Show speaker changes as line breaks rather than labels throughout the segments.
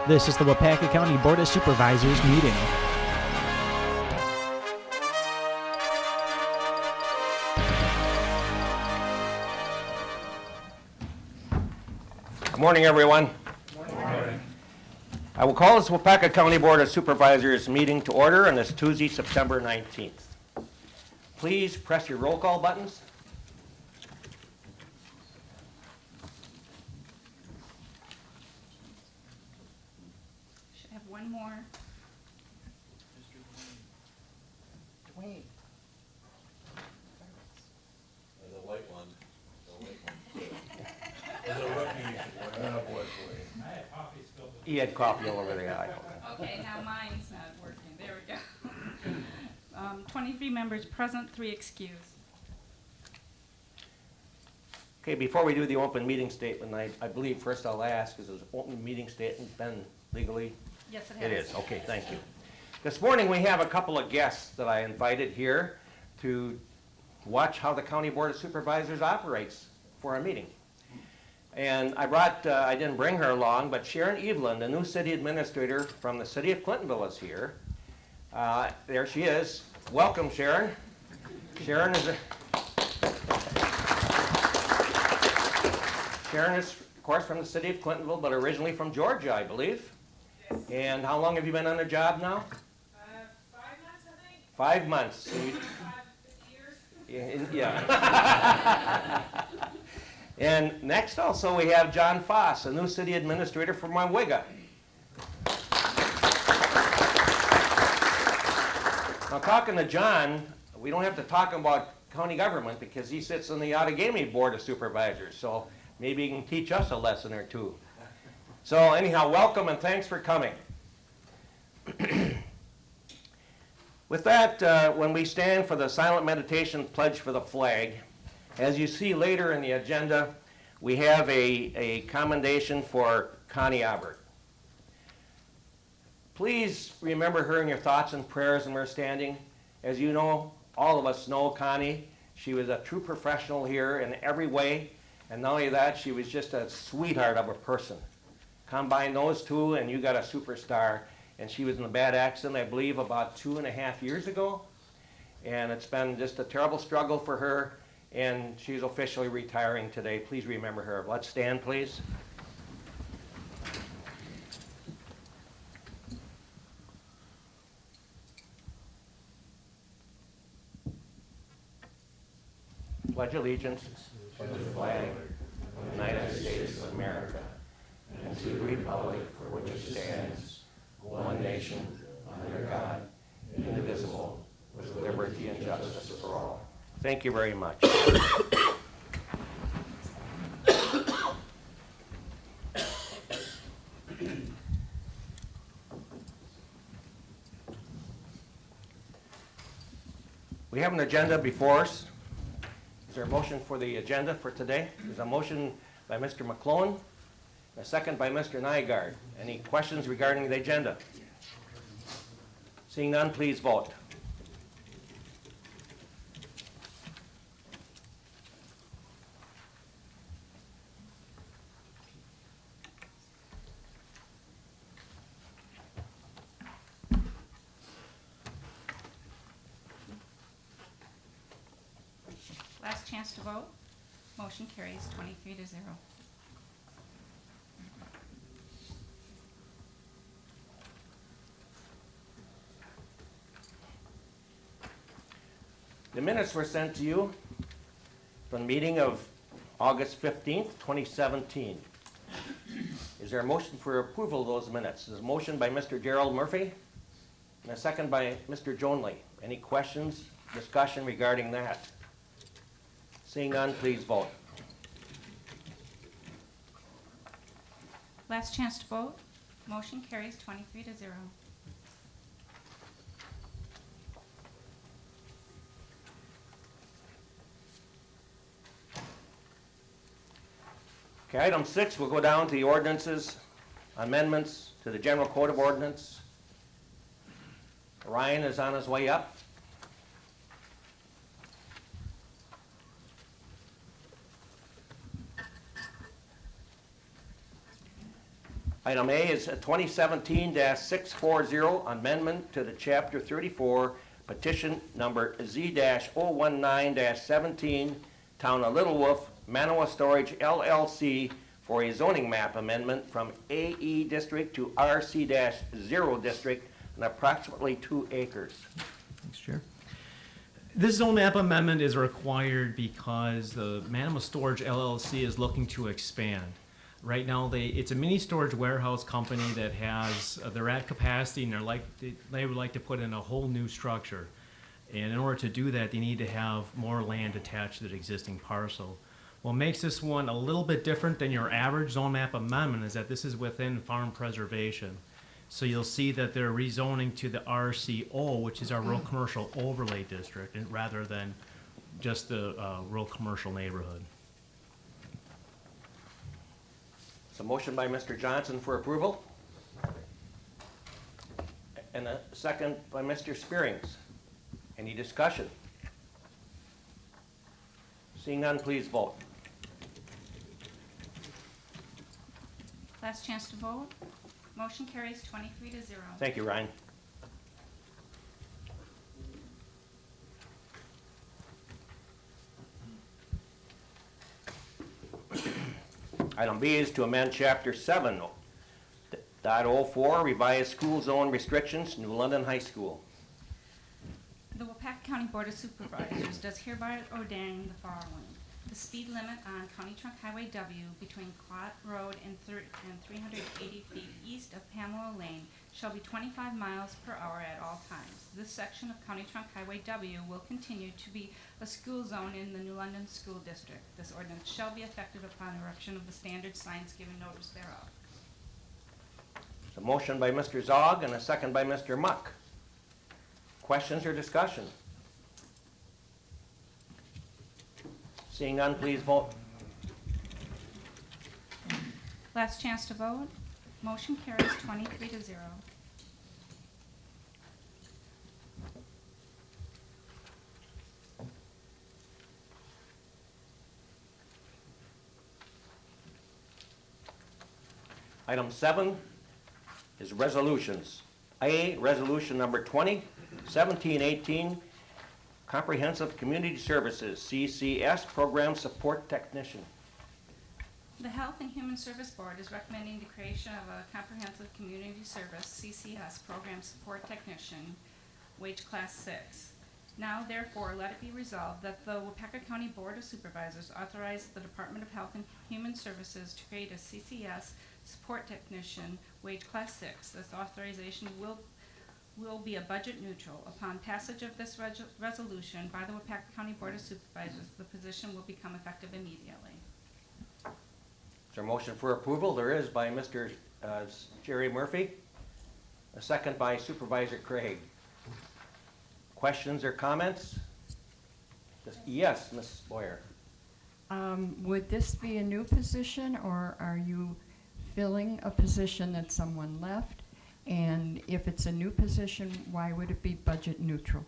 This is the Waupaca County Board of Supervisors meeting.
Good morning, everyone.
Good morning.
I will call this Waupaca County Board of Supervisors meeting to order on this Tuesday, September 19th. Please press your roll call buttons.
Should have one more.
Dwayne.
The white one. The white one. There's a rookie. Boy.
I had coffee spilled.
He had coffee all over the aisle.
Okay, now mine's not working. There we go. 23 members present, 3 excused.
Okay, before we do the open meeting statement, I believe first I'll ask, is this open meeting statement been legally?
Yes, it has.
It is, okay, thank you. This morning we have a couple of guests that I invited here to watch how the County Board of Supervisors operates for a meeting. And I didn't bring her along, but Sharon Evelyn, the new city administrator from the city of Clintonville, is here. There she is. Welcome, Sharon. Sharon is, of course, from the city of Clintonville, but originally from Georgia, I believe.
Yes.
And how long have you been on the job now?
5 months, I think.
5 months. So
5 years.
Yeah. And next also we have John Foss, a new city administrator from Waupaca. Now talking to John, we don't have to talk about county government because he sits on the Outagamie Board of Supervisors, so maybe he can teach us a lesson or two. So anyhow, welcome and thanks for coming. With that, when we stand for the silent meditation pledge for the flag, as you see later in the agenda, we have a commendation for Connie Albert. Please remember her in your thoughts and prayers when we're standing. As you know, all of us know Connie. She was a true professional here in every way, and not only that, she was just a sweetheart of a person. Combine those two and you got a superstar. And she was in a bad accident, I believe, about 2.5 years ago. And it's been just a terrible struggle for her, and she's officially retiring today. Please remember her. Let's stand, please. Pledge allegiance to the flag of the United States of America and to the republic for which it stands, one nation, under God, indivisible, with liberty and justice for all. Thank you very much. We have an agenda before us. Is there a motion for the agenda for today? There's a motion by Mr. McClone, a second by Mr. Nygaard. Any questions regarding the agenda? Seeing none, please vote.
Last chance to vote. Motion carries 23-0.
The minutes were sent to you from the meeting of August 15th, 2017. Is there a motion for approval of those minutes? There's a motion by Mr. Gerald Murphy and a second by Mr. Jonley. Any questions, discussion regarding that? Seeing none, please vote.
Last chance to vote. Motion carries 23-0.
Okay, item 6, we'll go down to the ordinances, amendments to the General Code of Ordinance. Ryan is on his way up. Item A is a 2017-640 amendment to the Chapter 34 petition number Z-019-17, Town of Little Wolf, Manawa Storage LLC for a zoning map amendment from AE District to RC-0 District on approximately 2 acres.
Thanks, Chair. This zone map amendment is required because the Manawa Storage LLC is looking to expand. Right now, it's a mini storage warehouse company that has, they're at capacity and they would like to put in a whole new structure. And in order to do that, they need to have more land attached to the existing parcel. What makes this one a little bit different than your average zone map amendment is that this is within farm preservation. So you'll see that they're rezoning to the RCO, which is our rural commercial overlay district, rather than just the rural commercial neighborhood.
So motion by Mr. Johnson for approval. And a second by Mr. Spearings. Any discussion? Seeing none, please vote.
Last chance to vote. Motion carries 23-0.
Thank you, Ryan. Item B is to amend Chapter 7.04, revised school zone restrictions, New London High School.
The Waupaca County Board of Supervisors does hereby ordain the following. The speed limit on County Trunk Highway W between Clot Road and 380 feet east of Pamela Lane shall be 25 miles per hour at all times. This section of County Trunk Highway W will continue to be a school zone in the New London School District. This ordinance shall be effective upon erection of the standard signs given notice thereof.
A motion by Mr. Zog and a second by Mr. Muck. Questions or discussion? Seeing none, please vote.
Last chance to vote. Motion carries 23-0.
Item 7 is resolutions. A, resolution number 2017-18, Comprehensive Community Services, CCS Program Support Technician.
The Health and Human Service Board is recommending the creation of a Comprehensive Community Service, CCS, Program Support Technician, wage class 6. Now, therefore, let it be resolved that the Waupaca County Board of Supervisors authorize the Department of Health and Human Services to create a CCS Support Technician, wage class 6. This authorization will be a budget neutral. Upon passage of this resolution by the Waupaca County Board of Supervisors, the position will become effective immediately.
Is there a motion for approval? There is by Mr. Jerry Murphy, a second by Supervisor Craig. Questions or comments? Yes, Ms. Boyer.
Would this be a new position, or are you filling a position that someone left? And if it's a new position, why would it be budget neutral?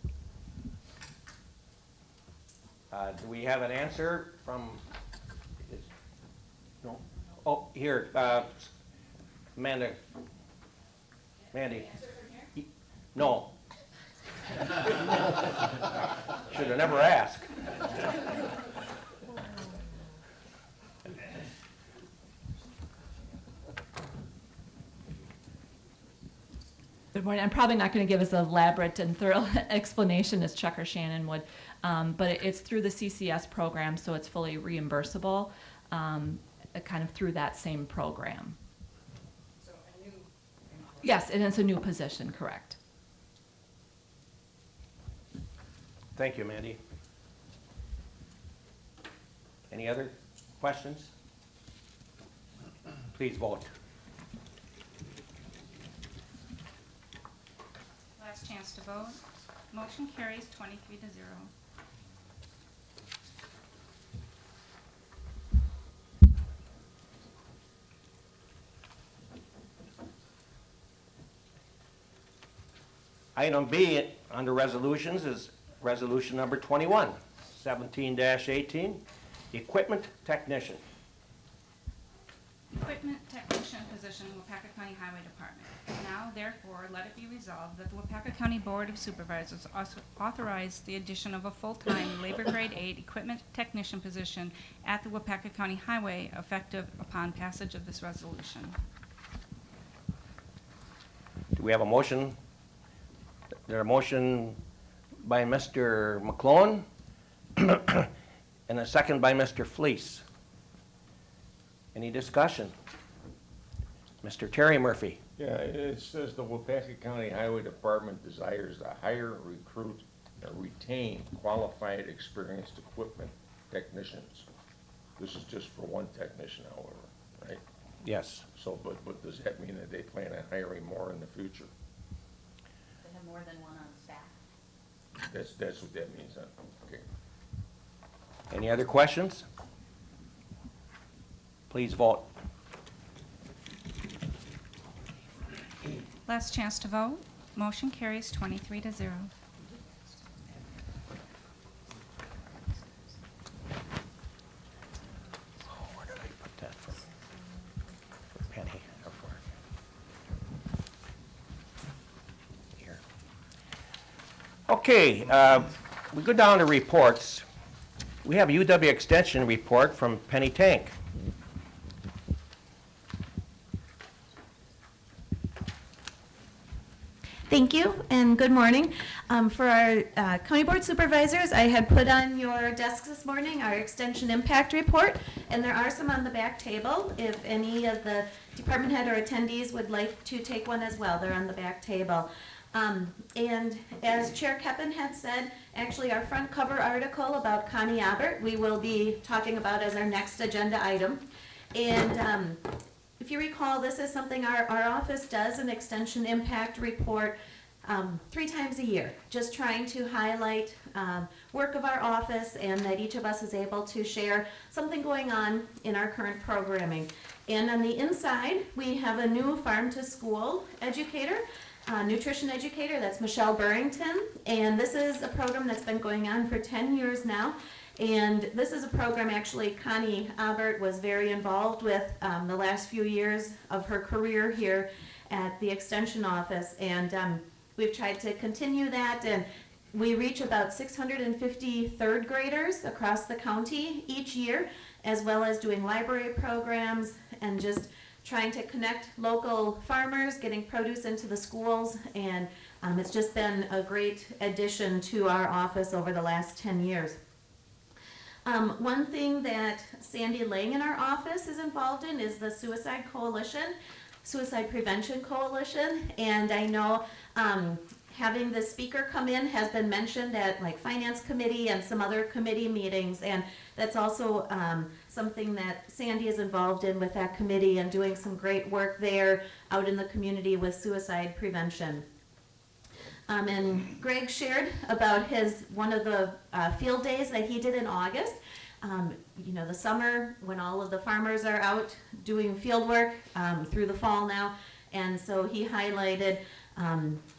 Do we have an answer from? No. Oh, here, Amanda. Mandy. No. Should have never asked.
Good morning. I'm probably not going to give as elaborate and thorough explanation as Chuck or Shannon would, but it's through the CCS program, so it's fully reimbursable, kind of through that same program.
So a new employee.
Yes, and it's a new position, correct.
Thank you, Mandy. Any other questions? Please vote.
Last chance to vote. Motion carries 23-0.
Item B under resolutions is resolution number 21, 17-18, equipment technician.
Equipment technician technician position in Waupaca County Highway Department. Now, therefore, let it be resolved that the Waupaca County Board of Supervisors authorize the addition of a full-time labor grade 8 equipment technician position at the Waupaca County Highway effective upon passage of this resolution.
Do we have a motion? There's a motion by Mr. McClone and a second by Mr. Fleece. Any discussion? Mr. Terry Murphy.
Yeah, it says the Waupaca County Highway Department desires to hire, recruit, and retain qualified, experienced equipment technicians. This is just for one technician, however, right?
Yes.
So, but does that mean that they plan on hiring more in the future?
They have more than one on staff.
That's what that means, huh? Okay.
Any other questions? Please vote.
Last chance to vote. Motion carries 23-0.
Where did I put that for Penny or for? Here. Okay, we go down to reports. We have a UW Extension report from Penny Tank.
Thank you, and good morning. For our County Board Supervisors, I had put on your desks this morning our Extension Impact Report, and there are some on the back table. If any of the department head or attendees would like to take one as well, they're on the back table. And as Chair Keppen had said, actually our front cover article about Connie Albert, we will be talking about as our next agenda item. And if you recall, this is something our office does, an Extension Impact Report 3 times a year, just trying to highlight work of our office and that each of us is able to share something going on in our current programming. And on the inside, we have a new farm to school educator, nutrition educator, that's Michelle Burrington. And this is a program that's been going on for 10 years now. And this is a program actually Connie Albert was very involved with the last few years of her career here at the Extension office. And we've tried to continue that, and we reach about 650 third graders across the county each year, as well as doing library programs and just trying to connect local farmers, getting produce into the schools. And it's just been a great addition to our office over the last 10 years. One thing that Sandy Lang in our office is involved in is the Suicide Coalition, Suicide Prevention Coalition, and I know having the speaker come in has been mentioned at like Finance Committee and some other committee meetings, and that's also something that Sandy is involved in with that committee and doing some great work there out in the community with suicide prevention. And Greg shared about one of the field days that he did in August. You know, the summer when all of the farmers are out doing field work through the fall now. And so he highlighted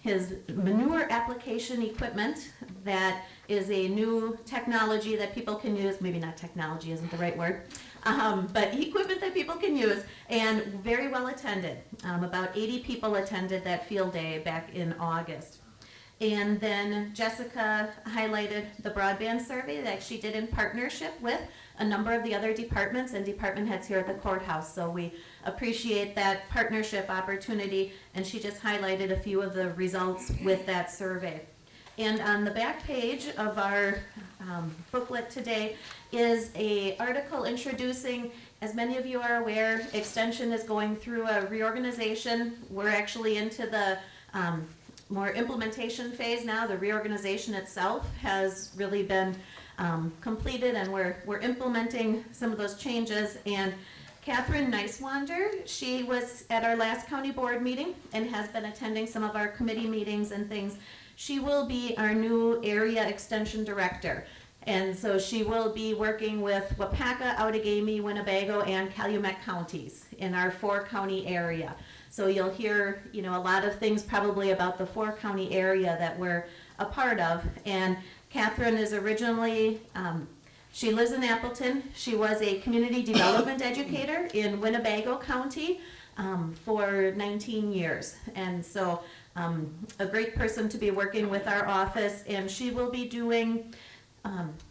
his manure application equipment that is a new technology that people can use. Maybe not technology isn't the right word. But equipment that people can use, and very well attended. About 80 people attended that field day back in August. And then Jessica highlighted the broadband survey that she did in partnership with a number of the other departments and department heads here at the courthouse. So we appreciate that partnership opportunity, and she just highlighted a few of the results with that survey. And on the back page of our booklet today is an article introducing, as many of you are aware, Extension is going through a reorganization. We're actually into the more implementation phase now. The reorganization itself has really been completed, and we're implementing some of those changes. And Catherine Nicewander, she was at our last county board meeting and has been attending some of our committee meetings and things. She will be our new area extension director. And so she will be working with Waupaca, Outagamie, Winnebago, and Calumet counties in our 4-county area. So you'll hear, you know, a lot of things probably about the 4-county area that we're a part of. And Catherine is originally, she lives in Appleton. She was a community development educator in Winnebago County. for 19 years. And so a great person to be working with our office, and she will be doing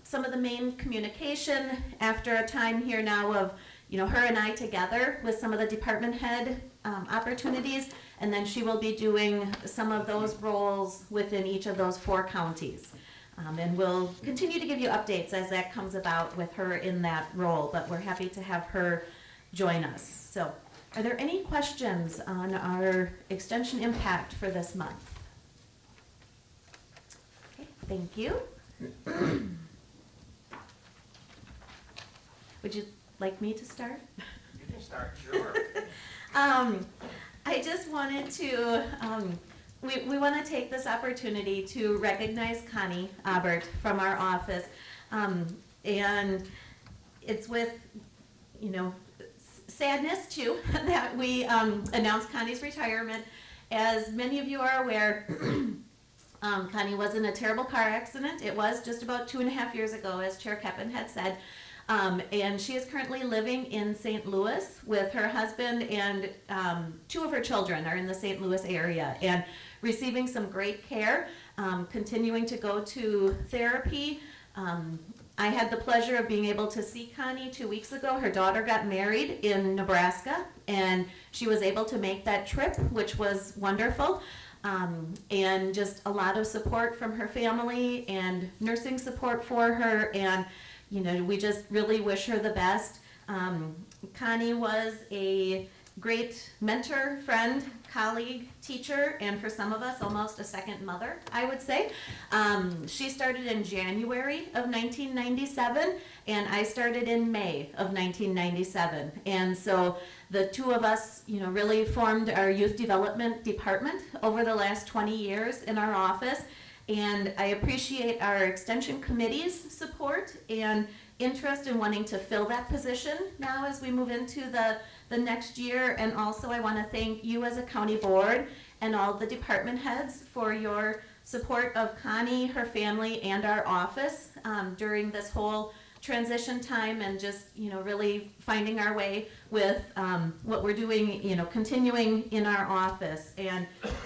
some of the main communication after a time here now of, you know, her and I together with some of the department head opportunities, and then she will be doing some of those roles within each of those 4 counties. And we'll continue to give you updates as that comes about with her in that role, but we're happy to have her join us. So, are there any questions on our extension impact for this month? Okay, thank you. Would you like me to start?
You can start, sure.
I just wanted to, we want to take this opportunity to recognize Connie Abert from our office. And it's with, you know, sadness too that we announced Connie's retirement. As many of you are aware, Connie was in a terrible car accident. It was just about 2.5 years ago, as Chair Keppen had said. And she is currently living in St. Louis with her husband, and 2 of her children are in the St. Louis area and receiving some great care, continuing to go to therapy. I had the pleasure of being able to see Connie 2 weeks ago. Her daughter got married in Nebraska, and she was able to make that trip, which was wonderful. And just a lot of support from her family and nursing support for her, and you know, we just really wish her the best. Connie was a great mentor, friend, colleague, teacher, and for some of us, almost a second mother, I would say. She started in January of 1997, and I started in May of 1997. And so the 2 of us, you know, really formed our youth development department over the last 20 years in our office. And I appreciate our extension committee's support and interest in wanting to fill that position now as we move into the next year. And also I want to thank you as a county board and all the department heads for your support of Connie, her family, and our office during this whole transition time, and just, you know, really finding our way with what we're doing, you know, continuing in our office. And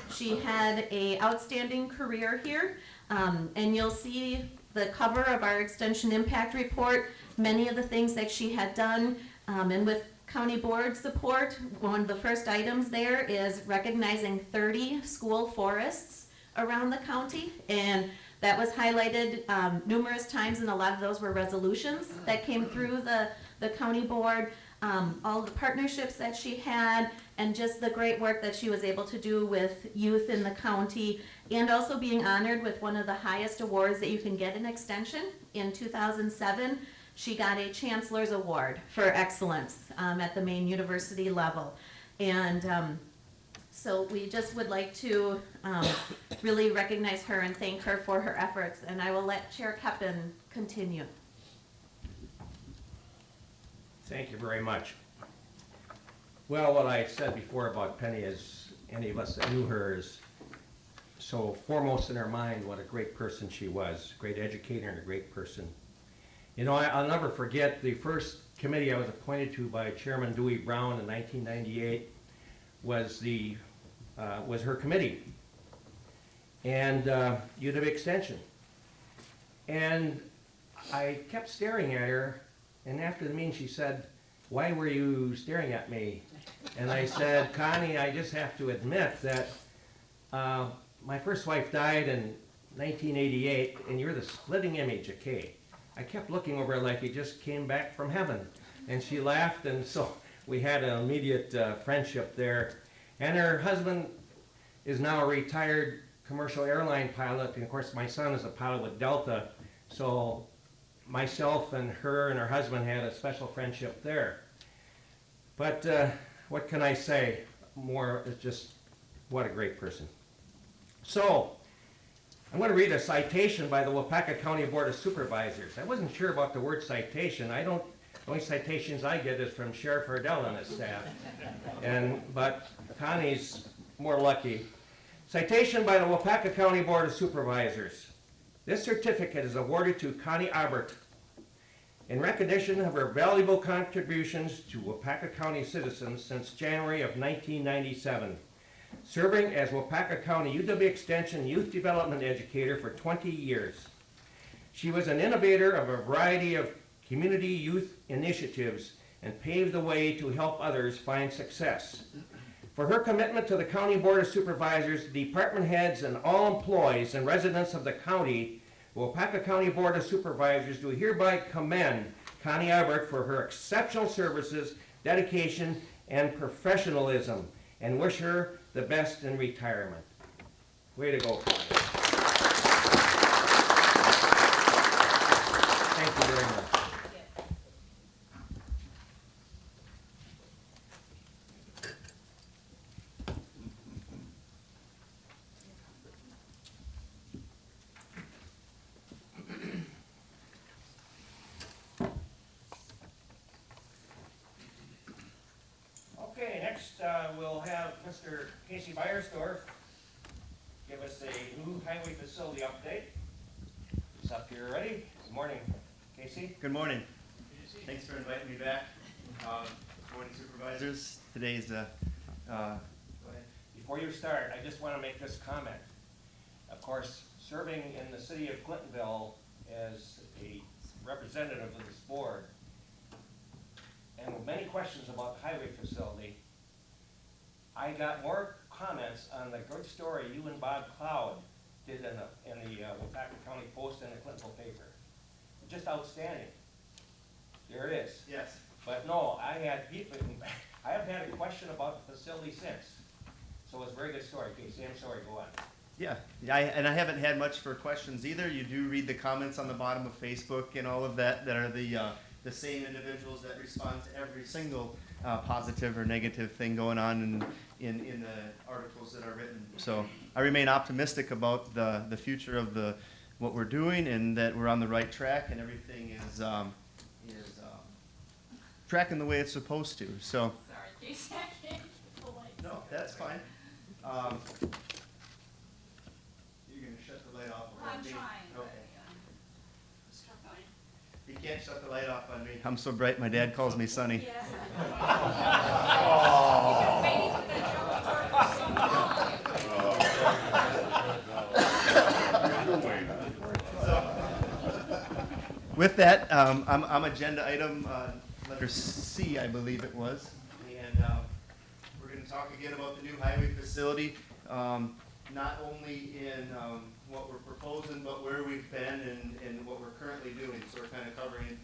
she had a outstanding career here, and you'll see the cover of our extension impact report, many of the things that she had done, and with county board support, one of the first items there is recognizing 30 school forests around the county, and that was highlighted numerous times, and a lot of those were resolutions that came through the county board. All the partnerships that she had, and just the great work that she was able to do with youth in the county, and also being honored with one of the highest awards that you can get in extension. In 2007, she got a Chancellor's Award for excellence at the Maine University level. And so we just would like to really recognize her and thank her for her efforts. And I will let Chair Keppen continue.
Thank you very much. Well, what I said before about Penny, is any of us that knew her, is so foremost in our mind what a great person she was, great educator and a great person. You know, I'll never forget the first committee I was appointed to by Chairman Dewey Brown in 1998 was her committee, and Youth of Extension. And I kept staring at her, and after the meeting she said, "Why were you staring at me?" And I said, "Connie, I just have to admit that my first wife died in 1988, and you're the splitting image of Kay." I kept looking over like he just came back from heaven. And she laughed, and so we had an immediate friendship there. And her husband is now a retired commercial airline pilot, and of course my son is a pilot with Delta, so myself and her and her husband had a special friendship there. But what can I say more? It's just what a great person. So I'm going to read a citation by the Waupaca County Board of Supervisors. I wasn't sure about the word citation. The only citations I get is from Sheriff Hurdell and his staff. But Connie's more lucky. Citation by the Waupaca County Board of Supervisors. This certificate is awarded to Connie Abert in recognition of her valuable contributions to Waupaca County citizens since January of 1997, serving as Waupaca County UW Extension Youth Development Educator for 20 years. She was an innovator of a variety of community youth initiatives and paved the way to help others find success. For her commitment to the County Board of Supervisors, department heads, and all employees and residents of the county, Waupaca County Board of Supervisors do hereby commend Connie Albert for her exceptional services, dedication, and professionalism, and wish her the best in retirement. Way to go, Connie. Thank you very much. Okay, next we'll have Mr. Casey Beiersdorf give us a new highway facility update. He's up here already. Good morning, Casey.
Good morning. Thanks for inviting me back. Good morning, supervisors. Today's go ahead.
Before you start, I just want to make this comment. Of course, serving in the city of Clintonville as a representative of this board, and with many questions about the highway facility, I got more comments on the good story you and Bob Cloud did in the Waupaca County Post and the Clintonville paper. Just outstanding. There it is.
Yes.
But no, I haven't had a question about the facility since. So it's a very good story, Casey. I'm sorry, go on.
Yeah, and I haven't had much for questions either. You do read the comments on the bottom of Facebook and all of that are the same individuals that respond to every single positive or negative thing going on in the articles that are written. So I remain optimistic about the future of what we're doing, and that we're on the right track, and everything is tracking the way it's supposed to. So.
Sorry, Casey, I can't keep the lights.
No, that's fine. You're gonna shut the light off.
I'm trying, but,
Okay.
struggling.
You can't shut the light off on me. I'm so bright, my dad calls me Sonny.
Yes. You've been waiting for that joke for so long.
With that, I'm agenda item letter C, I believe it was, and we're going to talk again about the new highway facility, not only in what we're proposing, but where we've been and what we're currently doing. So we're kind of covering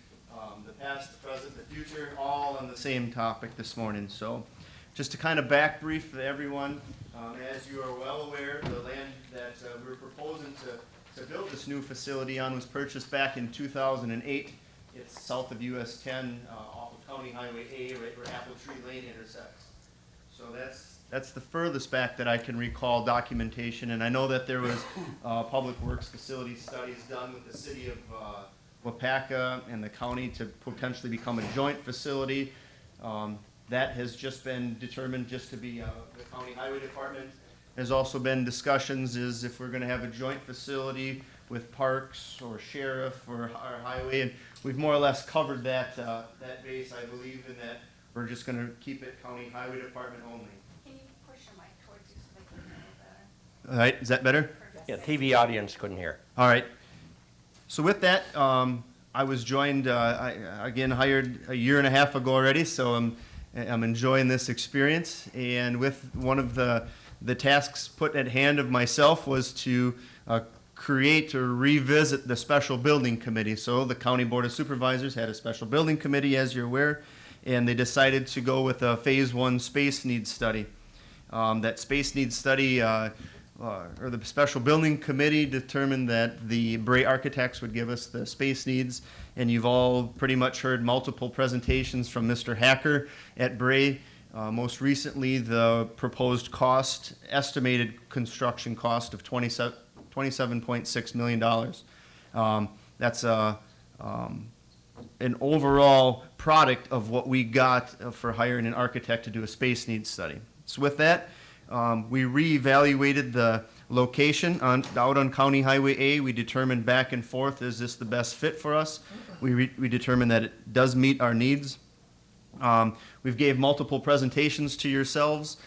the past, the present, the future, all on the same topic this morning. So just to kind of back brief for everyone, as you are well aware, the land that we were proposing to build this new facility on was purchased back in 2008. It's south of US 10 off of County Highway A, right where Apple Tree Lane intersects. So that's the furthest back that I can recall documentation, and I know that there was public works facility studies done with the city of Waupaca and the county to potentially become a joint facility. That has just been determined just to be the county highway department. There's also been discussions is if we're going to have a joint facility with parks or sheriff or our highway, and we've more or less covered that base, I believe, in that we're just going to keep it county highway department only.
Can you push your mic towards you so they can hear you better?
All right, is that better?
Yeah, TV audience couldn't hear.
All right. So with that, I was joined, again, hired a year and a half ago already, so I'm enjoying this experience. And with one of the tasks put at hand of myself was to create or revisit the special building committee. So the County Board of Supervisors had a special building committee, as you're aware, and they decided to go with a phase 1 space needs study. That space needs study, or the special building committee determined that the Bray architects would give us the space needs, and you've all pretty much heard multiple presentations from Mr. Hacker at Bray. Most recently, the proposed cost, estimated construction cost of $27.6 million. That's an overall product of what we got for hiring an architect to do a space needs study. So with that, we reevaluated location out on County Highway A. We determined back and forth, is this the best fit for us? We determined that it does meet our needs. We've gave multiple presentations to yourselves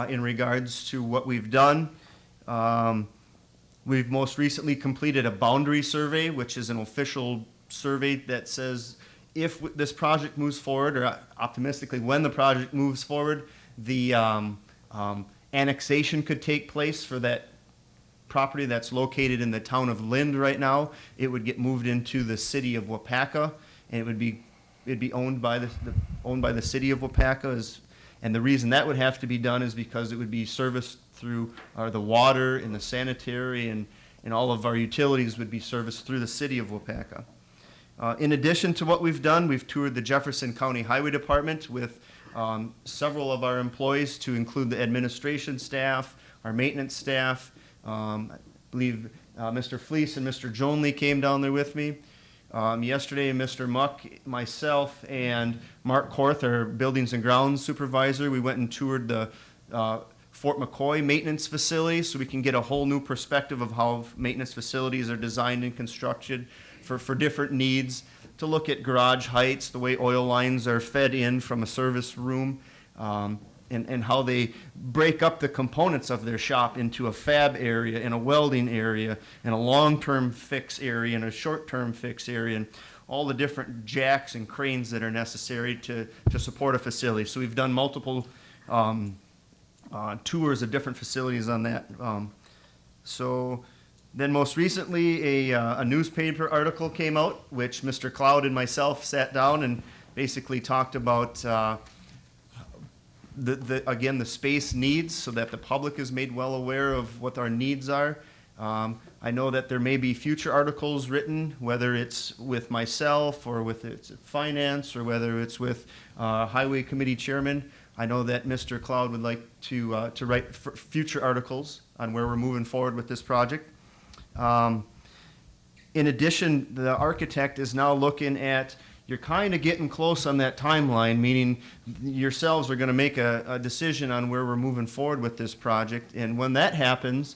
in regards to what we've done. We've most recently completed a boundary survey, which is an official survey that says if this project moves forward, or optimistically when the project moves forward, the annexation could take place for that property that's located in the town of Lind right now. It would get moved into the city of Waupaca, and it'd be owned by the city of Waupaca. And the reason that would have to be done is because it would be serviced through the water and the sanitary, and all of our utilities would be serviced through the city of Waupaca. In addition to what we've done, we've toured the Jefferson County Highway Department with several of our employees, to include the administration staff, our maintenance staff. I believe Mr. Fleece and Mr. Jonley came down there with me. Yesterday, Mr. Muck, myself, and Mark Korth, our Buildings and Grounds Supervisor, we went and toured the Fort McCoy maintenance facility, so we can get a whole new perspective of how maintenance facilities are designed and constructed for different needs, to look at garage heights, the way oil lines are fed in from a service room, and how they break up the components of their shop into a fab area and a welding area and a long-term fix area and a short-term fix area, and all the different jacks and cranes that are necessary to support a facility. So we've done multiple tours of different facilities on that. So then most recently, a newspaper article came out, which Mr. Cloud and myself sat down and basically talked about again, the space needs, so that the public is made well aware of what our needs are. I know that there may be future articles written, whether it's with myself or with it's finance, or whether it's with Highway Committee Chairman. I know that Mr. Cloud would like to write future articles on where we're moving forward with this project. In addition, the architect is now looking at, you're kind of getting close on that timeline, meaning yourselves are going to make a decision on where we're moving forward with this project. And when that happens,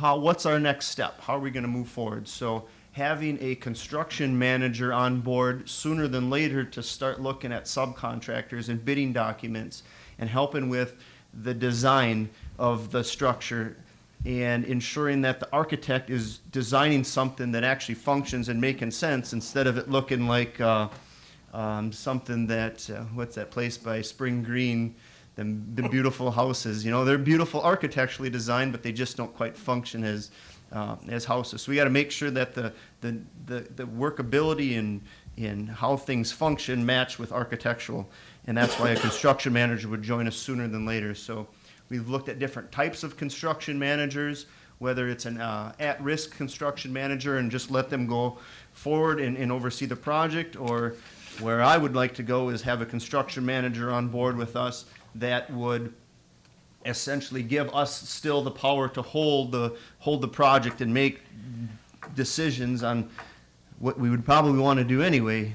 what's our next step? How are we going to move forward? So having a construction manager on board sooner than later to start looking at subcontractors and bidding documents and helping with the design of the structure, and ensuring that the architect is designing something that actually functions and making sense, instead of it looking like something that, what's that place by Spring Green, the beautiful houses. You know, they're beautiful architecturally designed, but they just don't quite function as houses. So we got to make sure that the workability and how things function match with architectural, and that's why a construction manager would join us sooner than later. So we've looked at different types of construction managers, whether it's an at-risk construction manager and just let them go forward and oversee the project, or where I would like to go is have a construction manager on board with us that would essentially give us still the power to hold the project and make decisions on what we would probably want to do anyway.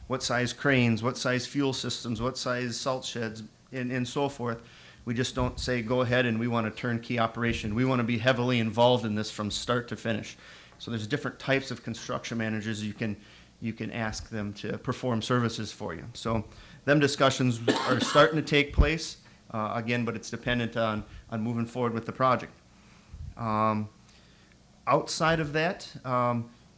What size cranes, what size fuel systems, what size salt sheds, and so forth. We just don't say, go ahead and we want a turnkey operation. We want to be heavily involved in this from start to finish. So there's different types of construction managers you can ask them to perform services for you. So them discussions are starting to take place, again, but it's dependent on moving forward with the project. Outside of that,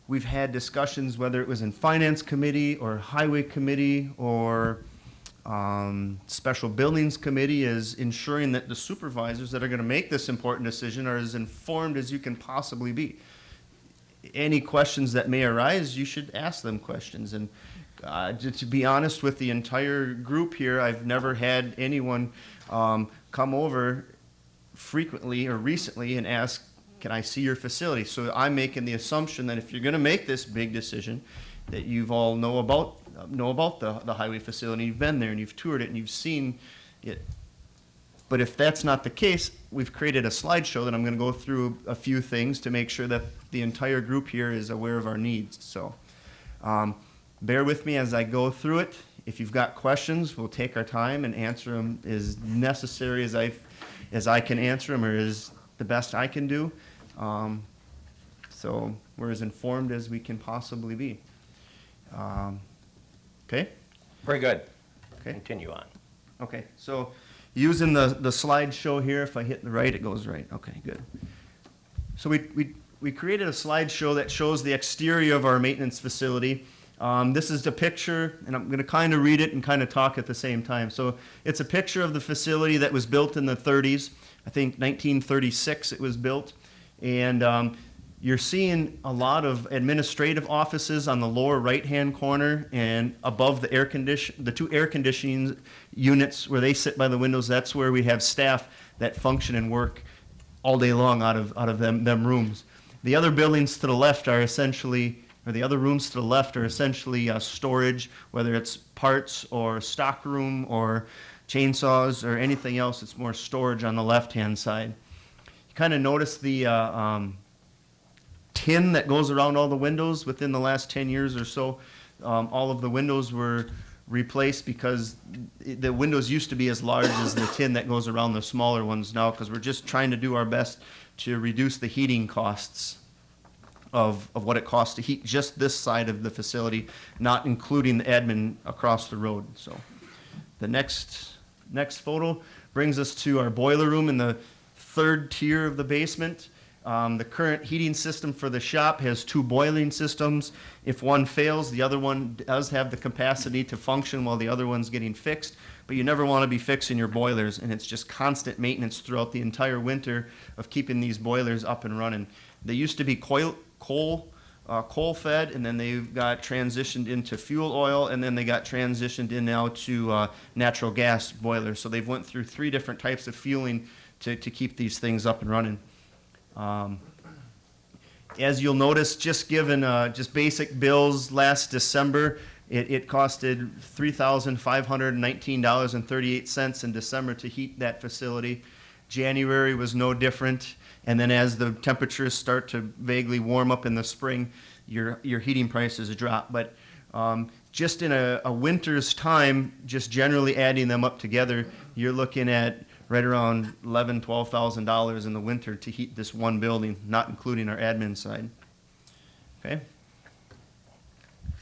we've had discussions, whether it was in Finance Committee or Highway Committee or Special Buildings Committee, is ensuring that the supervisors that are going to make this important decision are as informed as you can possibly be. Any questions that may arise, you should ask them questions. And to be honest with the entire group here, I've never had anyone come over frequently or recently and ask, can I see your facility? So I'm making the assumption that if you're going to make this big decision, that you've all know about the highway facility, you've been there and you've toured it and you've seen it. But if that's not the case, we've created a slideshow that I'm going to go through a few things to make sure that the entire group here is aware of our needs. So bear with me as I go through it. If you've got questions, we'll take our time and answer them as necessary as I can answer them, or as the best I can do. So we're as informed as we can possibly be. Okay?
Very good.
Okay.
Continue on.
Okay, so using the slideshow here, if I hit the right, it goes right. Okay, good. So we created a slideshow that shows the exterior of our maintenance facility. This is the picture, and I'm going to kind of read it and kind of talk at the same time. So it's a picture of the facility that was built in the 30s. I think 1936 it was built. And you're seeing a lot of administrative offices on the lower right-hand corner, and above the the two air conditioning units where they sit by the windows, that's where we have staff that function and work all day long out of them rooms. The other buildings to the left are essentially, or the other rooms to the left are essentially storage, whether it's parts or stock room or chainsaws or anything else. It's more storage on the left-hand side. You kind of notice the tin that goes around all the windows. Within the last 10 years or so, all of the windows were replaced because the windows used to be as large as the tin that goes around the smaller ones now, because we're just trying to do our best to reduce the heating costs of what it costs to heat just this side of the facility, not including the admin across the road. So the next photo brings us to our boiler room in the third tier of the basement. The current heating system for the shop has two boiling systems. If one fails, the other one does have the capacity to function while the other one's getting fixed. But you never want to be fixing your boilers, and it's just constant maintenance throughout the entire winter of keeping these boilers up and running. They used to be coal fed, and then they got transitioned into fuel oil, and then they got transitioned in now to natural gas boilers. So they've went through 3 different types of fueling to keep these things up and running. As you'll notice, just given just basic bills last December, it costed $3,519.38 in December to heat that facility. January was no different, and then as the temperatures start to vaguely warm up in the spring, your heating prices drop. But just in a winter's time, just generally adding them up together, you're looking at right around $11,000, $12,000 in the winter to heat this one building, not including our admin side. Okay.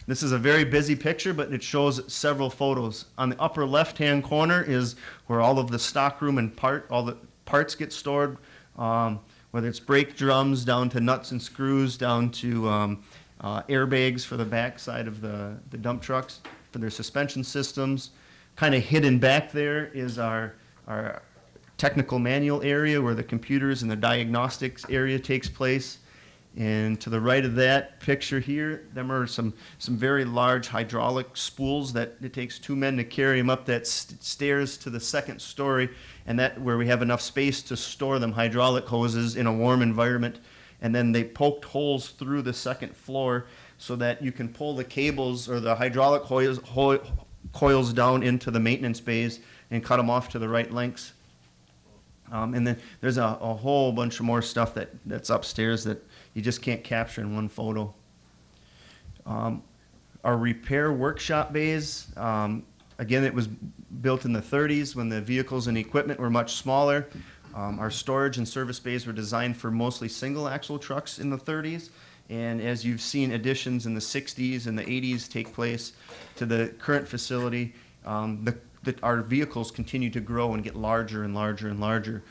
This is a very busy picture, but it shows several photos. On the upper left-hand corner is where all of the stock room and all the parts get stored, whether it's brake drums down to nuts and screws, down to airbags for the back side of the dump trucks for their suspension systems. Kind of hidden back there is our technical manual area where the computers and the diagnostics area takes place. And to the right of that picture here, them are some very large hydraulic spools that it takes 2 men to carry them up that stairs to the second story, and that where we have enough space to store them, hydraulic hoses in a warm environment. And then they poked holes through the second floor so that you can pull the cables or the hydraulic coils down into the maintenance bays and cut them off to the right lengths. And then there's a whole bunch of more stuff that's upstairs that you just can't capture in one photo. Our repair workshop bays, again, it was built in the 30s when the vehicles and equipment were much smaller. Our storage and service bays were designed for mostly single axle trucks in the 30s. And as you've seen additions in the 60s and the 80s take place to the current facility, our vehicles continue to grow and get larger and larger and larger.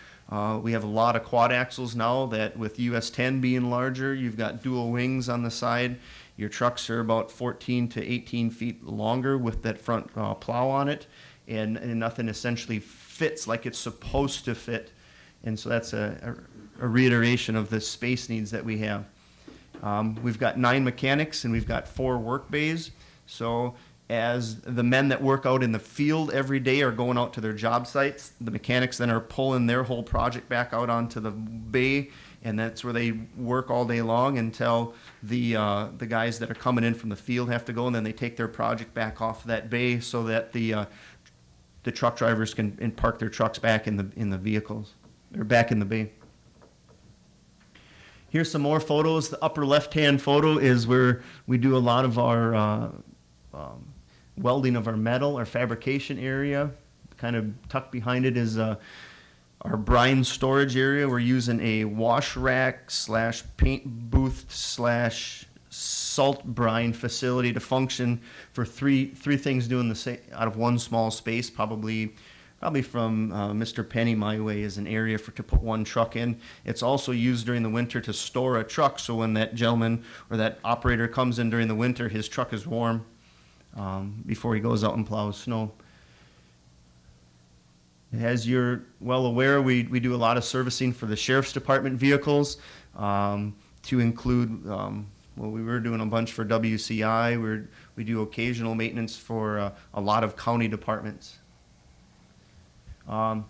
We have a lot of quad axles now that with US 10 being larger, you've got dual wings on the side. Your trucks are about 14 to 18 feet longer with that front plow on it, and nothing essentially fits like it's supposed to fit. And so that's a reiteration of the space needs that we have. We've got 9 mechanics and we've got 4 work bays. So as the men that work out in the field every day are going out to their job sites, the mechanics then are pulling their whole project back out onto the bay, and that's where they work all day long until the guys that are coming in from the field have to go, and then they take their project back off that bay so that the truck drivers can park their trucks back in the vehicles, or back in the bay. Here's some more photos. The upper left-hand photo is where we do a lot of our welding of our metal, our fabrication area. Kind of tucked behind it is our brine storage area. We're using a wash rack / paint booth / salt brine facility to function for three things doing the same out of one small space. Probably from Mr. Penny my way is an area to put one truck in. It's also used during the winter to store a truck, so when that gentleman or that operator comes in during the winter, his truck is warm before he goes out and plows snow. As you're well aware, we do a lot of servicing for the Sheriff's Department vehicles, to include, we were doing a bunch for WCI. We do occasional maintenance for a lot of county departments. The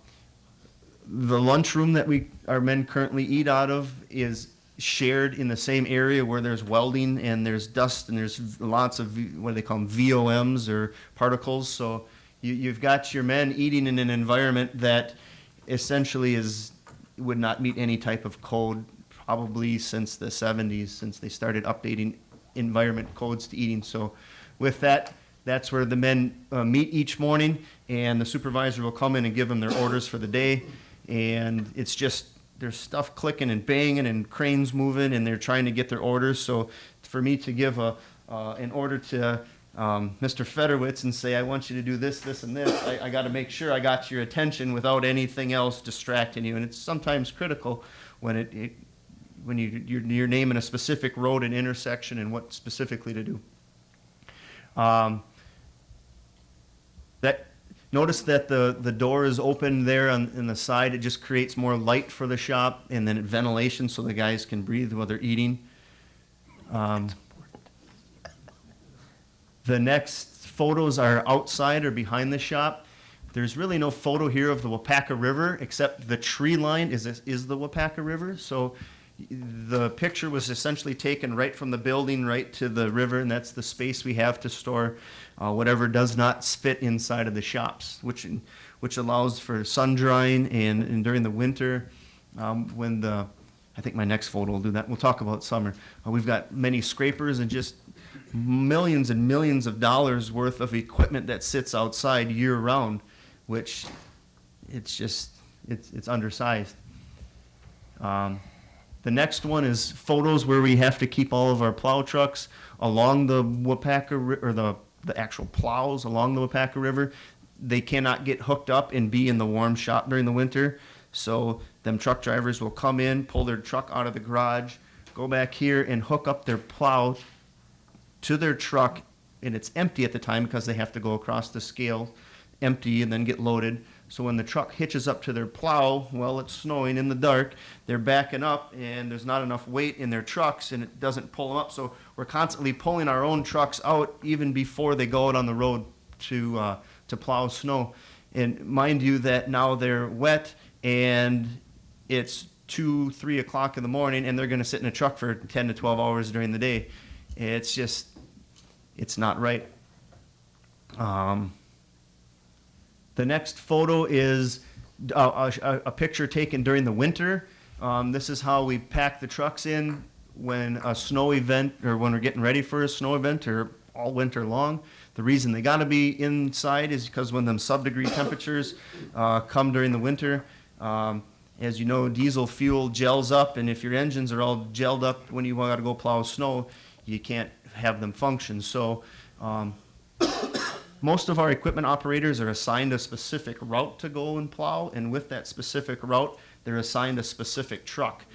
lunchroom that our men currently eat out of is shared in the same area where there's welding and there's dust and there's lots of, what do they call them, VOMs or particles. So you've got your men eating in an environment that essentially would not meet any type of code, probably since the 70s, since they started updating environment codes to eating. So with that, that's where the men meet each morning, and the supervisor will come in and give them their orders for the day. And it's just, there's stuff clicking and banging and cranes moving, and they're trying to get their orders. So for me to give an order to Mr. Federwitz and say, I want you to do this, this, and this, I got to make sure I got your attention without anything else distracting you. And it's sometimes critical when when you're naming a specific road and intersection and what specifically to do. Notice that the door is open there on the side. It just creates more light for the shop, and then ventilation so the guys can breathe while they're eating. The next photos are outside or behind the shop. There's really no photo here of the Waupaca River, except the tree line is the Waupaca River. So the picture was essentially taken right from the building right to the river, and that's the space we have to store whatever does not fit inside of the shops, which allows for sun drying and during the winter I think my next photo will do that. We'll talk about summer. We've got many scrapers and just millions and millions of dollars worth of equipment that sits outside year round, which it's undersized. The next one is photos where we have to keep all of our plow trucks along the Waupaca, or the actual plows along the Waupaca River. They cannot get hooked up and be in the warm shop during the winter. So them truck drivers will come in, pull their truck out of the garage, go back here and hook up their plow to their truck, and it's empty at the time because they have to go across the scale empty and then get loaded. So when the truck hitches up to their plow, well, it's snowing in the dark, they're backing up and there's not enough weight in their trucks and it doesn't pull them up. So we're constantly pulling our own trucks out even before they go out on the road to plow snow. And mind you that now they're wet and it's 2, 3 o'clock in the morning and they're going to sit in a truck for 10 to 12 hours during the day. It's not right. The next photo is a picture taken during the winter. This is how we pack the trucks in when a snow event, or when we're getting ready for a snow event, or all winter long. The reason they got to be inside is because when them sub-degree temperatures come during the winter, as you know, diesel fuel gels up, and if your engines are all gelled up when you got to go plow snow, you can't have them function. So most of our equipment operators are assigned a specific route to go and plow, and with that specific route, they're assigned a specific truck.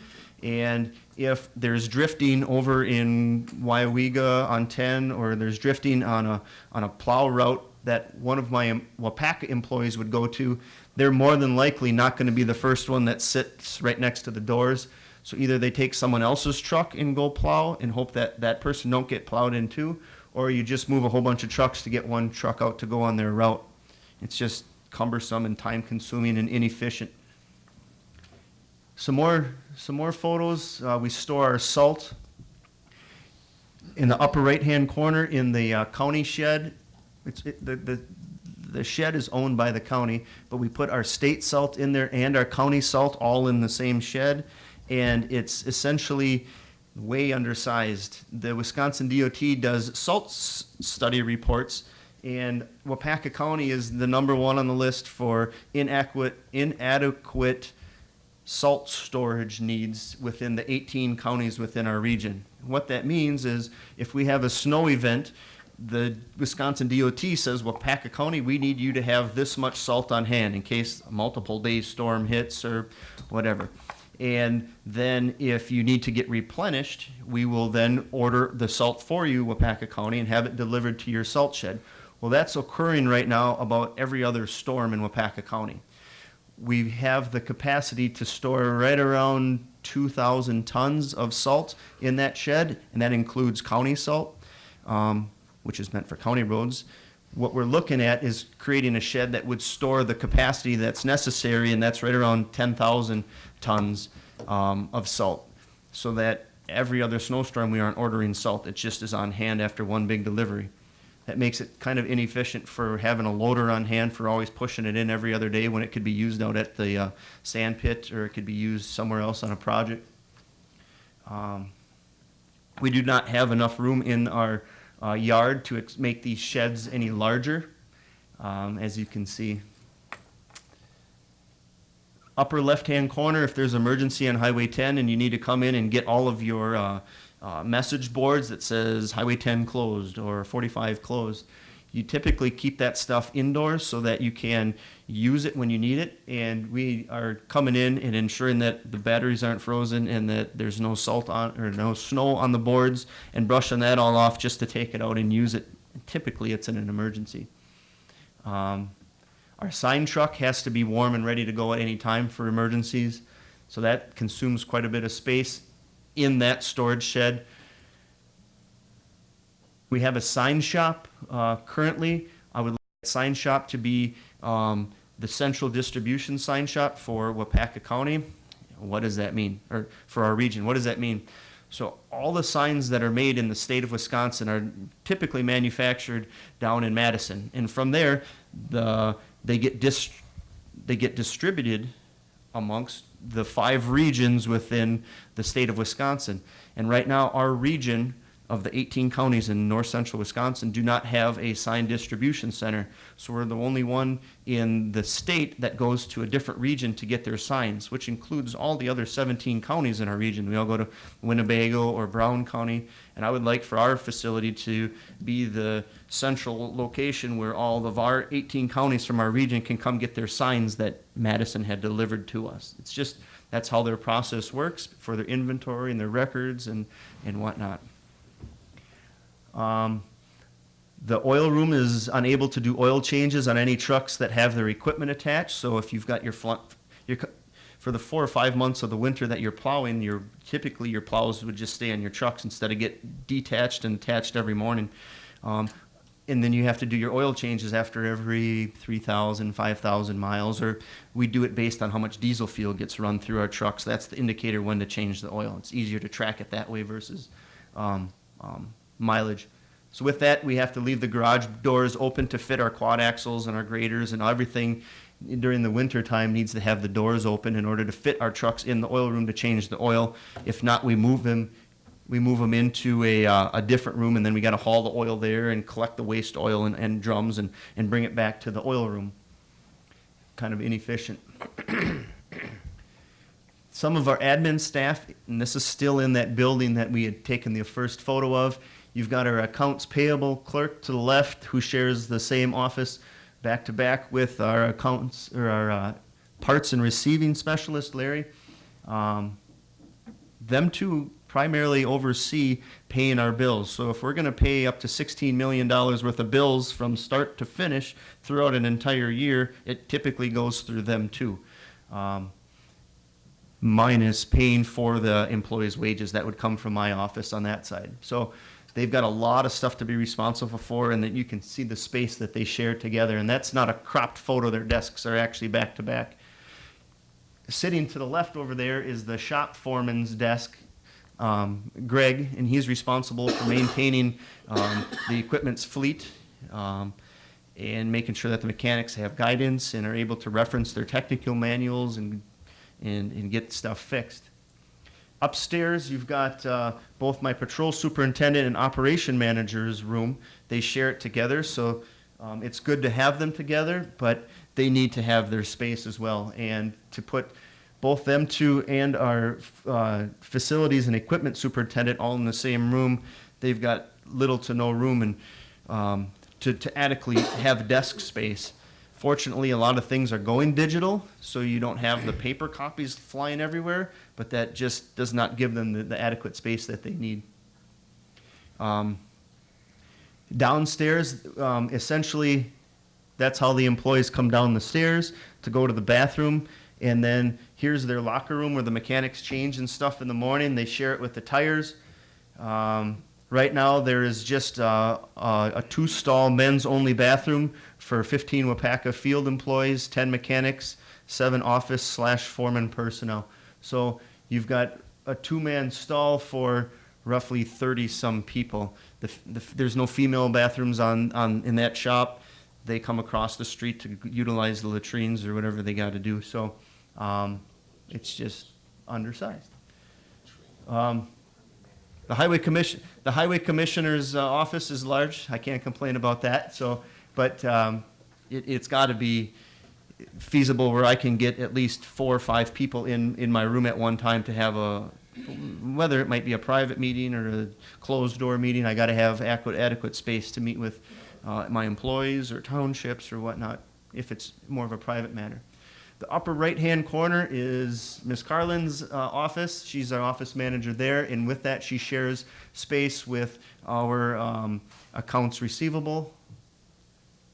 And if there's drifting over in Waupaca on 10, or there's drifting on a plow route that one of my Waupaca employees would go to, they're more than likely not going to be the first one that sits right next to the doors. So either they take someone else's truck and go plow and hope that that person don't get plowed in too, or you just move a whole bunch of trucks to get one truck out to go on their route. It's just cumbersome and time consuming and inefficient. Some more photos. We store our salt in the upper right hand corner in the county shed. The shed is owned by the county, but we put our state salt in there and our county salt all in the same shed, and it's essentially way undersized. The Wisconsin DOT does salt study reports, And Waupaca County is the #1 on the list for inadequate salt storage needs within the 18 counties within our region. What that means is if we have a snow event, the Wisconsin DOT says, Waupaca County, we need you to have this much salt on hand in case a multiple day storm hits or whatever. And then if you need to get replenished, we will then order the salt for you, Waupaca County, and have it delivered to your salt shed. Well, that's occurring right now about every other storm in Waupaca County. We have the capacity to store right around 2,000 tons of salt in that shed, and that includes county salt, which is meant for county roads. What we're looking at is creating a shed that would store the capacity that's necessary, and that's right around 10,000 tons of salt, so that every other snowstorm we aren't ordering salt. It just is on hand after one big delivery. That makes it kind of inefficient for having a loader on hand for always pushing it in every other day when it could be used out at the sand pit, or it could be used somewhere else on a project. We do not have enough room in our yard to make these sheds any larger, as you can see. Upper left-hand corner, if there's emergency on Highway 10 and you need to come in and get all of your message boards that says Highway 10 closed or 45 closed, you typically keep that stuff indoors so that you can use it when you need it. And we are coming in and ensuring that the batteries aren't frozen and that there's no salt on or no snow on the boards, and brushing that all off just to take it out and use it. Typically, it's in an emergency. Our sign truck has to be warm and ready to go at any time for emergencies, so that consumes quite a bit of space in that storage shed. We have a sign shop currently. I would like that sign shop to be the central distribution sign shop for Waupaca County. What does that mean? Or for our region, what does that mean? So all the signs that are made in the state of Wisconsin are typically manufactured down in Madison, and from there, they get distributed amongst the 5 regions within the state of Wisconsin. And right now, our region of the 18 counties in north central Wisconsin do not have a sign distribution center. So we're the only one in the state that goes to a different region to get their signs, which includes all the other 17 counties in our region. We all go to Winnebago or Brown County, and I would like for our facility to be the central location where all of our 18 counties from our region can come get their signs that Madison had delivered to us. It's just, that's how their process works for their inventory and their records and whatnot. The oil room is unable to do oil changes on any trucks that have their equipment attached. So if you've got for the 4 or 5 months of the winter that you're plowing, typically your plows would just stay on your trucks instead of get detached and attached every morning. And then you have to do your oil changes after every 3,000, 5,000 miles, or we do it based on how much diesel fuel gets run through our trucks. That's the indicator when to change the oil. It's easier to track it that way versus mileage. So with that, we have to leave the garage doors open to fit our quad axles and our graders, and everything during the winter time needs to have the doors open in order to fit our trucks in the oil room to change the oil. If not, we move them into a different room, and then we got to haul the oil there and collect the waste oil and drums and bring it back to the oil room. Kind of inefficient. Some of our admin staff, and this is still in that building that we had taken the first photo of. You've got our accounts payable clerk to the left, who shares the same office back to back with our accounts or our parts and receiving specialist, Larry. Them two primarily oversee paying our bills. So if we're going to pay up to $16 million worth of bills from start to finish throughout an entire year, it typically goes through them too. Minus paying for the employees' wages that would come from my office on that side. So they've got a lot of stuff to be responsible for, and that you can see the space that they share together. And that's not a cropped photo. Their desks are actually back to back. Sitting to the left over there is the shop foreman's desk, Greg, and he's responsible for maintaining the equipment's fleet and making sure that the mechanics have guidance and are able to reference their technical manuals and get stuff fixed. Upstairs, you've got both my patrol superintendent and operation manager's room. They share it together, so It's good to have them together, but they need to have their space as well. And to put both them two and our facilities and equipment superintendent all in the same room, they've got little to no room and to adequately have desk space. Fortunately, a lot of things are going digital, so you don't have the paper copies flying everywhere, but that just does not give them the adequate space that they need. Downstairs, essentially, that's how the employees come down the stairs to go to the bathroom, and then here's their locker room where the mechanics change and stuff in the morning. They share it with the tires. Right now, there is just a 2-stall men's-only bathroom for 15 Waupaca field employees, 10 mechanics, 7 office/foreman personnel. So you've got a 2-man stall for roughly 30-some people. There's no female bathrooms in that shop. They come across the street to utilize the latrines or whatever they got to do. So it's just undersized. The highway commissioner's office is large. I can't complain about that. So, but it's got to be feasible where I can get at least 4 or 5 people in my room at one time to have whether it might be a private meeting or a closed door meeting. I got to have adequate space to meet with my employees or townships or whatnot if it's more of a private matter. The upper right-hand corner is Ms. Carlin's office. She's our office manager there, and with that, she shares space with our accounts receivable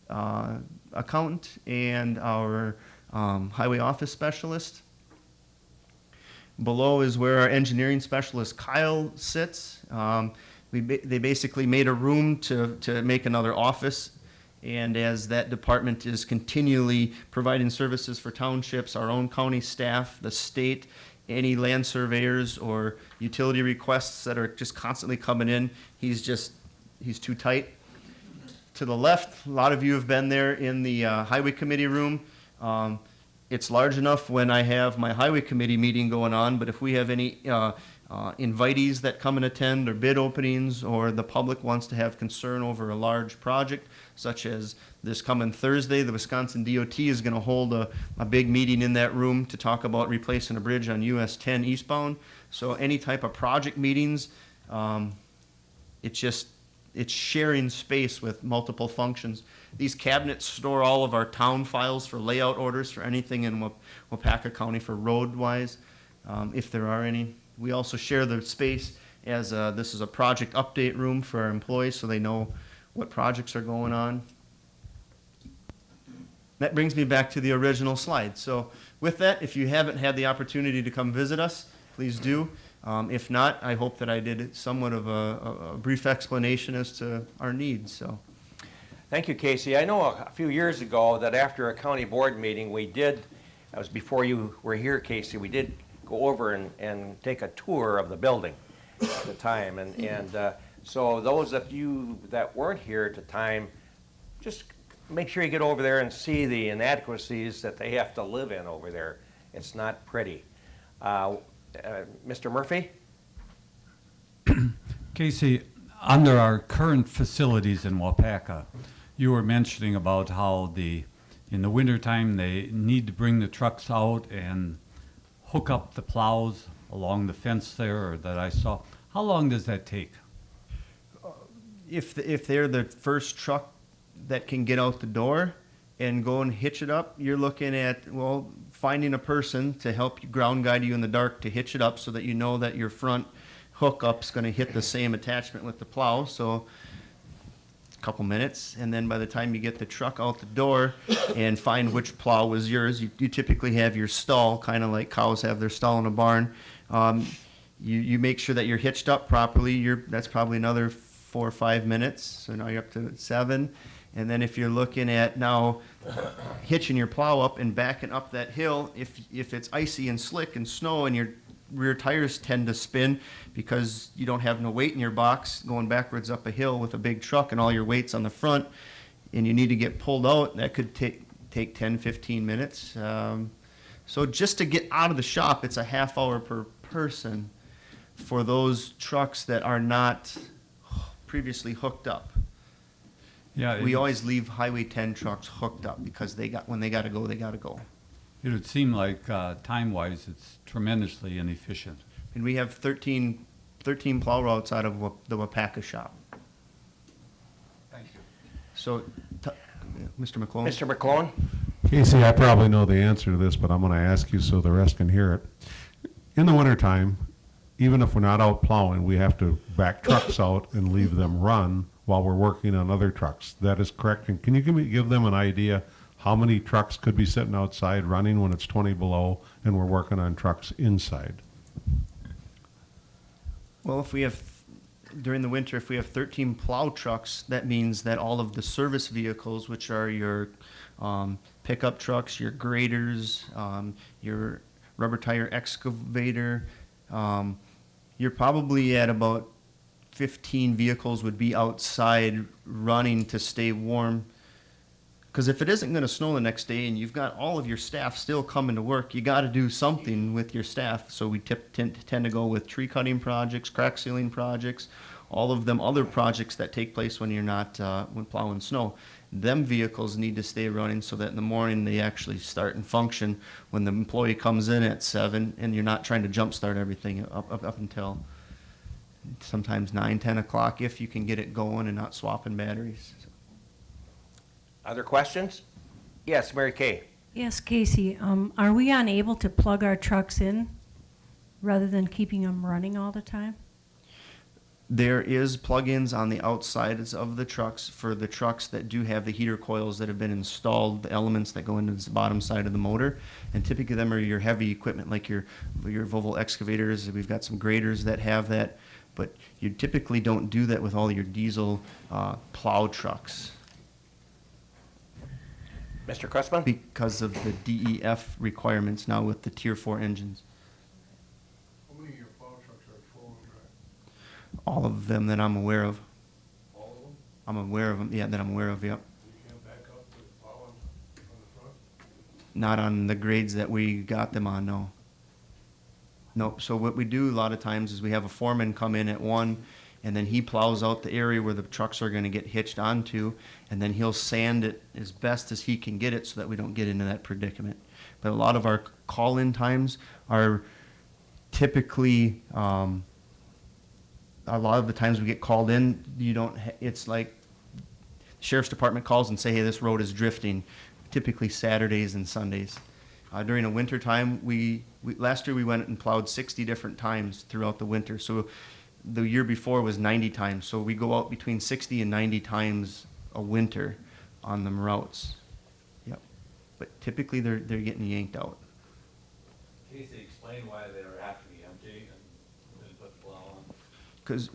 accountant and our highway office specialist. Below is where our engineering specialist, Kyle, sits. They basically made a room to make another office. And as that department is continually providing services for townships, our own county staff, the state, any land surveyors or utility requests that are just constantly coming in, he's too tight. To the left, a lot of you have been there in the highway committee room. It's large enough when I have my highway committee meeting going on, but if we have any invitees that come and attend or bid openings, or the public wants to have concern over a large project, such as this coming Thursday, the Wisconsin DOT is going to hold a big meeting in that room to talk about replacing a bridge on US 10 eastbound. So any type of project meetings, it's sharing space with multiple functions. These cabinets store all of our town files for layout orders for anything in Waupaca County for road-wise, if there are any. We also share the space as this is a project update room for our employees so they know what projects are going on. That brings me back to the original slide. So with that, if you haven't had the opportunity to come visit us, please do. If not, I hope that I did somewhat of a brief explanation as to our needs. So,
thank you, Casey. I know a few years ago that after a county board meeting, that was before you were here, Casey, we did go over and take a tour of the building at the time. So those of you that weren't here at the time, just make sure you get over there and see the inadequacies that they have to live in over there. It's not pretty. Mr. Murphy?
Casey, under our current facilities in Waupaca, you were mentioning about how in the wintertime they need to bring the trucks out and hook up the plows along the fence there that I saw. How long does that take?
If they're the first truck that can get out the door and go and hitch it up, you're looking at, finding a person to help you ground guide you in the dark to hitch it up so that you know that your front hookup's going to hit the same attachment with the plow. So a couple minutes, and then by the time you get the truck out the door and find which plow was yours, you typically have your stall, kind of like cows have their stall in a barn. You make sure that you're hitched up properly. That's probably another 4 or 5 minutes. So now you're up to 7. And then if you're looking at now hitching your plow up and backing up that hill, if it's icy and slick and snow and your rear tires tend to spin because you don't have no weight in your box going backwards up a hill with a big truck and all your weight's on the front and you need to get pulled out, that could take 10, 15 minutes. So just to get out of the shop, it's a half hour per person for those trucks that are not previously hooked up.
Yeah,
We always leave Highway 10 trucks hooked up because when they gotta go, they gotta go.
It would seem like time-wise, it's tremendously inefficient.
And we have 13 plow routes out of the Waupaca shop.
Thank you.
So, Mr. McClone?
Mr. McClone?
Casey, I probably know the answer to this, but I'm going to ask you so the rest can hear it. In the wintertime, even if we're not out plowing, we have to back trucks out and leave them run while we're working on other trucks. That is correct. And can you give them an idea how many trucks could be sitting outside running when it's 20 below and we're working on trucks inside?
Well, during the winter, if we have 13 plow trucks, that means that all of the service vehicles, which are your pickup trucks, your graders, your rubber tire excavator, you're probably at about 15 vehicles would be outside running to stay warm. Because if it isn't going to snow the next day and you've got all of your staff still coming to work, you got to do something with your staff. So we tend to go with tree cutting projects, crack sealing projects, all of them other projects that take place when you're not when plowing snow. Them vehicles need to stay running so that in the morning they actually start and function when the employee comes in at 7 and you're not trying to jump start everything up until sometimes 9, 10 o'clock if you can get it going and not swapping batteries.
Other questions? Yes, Mary Kay.
Yes, Casey, are we unable to plug our trucks in rather than keeping them running all the time?
There is plug-ins on the outsides of the trucks for the trucks that do have the heater coils that have been installed, the elements that go into the bottom side of the motor. And typically them are your heavy equipment like your Volvo excavators. We've got some graders that have that. But you typically don't do that with all your diesel plow trucks.
Mr. Cressman?
Because of the DEF requirements now with the Tier 4 engines.
How many of your plow trucks are full and dry?
All of them that I'm aware of.
All of them?
I'm aware of them, yeah, that I'm aware of, yep.
You can't back up with plow on the front?
Not on the grades that we got them on, no. Nope, so what we do a lot of times is we have a foreman come in at 1, and then he plows out the area where the trucks are gonna get hitched onto, and then he'll sand it as best as he can get it so that we don't get into that predicament. But a lot of our call-in times are typically, a lot of the times we get called in, it's like sheriff's department calls and say, hey, this road is drifting, typically Saturdays and Sundays. During a winter time, last year we went and plowed 60 different times throughout the winter. So the year before was 90 times. So we go out between 60 and 90 times a winter on them routes. Yep. But typically they're getting yanked out.
Casey, explain why they have to be empty and put the plow on.
Because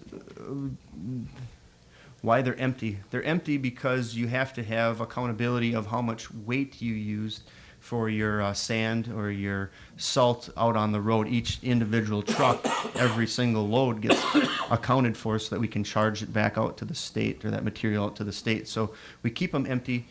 why they're empty? They're empty because you have to have accountability of how much weight you used for your sand or your salt out on the road. Each individual truck, every single load gets accounted for so that we can charge it back out to the state or that material out to the state. So we keep them empty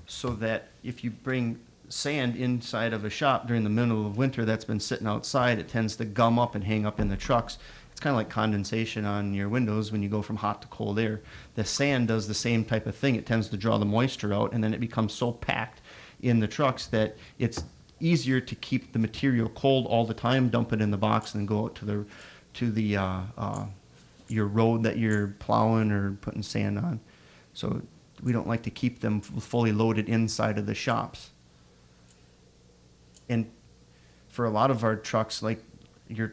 so that if you bring sand inside of a shop during the middle of winter that's been sitting outside, it tends to gum up and hang up in the trucks. It's kind of like condensation on your windows when you go from hot to cold air. The sand does the same type of thing. It tends to draw the moisture out, and then it becomes so packed in the trucks that it's easier to keep the material cold all the time, dump it in the box, and then go out to the your road that you're plowing or putting sand on. So we don't like to keep them fully loaded inside of the shops. And for a lot of our trucks, like your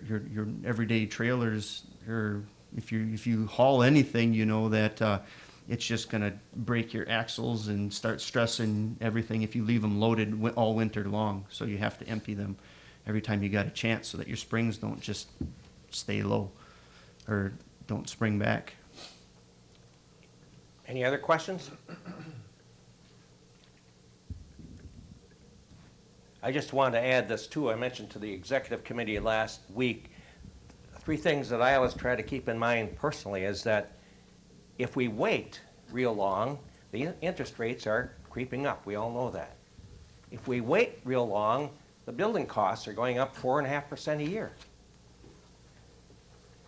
everyday trailers, or if you haul anything, you know that it's just going to break your axles and start stressing everything if you leave them loaded all winter long. So you have to empty them every time you got a chance so that your springs don't just stay low or don't spring back.
Any other questions? I just wanted to add this too. I mentioned to the executive committee last week, 3 things that I always try to keep in mind personally is that if we wait real long, the interest rates are creeping up. We all know that. If we wait real long, the building costs are going up 4.5% a year.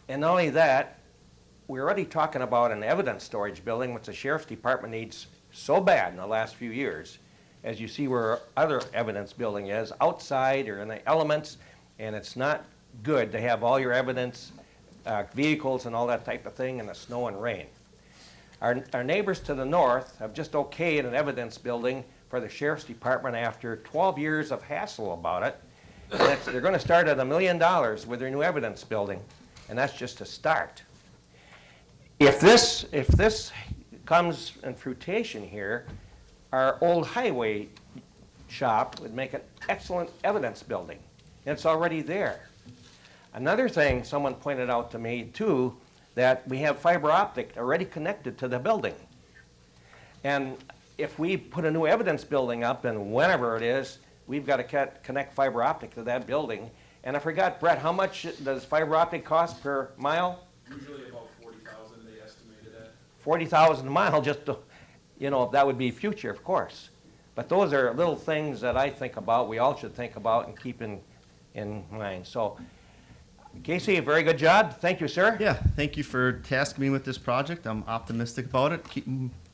And not only that, we're already talking about an evidence storage building, which the sheriff's department needs so bad in the last few years. As you see where other evidence building is, outside or in the elements, and it's not good to have all your evidence, vehicles and all that type of thing in the snow and rain. Our neighbors to the north have just okayed an evidence building for the sheriff's department after 12 years of hassle about it. And they're going to start at $1 million with their new evidence building, and that's just a start. If this comes in fruition here, our old highway shop would make an excellent evidence building. And it's already there. Another thing someone pointed out to me too, that we have fiber optic already connected to the building. And if we put a new evidence building up, and whenever it is, we've got to connect fiber optic to that building. And I forgot, Brett, how much does fiber optic cost per mile?
Usually about 40,000 they estimated at.
40,000 a mile, just to, you know, that would be future, of course. But those are little things that I think about, we all should think about and keep in mind. So, Casey, a very good job. Thank you, sir.
Yeah, thank you for tasking me with this project. I'm optimistic about it. Keep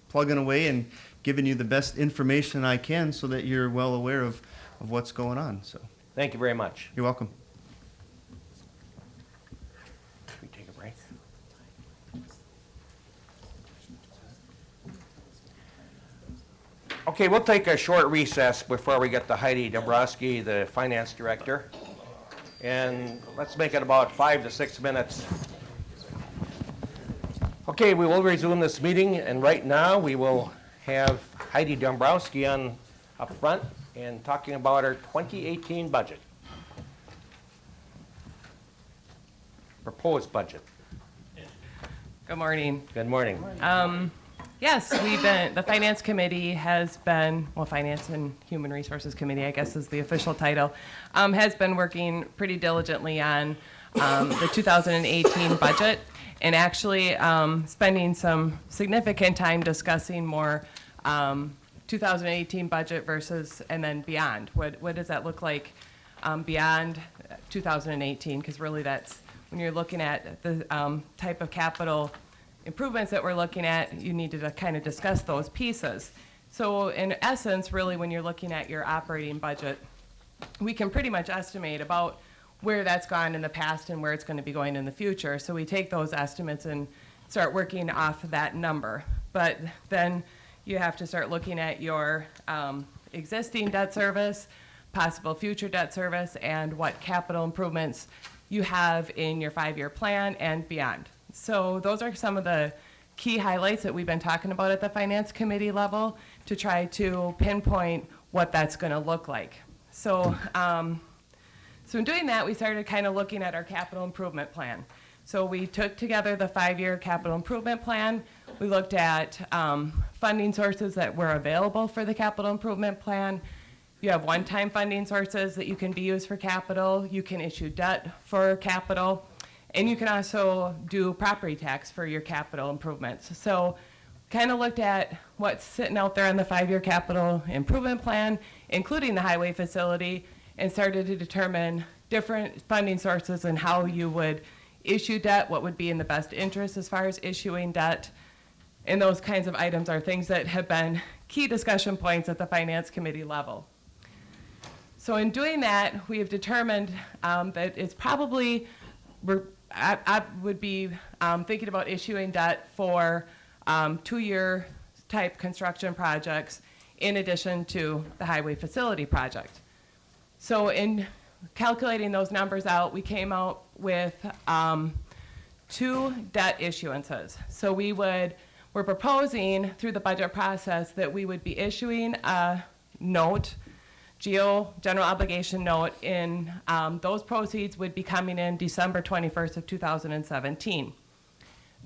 plugging away and giving you the best information I can so that you're well aware of what's going on. So,
thank you very much.
You're welcome.
Should we take a break? Okay, we'll take a short recess before we get to Heidi Dombrowski, the finance director. And let's make it about 5 to 6 minutes. Okay, we will resume this meeting, and right now we will have Heidi Dombrowski on up front and talking about our 2018 budget. Proposed budget.
Good morning.
Good morning.
Yes, the Finance Committee has been, well, Finance and Human Resources Committee, I guess is the official title, has been working pretty diligently on the 2018 budget, and actually spending some significant time discussing more 2018 budget versus, and then beyond. What does that look like beyond 2018? Because really that's, when you're looking at the type of capital improvements that we're looking at, you need to kind of discuss those pieces. So in essence, really, when you're looking at your operating budget, we can pretty much estimate about where that's gone in the past and where it's going to be going in the future. So we take those estimates and start working off of that number. But then you have to start looking at your existing debt service, possible future debt service, and what capital improvements you have in your 5-year plan and beyond. So those are some of the key highlights that we've been talking about at the Finance Committee level to try to pinpoint what that's going to look like. So, so in doing that, we started kind of looking at our capital improvement plan. So we took together the 5-year capital improvement plan. We looked at funding sources that were available for the capital improvement plan. You have one-time funding sources that you can be used for capital. You can issue debt for capital. And you can also do property tax for your capital improvements. So kind of looked at what's sitting out there on the 5-year capital improvement plan, including the highway facility, and started to determine different funding sources and how you would issue debt, what would be in the best interest as far as issuing debt. And those kinds of items are things that have been key discussion points at the Finance Committee level. So in doing that, we have determined that it's probably, I would be thinking about issuing debt for 2-year type construction projects in addition to the highway facility project. So in calculating those numbers out, we came out with 2 debt issuances. So we're proposing through the budget process that we would be issuing a note, general obligation note, in those proceeds would be coming in December 21st of 2017.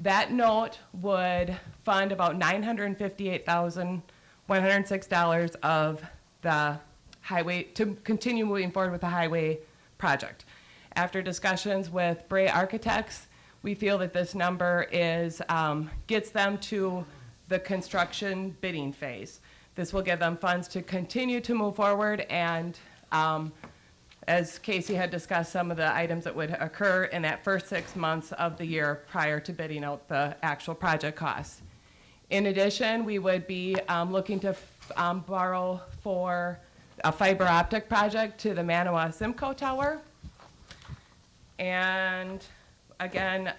That note would fund about $958,106 of the highway, to continue moving forward with the highway project. After discussions with Bray Architects, we feel that this number gets them to the construction bidding phase. This will give them funds to continue to move forward and as Casey had discussed, some of the items that would occur in that first 6 months of the year prior to bidding out the actual project costs. In addition, we would be looking to borrow for a fiber optic project to the Manawa Simcoe Tower. And again,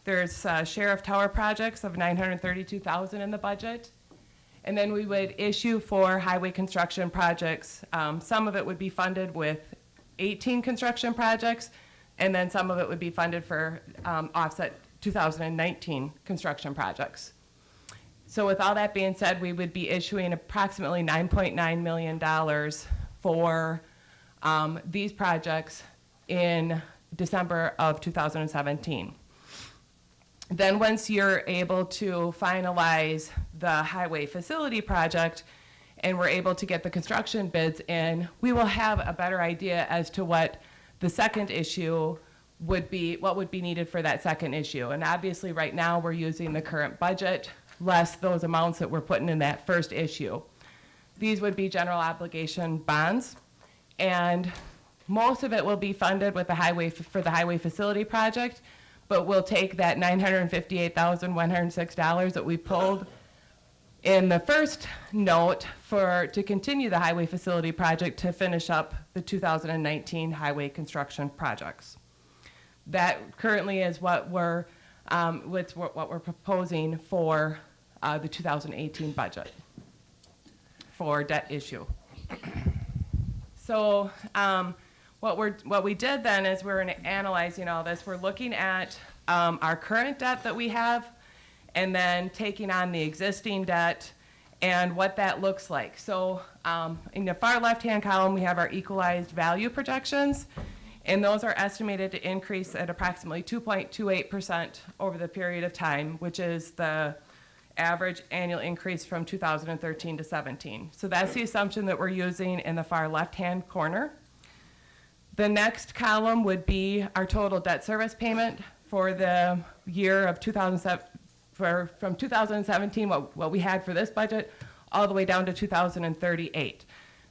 there's sheriff tower projects of $932,000 in the budget. And then we would issue for highway construction projects. Some of it would be funded with 18 construction projects, and then some of it would be funded for offset 2019 construction projects. So with all that being said, we would be issuing approximately $9.9 million for these projects in December of 2017. Then once you're able to finalize the highway facility project and we're able to get the construction bids in, we will have a better idea as to what the second issue would be, what would be needed for that second issue. And obviously right now we're using the current budget less those amounts that we're putting in that first issue. These would be general obligation bonds, and most of it will be funded with the highway for the highway facility project, but we'll take that $958,106 that we pulled in the first note to continue the highway facility project to finish up the 2019 highway construction projects. That currently is what we're proposing for the 2018 budget for debt issue. So what we did then is we're analyzing all this. We're looking at our current debt that we have, and then taking on the existing debt and what that looks like. So in the far left-hand column, we have our equalized value projections, and those are estimated to increase at approximately 2.28% over the period of time, which is the average annual increase from 2013 to 17. So that's the assumption that we're using in the far left-hand corner. The next column would be our total debt service payment for the year of 2007, from 2017, what we had for this budget, all the way down to 2038.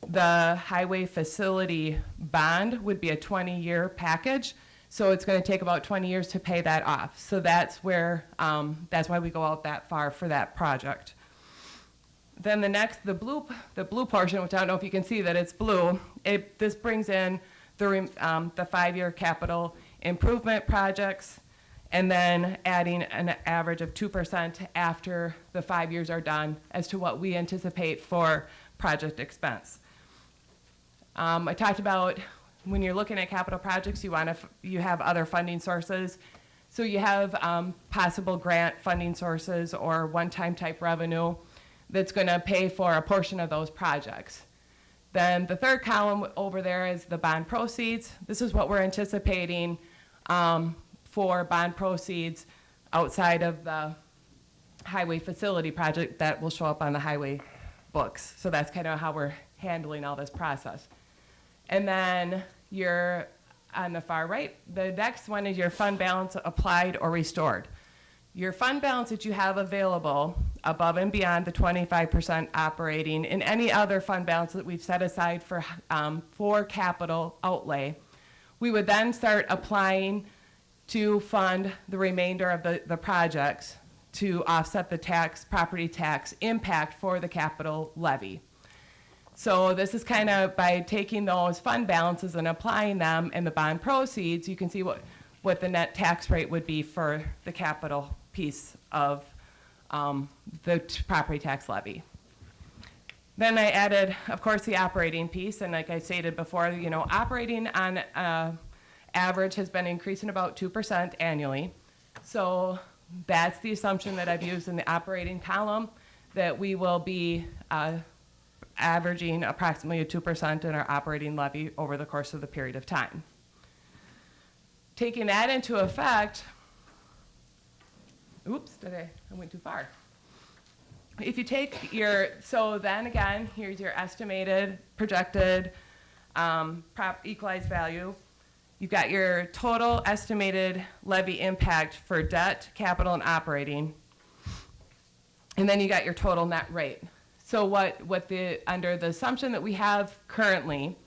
The highway facility bond would be a 20-year package, so it's going to take about 20 years to pay that off. So that's where, that's why we go out that far for that project. Then the next, the blue portion, which I don't know if you can see that it's blue, this brings in the 5-year capital improvement projects, and then adding an average of 2% after the 5 years are done as to what we anticipate for project expense. I talked about when you're looking at capital projects, you have other funding sources. So you have possible grant funding sources or one-time type revenue that's going to pay for a portion of those projects. Then the third column over there is the bond proceeds. This is what we're anticipating for bond proceeds outside of the highway facility project that will show up on the highway books. So that's kind of how we're handling all this process. And then you're on the far right, the next one is your fund balance applied or restored. Your fund balance that you have available above and beyond the 25% operating and any other fund balance that we've set aside for capital outlay, we would then start applying to fund the remainder of the projects to offset the property tax impact for the capital levy. So this is kind of by taking those fund balances and applying them in the bond proceeds, you can see what the net tax rate would be for the capital piece of the property tax levy. Then I added, of course, the operating piece, and like I stated before, operating on average has been increasing about 2% annually. So that's the assumption that I've used in the operating column, that we will be averaging approximately a 2% in our operating levy over the course of the period of time. Taking that into effect, oops, I went too far. If you take so then again, here's your estimated, projected equalized value. You've got your total estimated levy impact for debt, capital, and operating. And then you got your total net rate. So under the assumption that we have currently,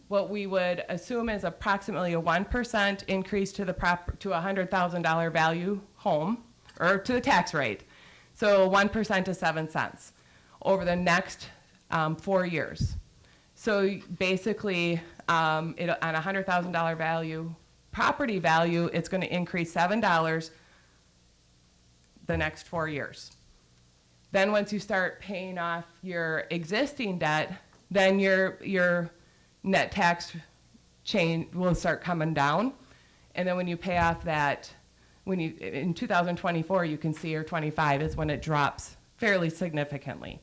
what we would assume is approximately a 1% increase to the to a $100,000 value home, or to the tax rate. So 1% is 7 cents over the next 4 years. So basically, on a $100,000 value, property value, it's going to increase $7 the next 4 years. Then once you start paying off your existing debt, then your net tax chain will start coming down. And then when you pay off that, in 2024, you can see, or 25 is when it drops fairly significantly.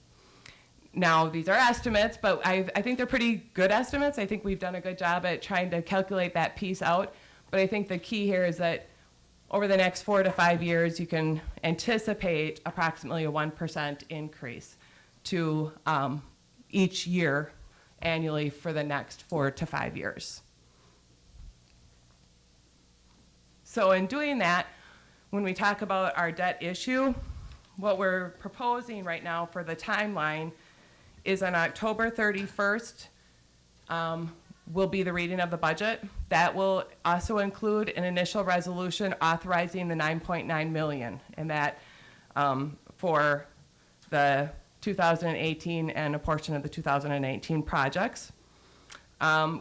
Now, these are estimates, but I think they're pretty good estimates. I think we've done a good job at trying to calculate that piece out. But I think the key here is that over the next 4 to 5 years, you can anticipate approximately a 1% increase to each year annually for the next 4 to 5 years. So in doing that, when we talk about our debt issue, what we're proposing right now for the timeline is on October 31st will be the reading of the budget. That will also include an initial resolution authorizing the $9.9 million, and that for the 2018 and a portion of the 2018 projects.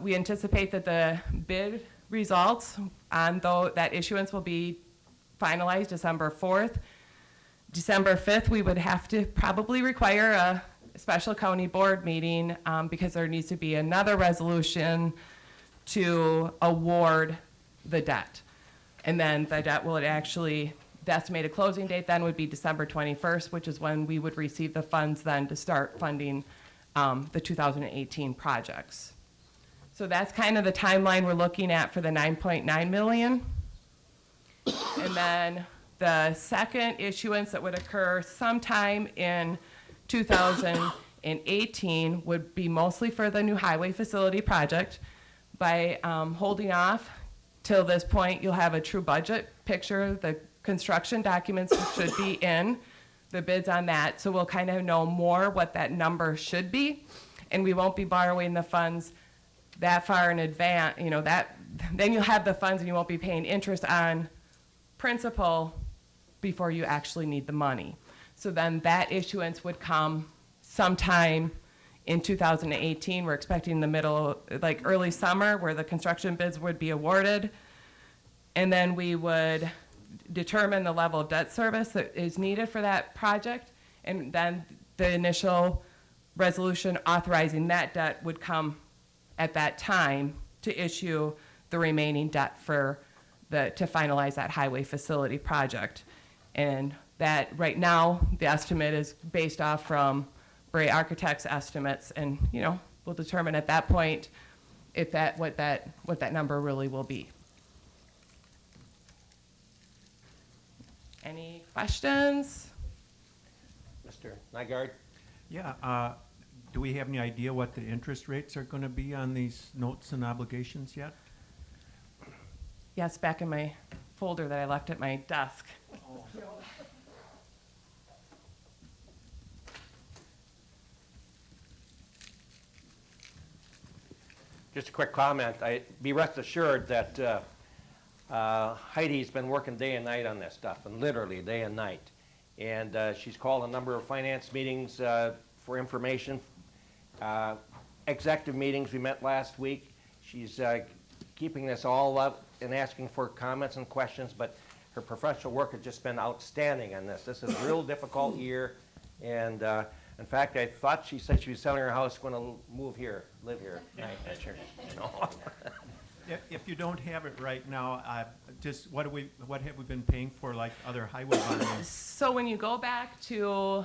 We anticipate that the bid results on that issuance will be finalized December 4th. December 5th, we would have to probably require a special county board meeting because there needs to be another resolution to award the debt. And then the debt will actually, the estimated closing date then would be December 21st, which is when we would receive the funds then to start funding the 2018 projects. So that's kind of the timeline we're looking at for the $9.9 million. And then the second issuance that would occur sometime in 2018 would be mostly for the new highway facility project. By holding off till this point, you'll have a true budget picture. The construction documents should be in, the bids on that, so we'll kind of know more what that number should be, and we won't be borrowing the funds that far in advance. You know, that then you'll have the funds and you won't be paying interest on principal before you actually need the money. So then that issuance would come sometime in 2018. We're expecting the middle, like early summer, where the construction bids would be awarded. And then we would determine the level of debt service that is needed for that project. And then the initial resolution authorizing that debt would come at that time to issue the remaining debt for to finalize that highway facility project. And that right now, the estimate is based off from Bray Architects estimates, and you know, we'll determine at that point if what that number really will be. Any questions?
Mr. Nygaard?
Yeah, do we have any idea what the interest rates are going to be on these notes and obligations yet?
Yes, back in my folder that I left at my desk.
Just a quick comment. Be rest assured that Heidi's been working day and night on this stuff, and literally day and night. And she's called a number of finance meetings for information. Executive meetings we met last week. She's keeping this all up and asking for comments and questions, but her professional work has just been outstanding on this. This is a real difficult year, and in fact, I thought she said she was selling her house, going to move here, live here. No.
If you don't have it right now, just what have we been paying for, like other highway bonds?
So when you go back to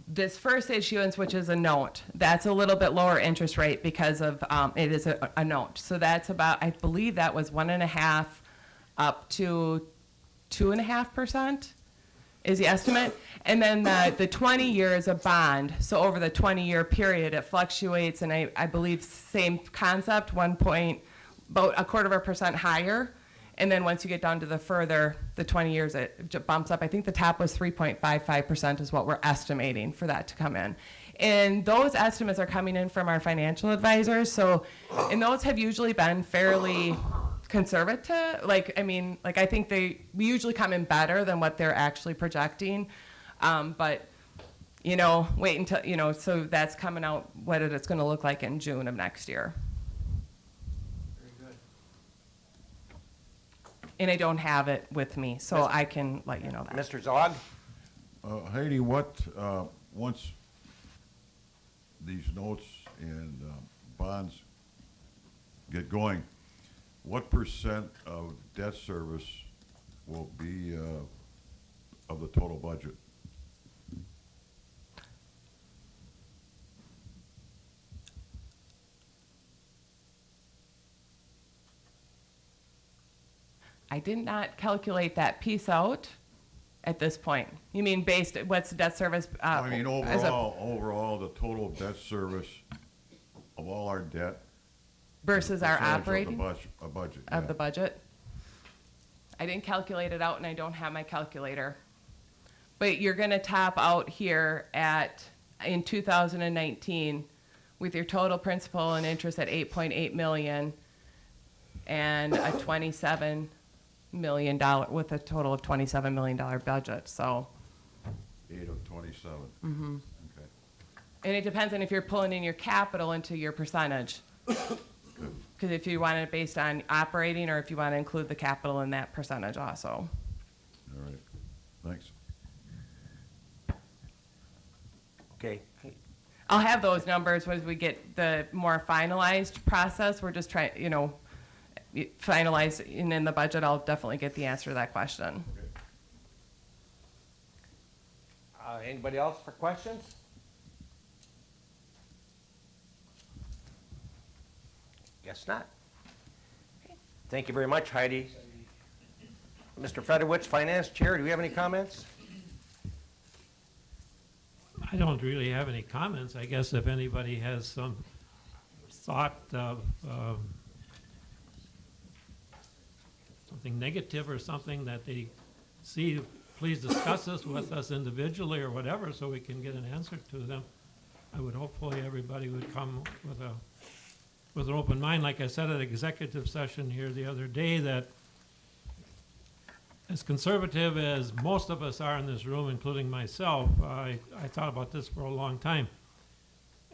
this first issuance, which is a note, that's a little bit lower interest rate because of it is a note. So that's about, I believe that was 1.5 up to 2.5% is the estimate. And then the 20 year is a bond. So over the 20-year period, it fluctuates, and I believe same concept, about 0.25% higher. And then once you get down to the 20 years, it bumps up. I think the top was 3.55% is what we're estimating for that to come in. And those estimates are coming in from our financial advisors. So, and those have usually been fairly conservative. Like, I mean, like I think we usually come in better than what they're actually projecting. But, you know, wait until, you know, so that's coming out, what it's going to look like in June of next year.
Very good.
And I don't have it with me, so I can let you know that.
Mr. Zog?
Heidi, once these notes and bonds get going, what percent of debt service will be of the total budget?
I did not calculate that piece out at this point. You mean based, what's debt service?
I mean, overall, the total debt service of all our debt.
Versus our operating?
Budget.
Of the budget? I didn't calculate it out and I don't have my calculator. But you're gonna top out here in 2019, with your total principal and interest at 8.8 million and a $27 million, with a total of $27 million budget, so.
8 of 27.
Mm-hmm.
Okay.
And it depends on if you're pulling in your capital into your percentage. Because if you want it based on operating or if you want to include the capital in that percentage also.
All right, thanks.
Okay.
I'll have those numbers as we get the more finalized process. We're just trying, you know, finalize, and in the budget, I'll definitely get the answer to that question.
Anybody else for questions? Guess not. Thank you very much, Heidi. Mr. Fedorowicz, Finance Chair, do you have any comments?
I don't really have any comments. I guess if anybody has some thought of something negative or something that they see, please discuss this with us individually or whatever so we can get an answer to them. I would hopefully everybody would come with an open mind. Like I said at executive session here the other day, that as conservative as most of us are in this room, including myself, I thought about this for a long time.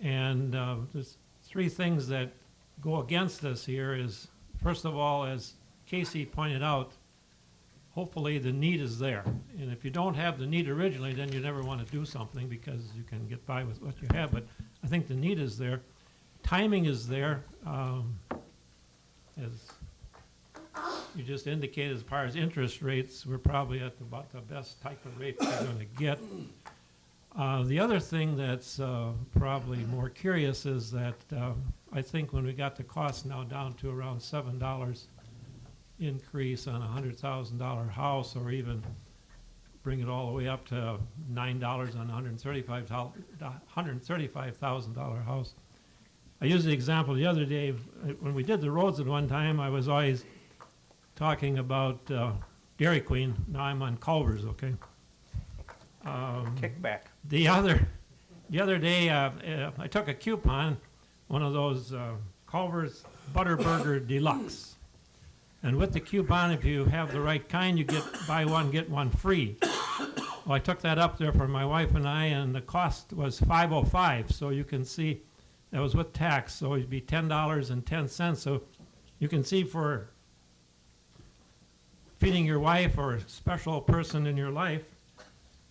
And there's three things that go against us here is, first of all, as Casey pointed out, hopefully the need is there. And if you don't have the need originally, then you never want to do something because you can get by with what you have. But I think the need is there. Timing is there. As you just indicated, as far as interest rates, we're probably at about the best type of rate we're going to get. The other thing that's probably more curious is that I think when we got the cost now down to around $7 increase on a $100,000 house, or even bring it all the way up to $9 on a $135,000 house. I used the example the other day, when we did the roads at one time, I was always talking about Dairy Queen. Now I'm on Culver's, okay?
Kickback.
The other day, I took a coupon, one of those Culver's Butterburger Deluxe. And with the coupon, if you have the right kind, you get buy one, get one free. Well, I took that up there for my wife and I, and the cost was $5.05. So you can see that was with tax, so it'd be $10.10. So you can see for feeding your wife or a special person in your life,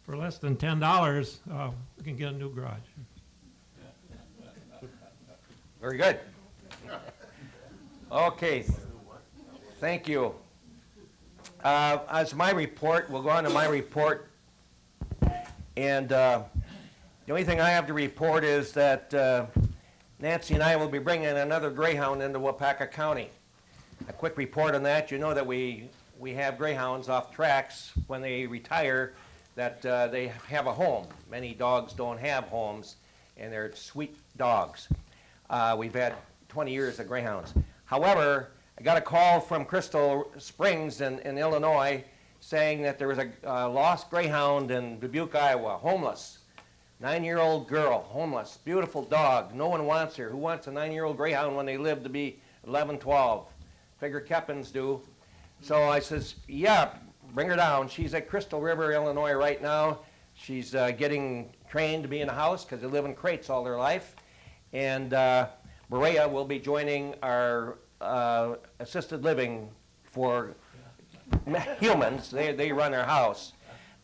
for less than $10, you can get a new garage.
Very good. Okay. Thank you. As my report, we'll go on to my report. And the only thing I have to report is that Nancy and I will be bringing another Greyhound into Waupaca County. A quick report on that. You know that we have Greyhounds off tracks when they retire, that they have a home. Many dogs don't have homes, and they're sweet dogs. We've had 20 years of Greyhounds. However, I got a call from Crystal Springs in Illinois saying that there was a lost Greyhound in Dubuque, Iowa, homeless. 9-year-old girl, homeless, beautiful dog. No one wants her. Who wants a 9-year-old greyhound when they live to be 11, 12? Figure Keppins do. So I says, yeah, bring her down. She's at Crystal River, Illinois right now. She's getting trained to be in a house because they live in crates all their life. And Berea will be joining our assisted living for humans. They run our house.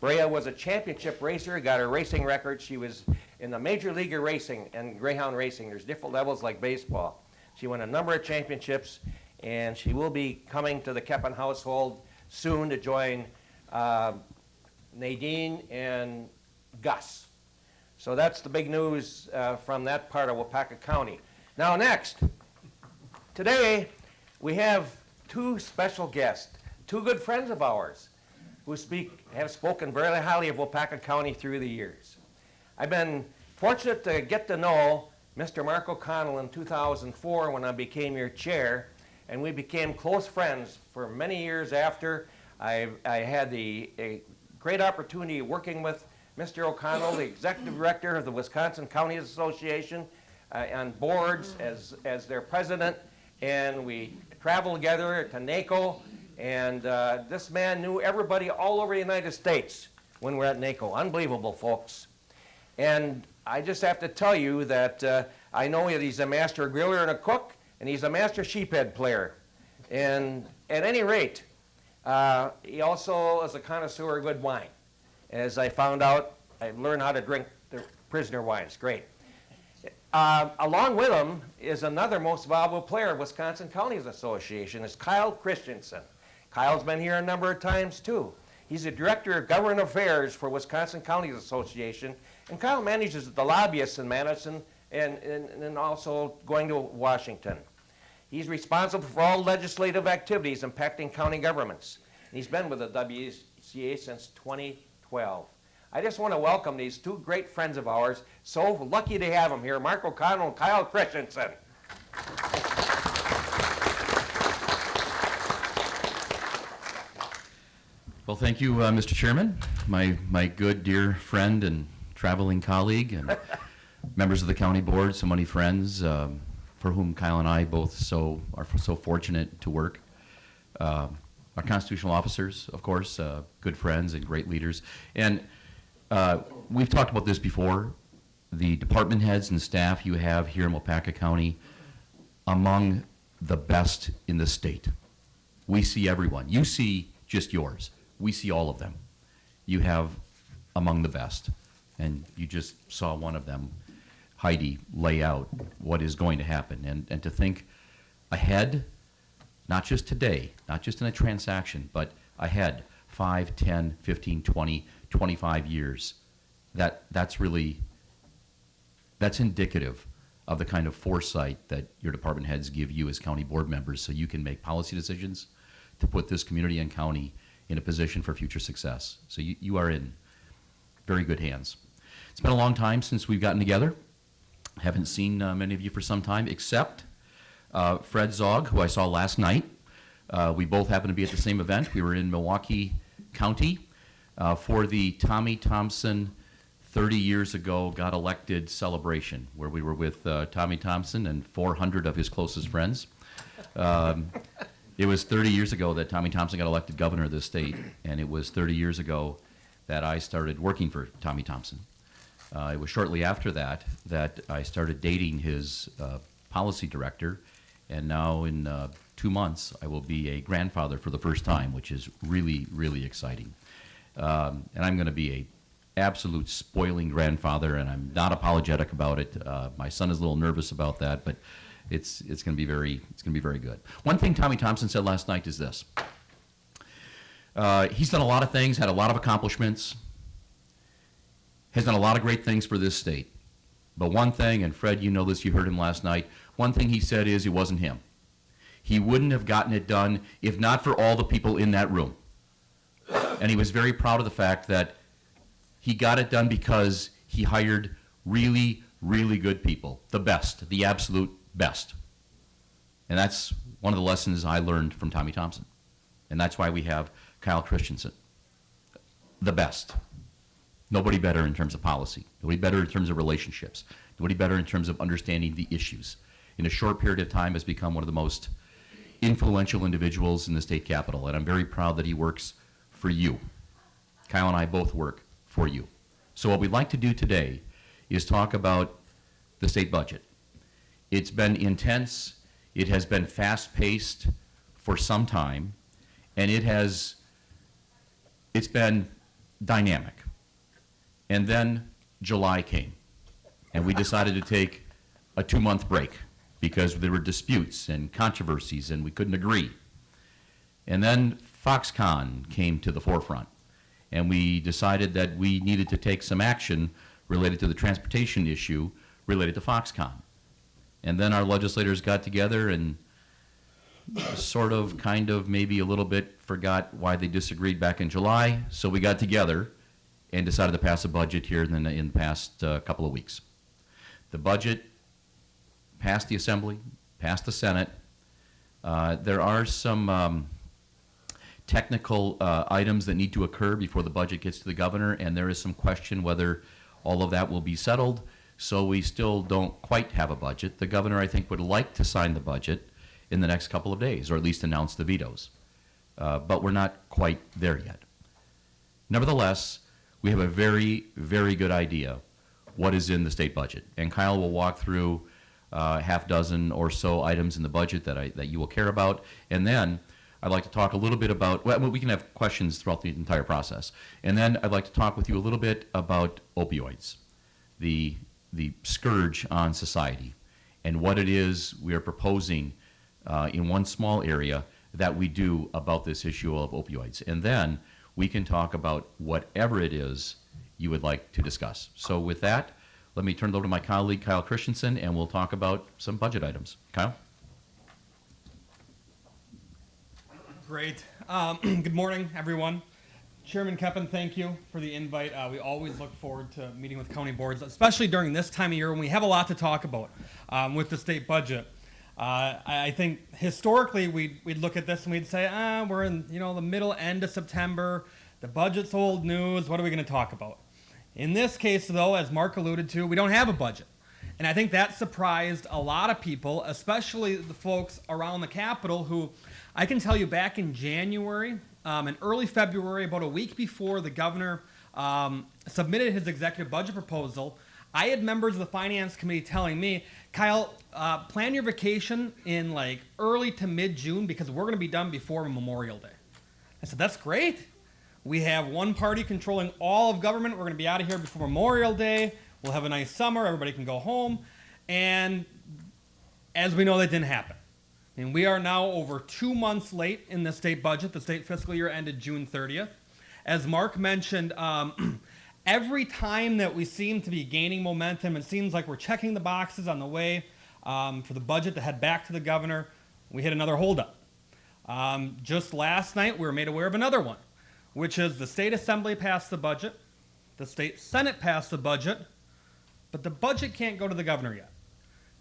Berea was a championship racer, got her racing record. She was in the Major League of Racing and greyhound racing. There's different levels like baseball. She won a number of championships, and she will be coming to the Keppen household soon to join Nadine and Gus. So that's the big news from that part of Waupaca County. Now next, today we have two special guests, two good friends of ours who have spoken very highly of Waupaca County through the years. I've been fortunate to get to know Mr. Mark O'Connell in 2004 when I became your chair, and we became close friends for many years after. I had a great opportunity working with Mr. O'Connell, the executive director of the Wisconsin Counties Association, on boards as their president, and we traveled together to NACO. And this man knew everybody all over the United States when we're at NACO. Unbelievable, folks. And I just have to tell you that I know that he's a master griller and a cook, and he's a master sheephead player. And at any rate, he also is a connoisseur of good wine. As I found out, I learned how to drink the prisoner wines. Great. Along with him is another most valuable player of Wisconsin Counties Association, is Kyle Christensen. Kyle's been here a number of times too. He's the Director of Government Affairs for Wisconsin Counties Association, and Kyle manages the lobbyists in Madison and also going to Washington. He's responsible for all legislative activities impacting county governments. And he's been with the WCA since 2012. I just want to welcome these two great friends of ours. So lucky to have them here, Mark O'Connell and Kyle Christensen.
Well, thank you, Mr. Chairman, my good dear friend and traveling colleague, and members of the county board, so many friends for whom Kyle and I both are so fortunate to work. Our constitutional officers, of course, good friends and great leaders. And we've talked about this before. The department heads and staff you have here in Waupaca County, among the best in the state. We see everyone. You see just yours. We see all of them. You have among the best. And you just saw one of them, Heidi, lay out what is going to happen. And to think ahead, not just today, not just in a transaction, but ahead, 5, 10, 15, 20, 25 years. That's indicative of the kind of foresight that your department heads give you as county board members so you can make policy decisions to put this community and county in a position for future success. So you are in very good hands. It's been a long time since we've gotten together. Haven't seen many of you for some time, except Fred Zog, who I saw last night. We both happened to be at the same event. We were in Milwaukee County for the Tommy Thompson 30 years ago got elected celebration, where we were with Tommy Thompson and 400 of his closest friends. It was 30 years ago that Tommy Thompson got elected governor of this state, and it was 30 years ago that I started working for Tommy Thompson. It was shortly after that that I started dating his policy director, and now in 2 months I will be a grandfather for the first time, which is really, really exciting. And I'm going to be a absolute spoiling grandfather, and I'm not apologetic about it. My son is a little nervous about that, but it's going to be very good. One thing Tommy Thompson said last night is this. He's done a lot of things, had a lot of accomplishments, has done a lot of great things for this state. But one thing, and Fred, you know this, you heard him last night, one thing he said is it wasn't him. He wouldn't have gotten it done if not for all the people in that room. And he was very proud of the fact that he got it done because he hired really, really good people, the best, the absolute best. And that's one of the lessons I learned from Tommy Thompson. And that's why we have Kyle Christensen, the best. Nobody better in terms of policy. Nobody better in terms of relationships. Nobody better in terms of understanding the issues. In a short period of time has become one of the most influential individuals in the state capitol, and I'm very proud that he works for you. Kyle and I both work for you. So what we'd like to do today is talk about the state budget. It's been intense, it has been fast-paced for some time, and it's been dynamic. And then July came, and we decided to take a 2-month break because there were disputes and controversies and we couldn't agree. And then Foxconn came to the forefront, and we decided that we needed to take some action related to the transportation issue related to Foxconn. And then our legislators got together and sort of, kind of, maybe a little bit forgot why they disagreed back in July, so we got together and decided to pass a budget here in the past couple of weeks. The budget passed the Assembly, passed the Senate. There are some technical items that need to occur before the budget gets to the governor, and there is some question whether all of that will be settled, so we still don't quite have a budget. The governor, I think, would like to sign the budget in the next couple of days, or at least announce the vetoes. But we're not quite there yet. Nevertheless, we have a very, very good idea what is in the state budget. And Kyle will walk through half dozen or so items in the budget that you will care about. And then I'd like to talk a little bit about, well, we can have questions throughout the entire process. And then I'd like to talk with you a little bit about opioids, the scourge on society, and what it is we are proposing in one small area that we do about this issue of opioids. And then we can talk about whatever it is you would like to discuss. So with that, let me turn it over to my colleague, Kyle Christensen, and we'll talk about some budget items. Kyle?
Great. Good morning, everyone. Chairman Keppen, thank you for the invite. We always look forward to meeting with county boards, especially during this time of year when we have a lot to talk about with the state budget. I think historically we'd look at this and we'd say, we're in the middle end of September. The budget's old news. What are we going to talk about? In this case, though, as Mark alluded to, we don't have a budget. And I think that surprised a lot of people, especially the folks around the Capitol who, I can tell you back in January and early February, about a week before the governor submitted his executive budget proposal, I had members of the Finance Committee telling me, Kyle, plan your vacation in like early to mid-June because we're going to be done before Memorial Day. I said, that's great. We have one party controlling all of government. We're going to be out of here before Memorial Day. We'll have a nice summer. Everybody can go home. And as we know, that didn't happen. And we are now over 2 months late in the state budget. The state fiscal year ended June 30th. As Mark mentioned, every time that we seem to be gaining momentum, it seems like we're checking the boxes on the way for the budget to head back to the governor, we hit another holdup. Just last night, we were made aware of another one, which is the state assembly passed the budget, the state senate passed the budget, but the budget can't go to the governor yet.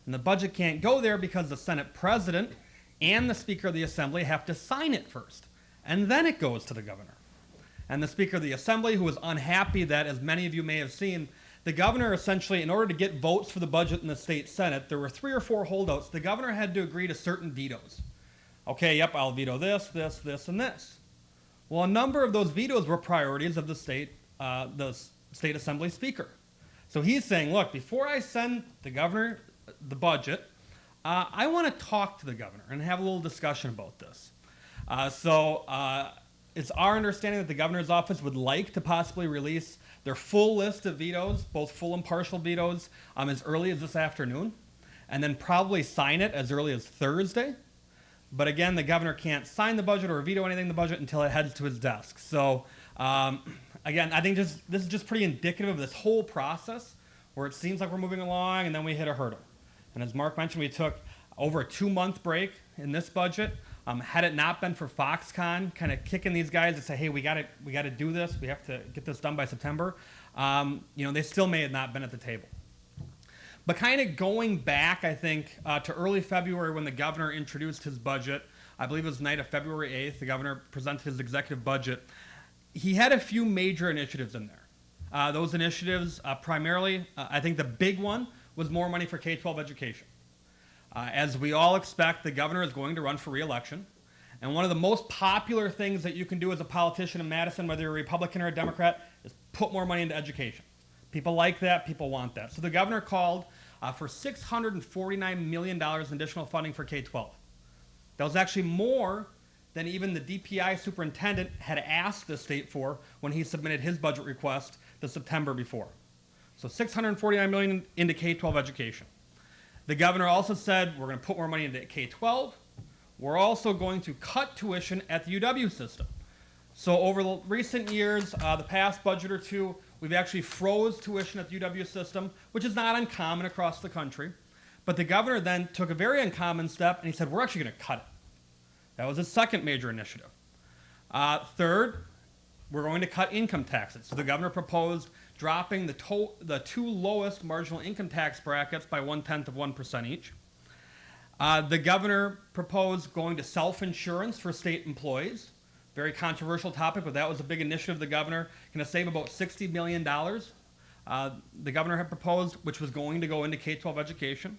And the budget can't go there because the Senate president and the Speaker of the Assembly have to sign it first, and then it goes to the governor. And the Speaker of the Assembly, who was unhappy that, as many of you may have seen, the governor essentially, in order to get votes for the budget in the state Senate, there were 3 or 4 holdouts. The governor had to agree to certain vetoes. Okay, yep, I'll veto this, this, this, and this. Well, a number of those vetoes were priorities of the state Assembly Speaker. So he's saying, look, before I send the governor the budget, I want to talk to the governor and have a little discussion about this. It's our understanding that the governor's office would like to possibly release their full list of vetoes, both full and partial vetoes, as early as this afternoon, and then probably sign it as early as Thursday. But again, the governor can't sign the budget or veto anything in the budget until it heads to his desk. So again, I think this is just pretty indicative of this whole process where it seems like we're moving along and then we hit a hurdle. And as Mark mentioned, we took over a 2-month break in this budget. Had it not been for Foxconn kind of kicking these guys to say, hey, we got to do this. We have to get this done by September. They still may have not been at the table. But kind of going back, I think, to early February when the governor introduced his budget, I believe it was the night of February 8th, the governor presented his executive budget. He had a few major initiatives in there. Those initiatives, primarily, I think the big one was more money for K-12 education. As we all expect, the governor is going to run for re-election. And one of the most popular things that you can do as a politician in Madison, whether you're a Republican or a Democrat, is put more money into education. People like that. People want that. So the governor called for $649 million in additional funding for K-12. That was actually more than even the DPI superintendent had asked the state for when he submitted his budget request the September before. So $649 million into K-12 education. The governor also said we're going to put more money into K-12. We're also going to cut tuition at the UW system. So over the recent years, the past budget or two, we've actually froze tuition at the UW system, which is not uncommon across the country. But the governor then took a very uncommon step, and he said, we're actually going to cut it. That was his second major initiative. Third, we're going to cut income taxes. So the governor proposed dropping the two lowest marginal income tax brackets by 1/10% each. The governor proposed going to self-insurance for state employees. Very controversial topic, but that was a big initiative of the governor. Going to save about $60 million. The governor had proposed, which was going to go into K-12 education.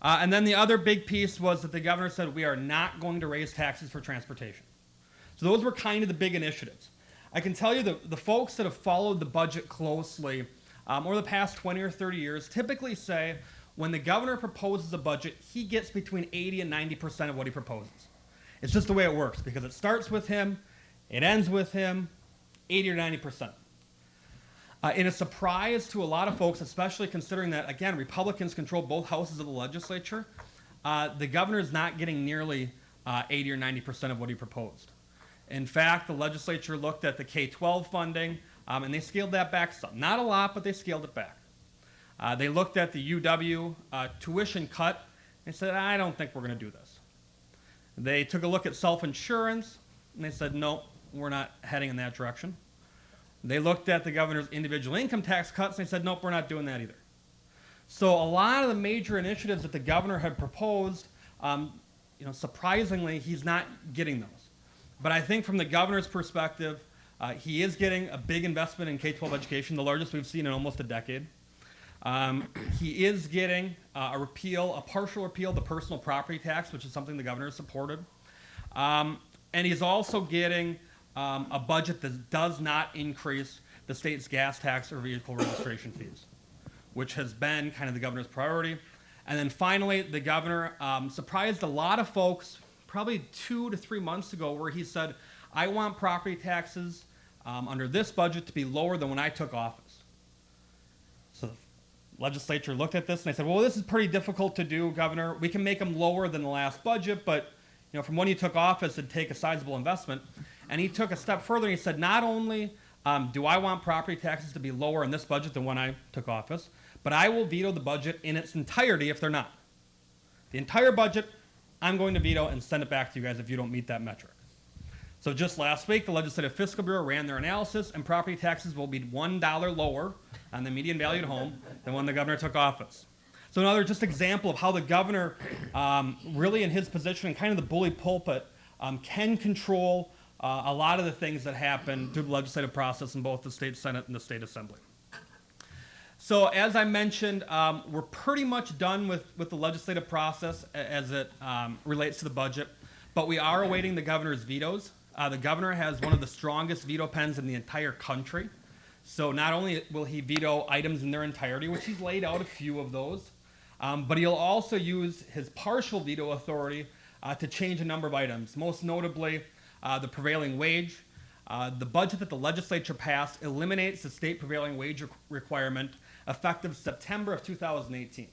And then the other big piece was that the governor said we are not going to raise taxes for transportation. So those were kind of the big initiatives. I can tell you the folks that have followed the budget closely over the past 20 or 30 years typically say when the governor proposes a budget, he gets between 80 and 90% of what he proposes. It's just the way it works because it starts with him, it ends with him, 80 or 90%. In a surprise to a lot of folks, especially considering that, again, Republicans control both houses of the legislature, the governor is not getting nearly 80 or 90% of what he proposed. In fact, the legislature looked at the K-12 funding, and they scaled that back some. Not a lot, but they scaled it back. They looked at the UW tuition cut and said, I don't think we're going to do this. They took a look at self-insurance, and they said, no, we're not heading in that direction. They looked at the governor's individual income tax cuts, and they said, nope, we're not doing that either. So a lot of the major initiatives that the governor had proposed, surprisingly, he's not getting those. But I think from the governor's perspective, he is getting a big investment in K-12 education, the largest we've seen in almost a decade. He is getting a partial repeal of the personal property tax, which is something the governor has supported. And he's also getting a budget that does not increase the state's gas tax or vehicle registration fees, which has been kind of the governor's priority. And then finally, the governor surprised a lot of folks probably 2 to 3 months ago where he said, I want property taxes under this budget to be lower than when I took office. So the legislature looked at this and they said, well, this is pretty difficult to do, Governor. We can make them lower than the last budget, but from when you took office, it'd take a sizable investment. And he took a step further and he said, not only do I want property taxes to be lower in this budget than when I took office, but I will veto the budget in its entirety if they're not. The entire budget, I'm going to veto and send it back to you guys if you don't meet that metric. So just last week, the Legislative Fiscal Bureau ran their analysis, and property taxes will be $1 lower on the median valued home than when the governor took office. So another just example of how the governor, really in his position and kind of the bully pulpit, can control a lot of the things that happen through the legislative process in both the state Senate and the state Assembly. So as I mentioned, we're pretty much done with the legislative process as it relates to the budget, but we are awaiting the governor's vetoes. The governor has one of the strongest veto pens in the entire country. So not only will he veto items in their entirety, which he's laid out a few of those, but he'll also use his partial veto authority to change a number of items, most notably the prevailing wage. The budget that the legislature passed eliminates the state prevailing wage requirement effective September of 2018.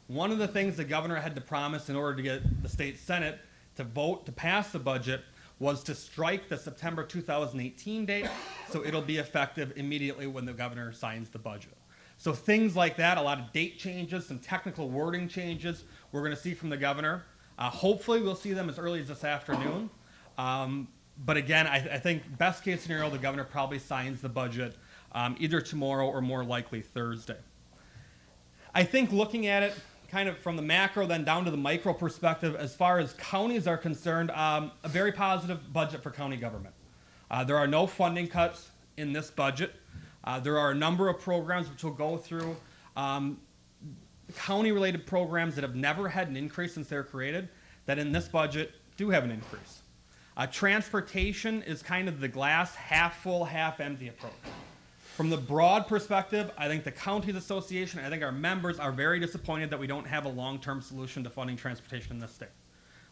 One of the things the governor had to promise in order to get the state Senate to vote to pass the budget was to strike the September 2018 date, so it'll be effective immediately when the governor signs the budget. So things like that, a lot of date changes, some technical wording changes we're going to see from the governor. Hopefully we'll see them as early as this afternoon. But again, I think best case scenario, the governor probably signs the budget either tomorrow or more likely Thursday. I think looking at it kind of from the macro then down to the micro perspective, as far as counties are concerned, a very positive budget for county government. There are no funding cuts in this budget. There are a number of programs which we'll go through. County-related programs that have never had an increase since they were created, that in this budget do have an increase. Transportation is kind of the glass half full, half empty approach. From the broad perspective, I think the counties association, I think our members are very disappointed that we don't have a long-term solution to funding transportation in this state.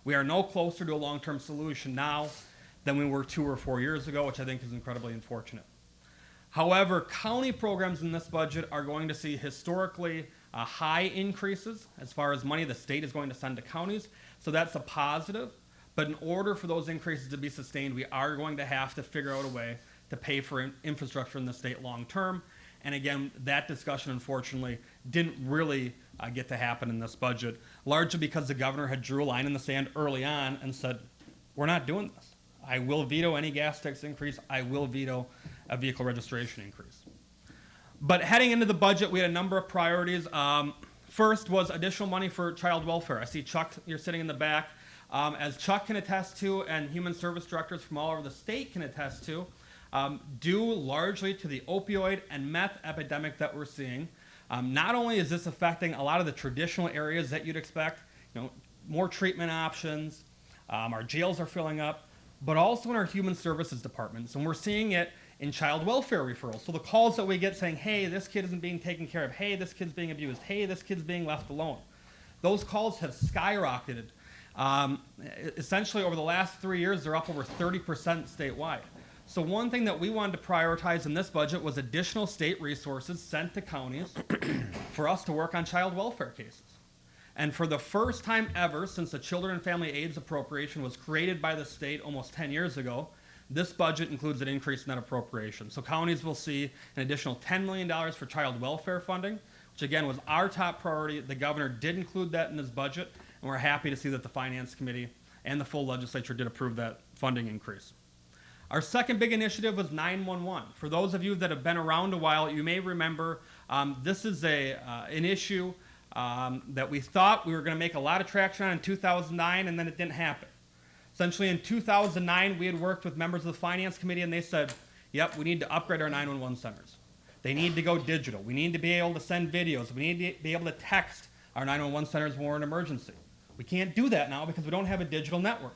We are no closer to a long-term solution now than we were 2 or 4 years ago, which I think is incredibly unfortunate. However, county programs in this budget are going to see historically high increases as far as money the state is going to send to counties, so that's a positive. But in order for those increases to be sustained, we are going to have to figure out a way to pay for infrastructure in the state long term. And again, that discussion, unfortunately, didn't really get to happen in this budget, largely because the governor had drew a line in the sand early on and said, we're not doing this. I will veto any gas tax increase. I will veto a vehicle registration increase. But heading into the budget, we had a number of priorities. First was additional money for child welfare. I see Chuck, you're sitting in the back. As Chuck can attest to, and human service directors from all over the state can attest to, due largely to the opioid and meth epidemic that we're seeing. Not only is this affecting a lot of the traditional areas that you'd expect, more treatment options, our jails are filling up, but also in our human services departments. And we're seeing it in child welfare referrals. So the calls that we get saying, hey, this kid isn't being taken care of, hey, this kid's being abused, hey, this kid's being left alone. Those calls have skyrocketed. Essentially, over the last 3 years, they're up over 30% statewide. So one thing that we wanted to prioritize in this budget was additional state resources sent to counties for us to work on child welfare cases. And for the first time ever since the Children and Family AIDS appropriation was created by the state almost 10 years ago, this budget includes an increase in that appropriation. So counties will see an additional $10 million for child welfare funding, which again was our top priority. The governor did include that in his budget, and we're happy to see that the Finance Committee and the full legislature did approve that funding increase. Our second big initiative was 911. For those of you that have been around a while, you may remember this is an issue that we thought we were going to make a lot of traction on in 2009, and then it didn't happen. Essentially, in 2009, we had worked with members of the Finance Committee, and they said, yep, we need to upgrade our 911 centers. They need to go digital. We need to be able to send videos. We need to be able to text our 911 centers when we're in an emergency. We can't do that now because we don't have a digital network.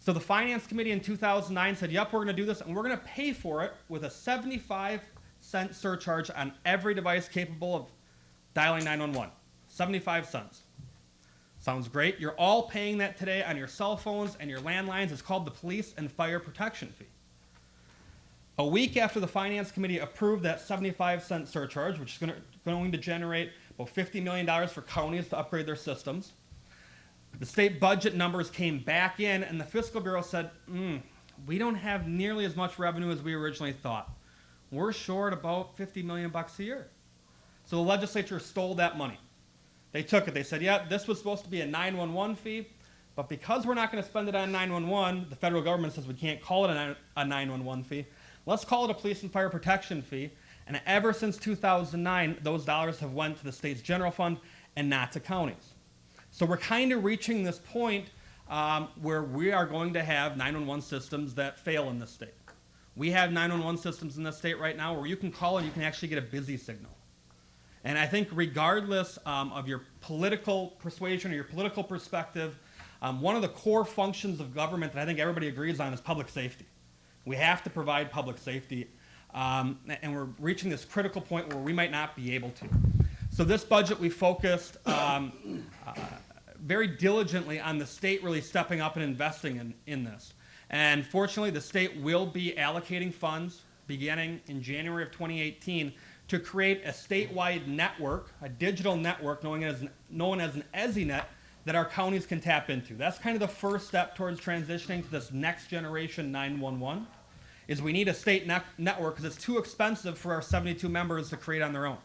So the Finance Committee in 2009 said, yep, we're going to do this, and we're going to pay for it with a 75-cent surcharge on every device capable of dialing 911. 75 cents. Sounds great. You're all paying that today on your cell phones and your landlines. It's called the Police and Fire Protection Fee. A week after the Finance Committee approved that 75-cent surcharge, which is going to generate about $50 million for counties to upgrade their systems, the state budget numbers came back in, and the Fiscal Bureau said, we don't have nearly as much revenue as we originally thought. We're short about $50 million a year. So the legislature stole that money. They took it. They said, yeah, this was supposed to be a 911 fee, but because we're not going to spend it on 911, the federal government says we can't call it a 911 fee. Let's call it a police and fire protection fee. And ever since 2009, those dollars have went to the state's general fund and not to counties. So we're kind of reaching this point where we are going to have 911 systems that fail in this state. We have 911 systems in this state right now where you can call and you can actually get a busy signal. And I think regardless of your political persuasion or your political perspective, one of the core functions of government that I think everybody agrees on is public safety. We have to provide public safety, and we're reaching this critical point where we might not be able to. So this budget, we focused very diligently on the state really stepping up and investing in this. And fortunately, the state will be allocating funds beginning in January of 2018 to create a statewide network, a digital network known as an EZINet that our counties can tap into. That's kind of the first step towards transitioning to this next generation 911, is we need a state network because it's too expensive for our 72 members to create on their own.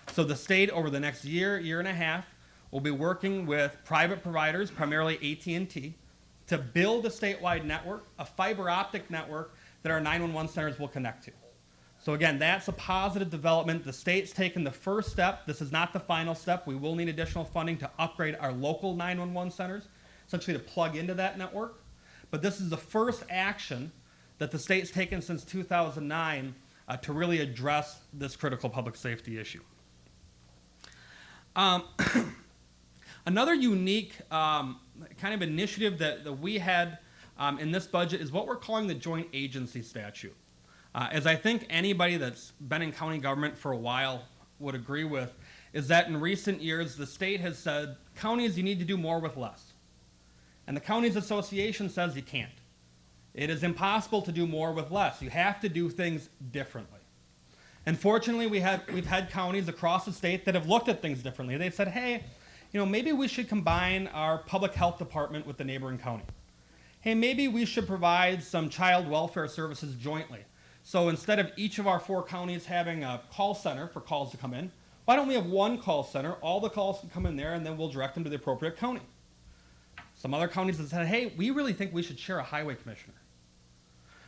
So the state, over the next year, year and a half, will be working with private providers, primarily AT&T, to build a statewide network, a fiber optic network that our 911 centers will connect to. So again, that's a positive development. The state's taken the first step. This is not the final step. We will need additional funding to upgrade our local 911 centers, essentially to plug into that network. But this is the first action that the state's taken since 2009 to really address this critical public safety issue. Another unique kind of initiative that we had in this budget is what we're calling the joint agency statute. As I think anybody that's been in county government for a while would agree with, is that in recent years the state has said, counties, you need to do more with less. And the Counties Association says you can't. It is impossible to do more with less. You have to do things differently. And fortunately, we've had counties across the state that have looked at things differently. They've said, hey, maybe we should combine our public health department with the neighboring county. Hey, maybe we should provide some child welfare services jointly. So instead of each of our 4 counties having a call center for calls to come in, why don't we have one call center, all the calls can come in there, and then we'll direct them to the appropriate county. Some other counties have said, hey, we really think we should share a highway commissioner.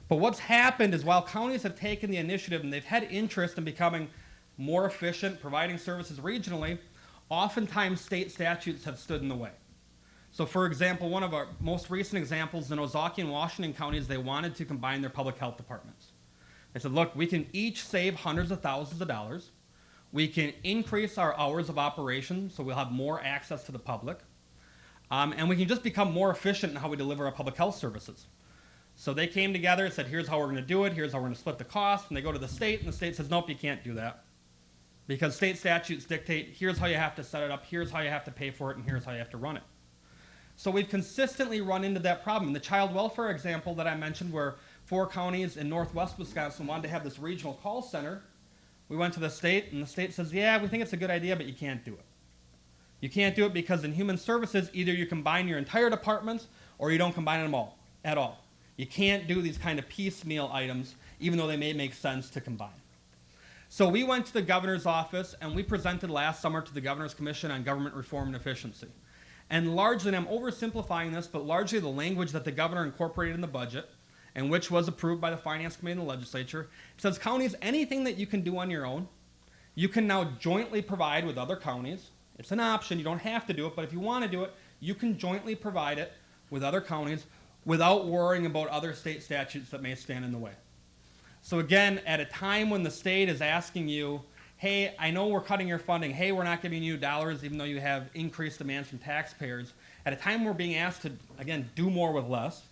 But what's happened is while counties have taken the initiative and they've had interest in becoming more efficient, providing services regionally, oftentimes state statutes have stood in the way. So for example, one of our most recent examples in Ozaukee and Washington counties, they wanted to combine their public health departments. They said, look, we can each save hundreds of thousands of dollars. We can increase our hours of operation so we'll have more access to the public. And we can just become more efficient in how we deliver our public health services. So they came together and said, here's how we're going to do it, here's how we're going to split the cost, and they go to the state, and the state says, nope, you can't do that. Because state statutes dictate, here's how you have to set it up, here's how you have to pay for it, and here's how you have to run it. So we've consistently run into that problem. The child welfare example that I mentioned where 4 counties in northwest Wisconsin wanted to have this regional call center, we went to the state, and the state says, yeah, we think it's a good idea, but you can't do it. You can't do it because in human services, either you combine your entire departments or you don't combine them all at all. You can't do these kind of piecemeal items, even though they may make sense to combine. So we went to the governor's office, and we presented last summer to the Governor's Commission on Government Reform and Efficiency. And largely, and I'm oversimplifying this, but largely the language that the governor incorporated in the budget, and which was approved by the Finance Committee and the legislature, says counties, anything that you can do on your own, you can now jointly provide with other counties. It's an option. You don't have to do it, but if you want to do it, you can jointly provide it with other counties without worrying about other state statutes that may stand in the way. So again, at a time when the state is asking you, hey, I know we're cutting your funding, hey, we're not giving you dollars even though you have increased demands from taxpayers, at a time we're being asked to, again, do more with less,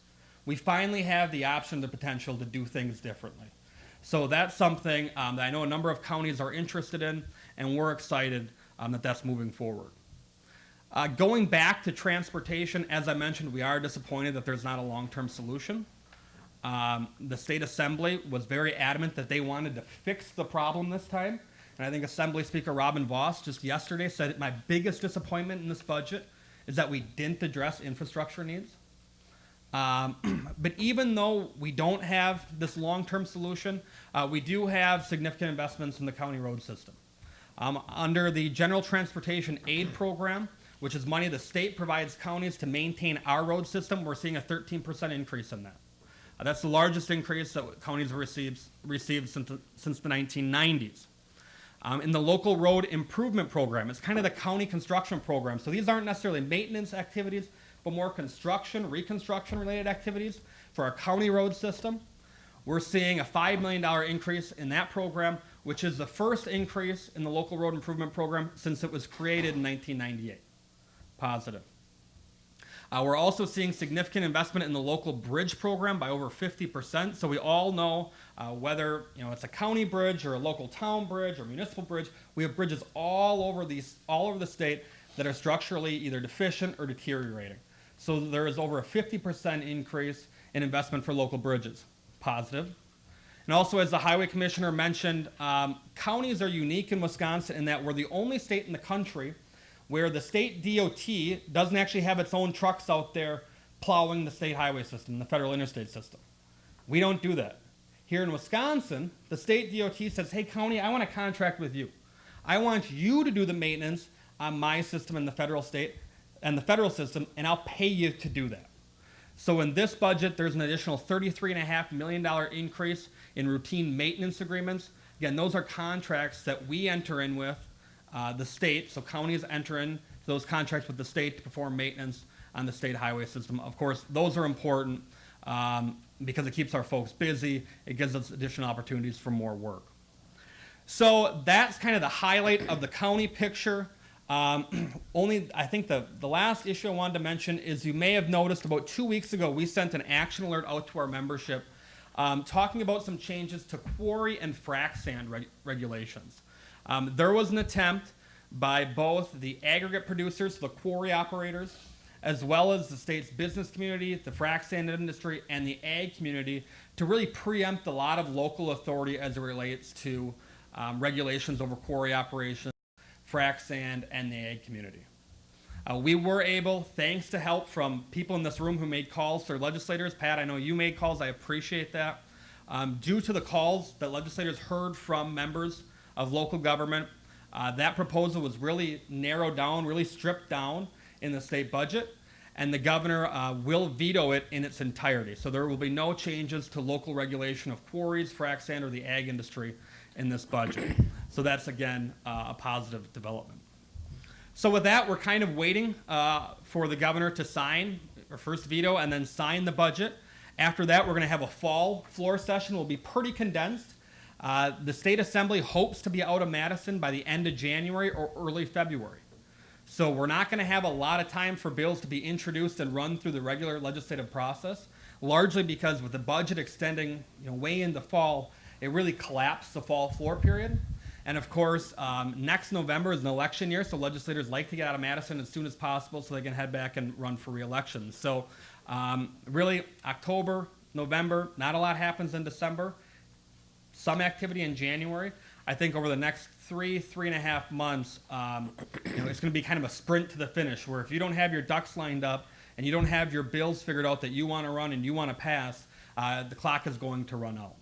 we finally have the option, the potential to do things differently. So that's something that I know a number of counties are interested in, and we're excited that that's moving forward. Going back to transportation, as I mentioned, we are disappointed that there's not a long-term solution. The state assembly was very adamant that they wanted to fix the problem this time. And I think Assembly Speaker Robin Voss just yesterday said my biggest disappointment in this budget is that we didn't address infrastructure needs. But even though we don't have this long-term solution, we do have significant investments in the county road system. Under the General Transportation Aid Program, which is money the state provides counties to maintain our road system, we're seeing a 13% increase in that. That's the largest increase that counties have received since the 1990s. In the Local Road Improvement Program, it's kind of the county construction program. So these aren't necessarily maintenance activities, but more construction, reconstruction related activities for our county road system. We're seeing a $5 million increase in that program, which is the first increase in the Local Road Improvement Program since it was created in 1998. Positive. We're also seeing significant investment in the local bridge program by over 50%. So we all know whether it's a county bridge or a local town bridge or municipal bridge, we have bridges all over the state that are structurally either deficient or deteriorating. So there is over a 50% increase in investment for local bridges. Positive. And also, as the Highway Commissioner mentioned, counties are unique in Wisconsin in that we're the only state in the country where the state DOT doesn't actually have its own trucks out there plowing the state highway system, the federal interstate system. We don't do that. Here in Wisconsin, the state DOT says, hey, county, I want to contract with you. I want you to do the maintenance on my system in the federal state and the federal system, and I'll pay you to do that. So in this budget, there's an additional $33.5 million increase in routine maintenance agreements. Again, those are contracts that we enter in with the state, so counties enter in those contracts with the state to perform maintenance on the state highway system. Of course, those are important because it keeps our folks busy. It gives us additional opportunities for more work. So that's kind of the highlight of the county picture. Only, I think the last issue I wanted to mention is you may have noticed about 2 weeks ago, we sent an action alert out to our membership talking about some changes to quarry and frac sand regulations. There was an attempt by both the aggregate producers, the quarry operators, as well as the state's business community, the frac sand industry, and the ag community to really preempt a lot of local authority as it relates to regulations over quarry operations, frac sand, and the ag community. We were able, thanks to help from people in this room who made calls to their legislators. Pat, I know you made calls. I appreciate that. Due to the calls that legislators heard from members of local government, that proposal was really narrowed down, really stripped down in the state budget, and the governor will veto it in its entirety. So there will be no changes to local regulation of quarries, frac sand, or the ag industry in this budget. So that's, again, a positive development. So with that, we're kind of waiting for the governor to sign, or first veto, and then sign the budget. After that, we're going to have a fall floor session. It will be pretty condensed. The State Assembly hopes to be out of Madison by the end of January or early February. So we're not going to have a lot of time for bills to be introduced and run through the regular legislative process, largely because with the budget extending way into fall, it really collapsed the fall floor period. And of course, next November is an election year, so legislators like to get out of Madison as soon as possible so they can head back and run for re-election. So really, October, November, not a lot happens in December. Some activity in January. I think over the next 3.5 months, it's going to be kind of a sprint to the finish, where if you don't have your ducks lined up and you don't have your bills figured out that you want to run and you want to pass, the clock is going to run out.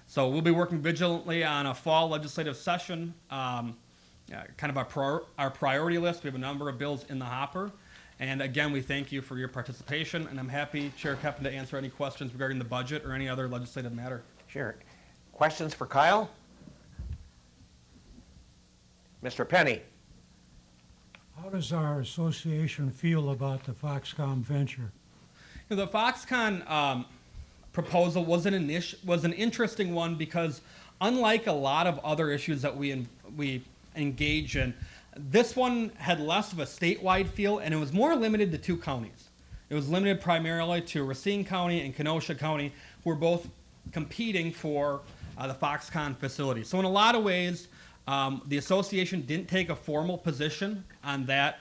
So we'll be working vigilantly on a fall legislative session, kind of our priority list. We have a number of bills in the hopper. And again, we thank you for your participation, and I'm happy, Chair Keppen, to answer any questions regarding the budget or any other legislative matter.
Sure. Questions for Kyle? Mr. Penny.
How does our association feel about the Foxconn venture?
The Foxconn proposal was an interesting one because, unlike a lot of other issues that we engage in, this one had less of a statewide feel, and it was more limited to 2 counties. It was limited primarily to Racine County and Kenosha County, who were both competing for the Foxconn facility. So in a lot of ways, the association didn't take a formal position on that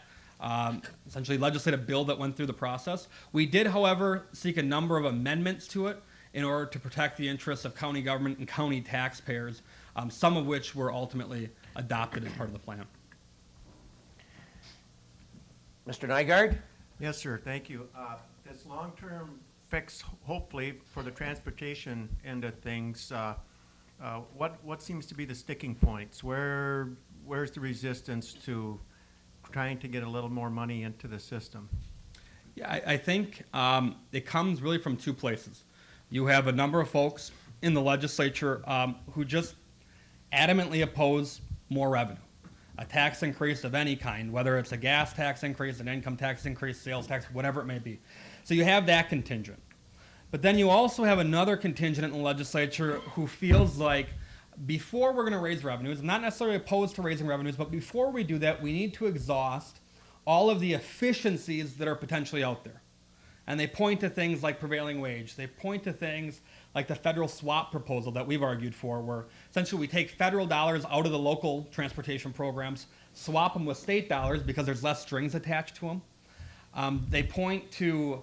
essentially legislative bill that went through the process. We did, however, seek a number of amendments to it in order to protect the interests of county government and county taxpayers, some of which were ultimately adopted as part of the plan. Mr. Nygaard?
Yes, sir. Thank you. This long-term fix, hopefully, for the transportation end of things, what seems to be the sticking points? Where's the resistance to trying to get a little more money into the system?
Yeah, I think it comes really from 2 places. You have a number of folks in the legislature who just adamantly oppose more revenue, a tax increase of any kind, whether it's a gas tax increase, an income tax increase, sales tax, whatever it may be. So you have that contingent. But then you also have another contingent in the legislature who feels like before we're going to raise revenues, I'm not necessarily opposed to raising revenues, but before we do that, we need to exhaust all of the efficiencies that are potentially out there. And they point to things like prevailing wage. They point to things like the federal swap proposal that we've argued for, where essentially we take federal dollars out of the local transportation programs, swap them with state dollars because there's less strings attached to them. They point to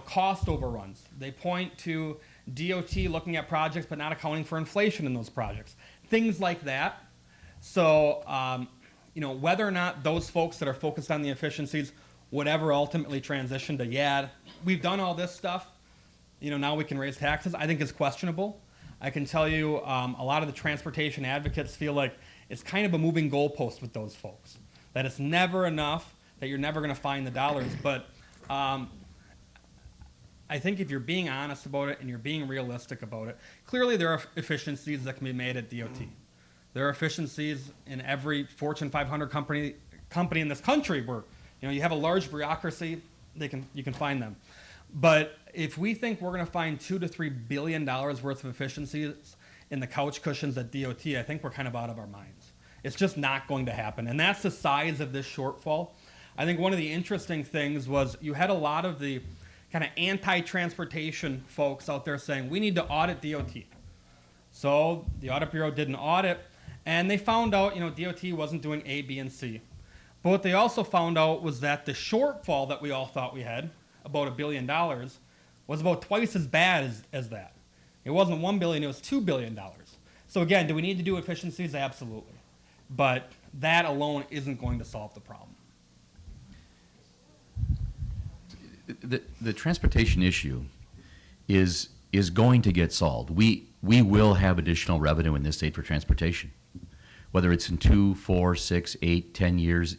cost overruns. They point to DOT looking at projects but not accounting for inflation in those projects. Things like that. So, whether or not those folks that are focused on the efficiencies would ever ultimately transition to, yeah, we've done all this stuff, now we can raise taxes, I think is questionable. I can tell you a lot of the transportation advocates feel like it's kind of a moving goalpost with those folks, that it's never enough, that you're never going to find the dollars. But I think if you're being honest about it and you're being realistic about it, clearly there are efficiencies that can be made at DOT. There are efficiencies in every Fortune 500 company in this country where you have a large bureaucracy, you can find them. But if we think we're going to find $2 to $3 billion worth of efficiencies in the couch cushions at DOT, I think we're kind of out of our minds. It's just not going to happen. And that's the size of this shortfall. I think one of the interesting things was you had a lot of the kind of anti-transportation folks out there saying, we need to audit DOT. So the Audit Bureau did an audit, and they found out, DOT wasn't doing A, B, and C. But what they also found out was that the shortfall that we all thought we had, about $1 billion, was about twice as bad as that. It wasn't $1 billion, it was $2 billion. So again, do we need to do efficiencies? Absolutely. But that alone isn't going to solve the problem.
The transportation issue is going to get solved. We will have additional revenue in this state for transportation. Whether it's in 2, 4, 6, 8, 10 years,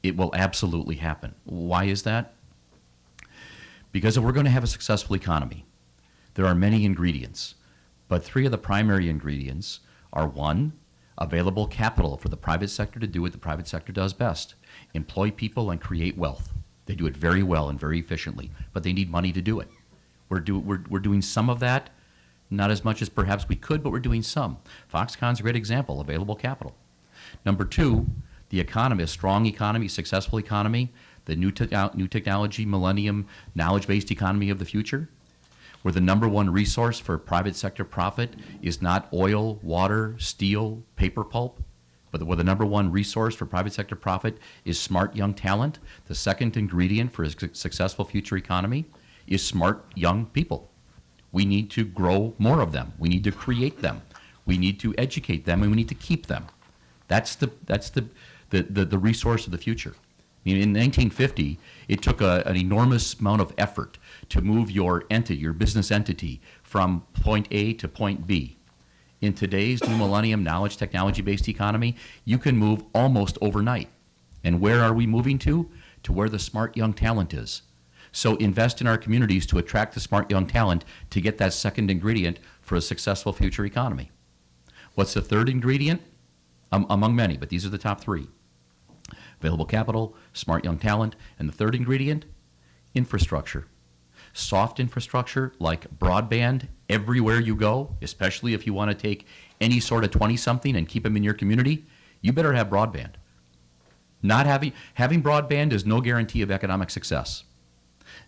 it will absolutely happen. Why is that? Because if we're going to have a successful economy, there are many ingredients, but 3 of the primary ingredients are: 1, available capital for the private sector to do what the private sector does best, employ people and create wealth. They do it very well and very efficiently, but they need money to do it. We're doing some of that, not as much as perhaps we could, but we're doing some. Foxconn's a great example, available capital. Number 2, the economy, a strong economy, successful economy, the new technology, millennium, knowledge-based economy of the future, where the number 1 resource for private sector profit is not oil, water, steel, paper pulp, but where the number 1 resource for private sector profit is smart young talent. The second ingredient for a successful future economy is smart young people. We need to grow more of them. We need to create them. We need to educate them, and we need to keep them. That's the resource of the future. I mean, in 1950, it took an enormous amount of effort to move your entity, your business entity, from point A to point B. In today's new millennium knowledge technology-based economy, you can move almost overnight. And where are we moving to? To where the smart young talent is. So invest in our communities to attract the smart young talent to get that second ingredient for a successful future economy. What's the third ingredient? Among many, but these are the top 3. Available capital, smart young talent, and the third ingredient, infrastructure. Soft infrastructure like broadband everywhere you go, especially if you want to take any sort of 20-something and keep them in your community, you better have broadband. Not having broadband is no guarantee of economic success.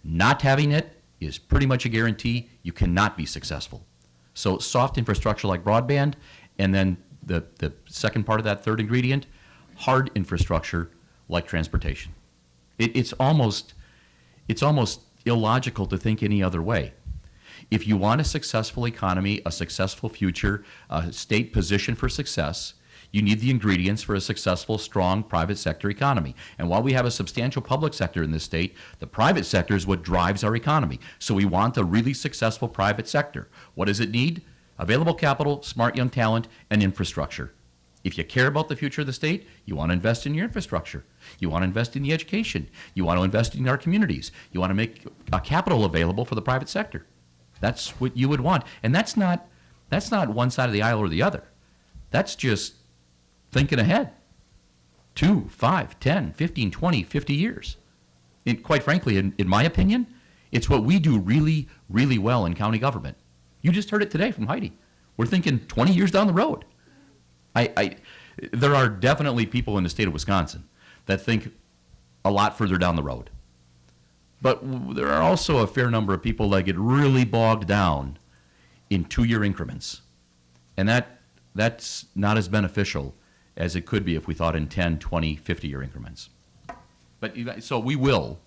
Not having it is pretty much a guarantee you cannot be successful. So soft infrastructure like broadband, and then the second part of that third ingredient, hard infrastructure like transportation. It's almost illogical to think any other way. If you want a successful economy, a successful future, a state position for success, you need the ingredients for a successful, strong private sector economy. And while we have a substantial public sector in this state, the private sector is what drives our economy. So we want a really successful private sector. What does it need? Available capital, smart young talent, and infrastructure. If you care about the future of the state, you want to invest in your infrastructure. You want to invest in the education. You want to invest in our communities. You want to make capital available for the private sector. That's what you would want. And that's not one side of the aisle or the other. That's just thinking ahead. 2, 5, 10, 15, 20, 50 years. And quite frankly, in my opinion, it's what we do really, really well in county government. You just heard it today from Heidi. We're thinking 20 years down the road. There are definitely people in the state of Wisconsin that think a lot further down the road. But there are also a fair number of people that get really bogged down in 2-year increments. And that's not as beneficial as it could be if we thought in 10, 20, 50-year increments. But so we will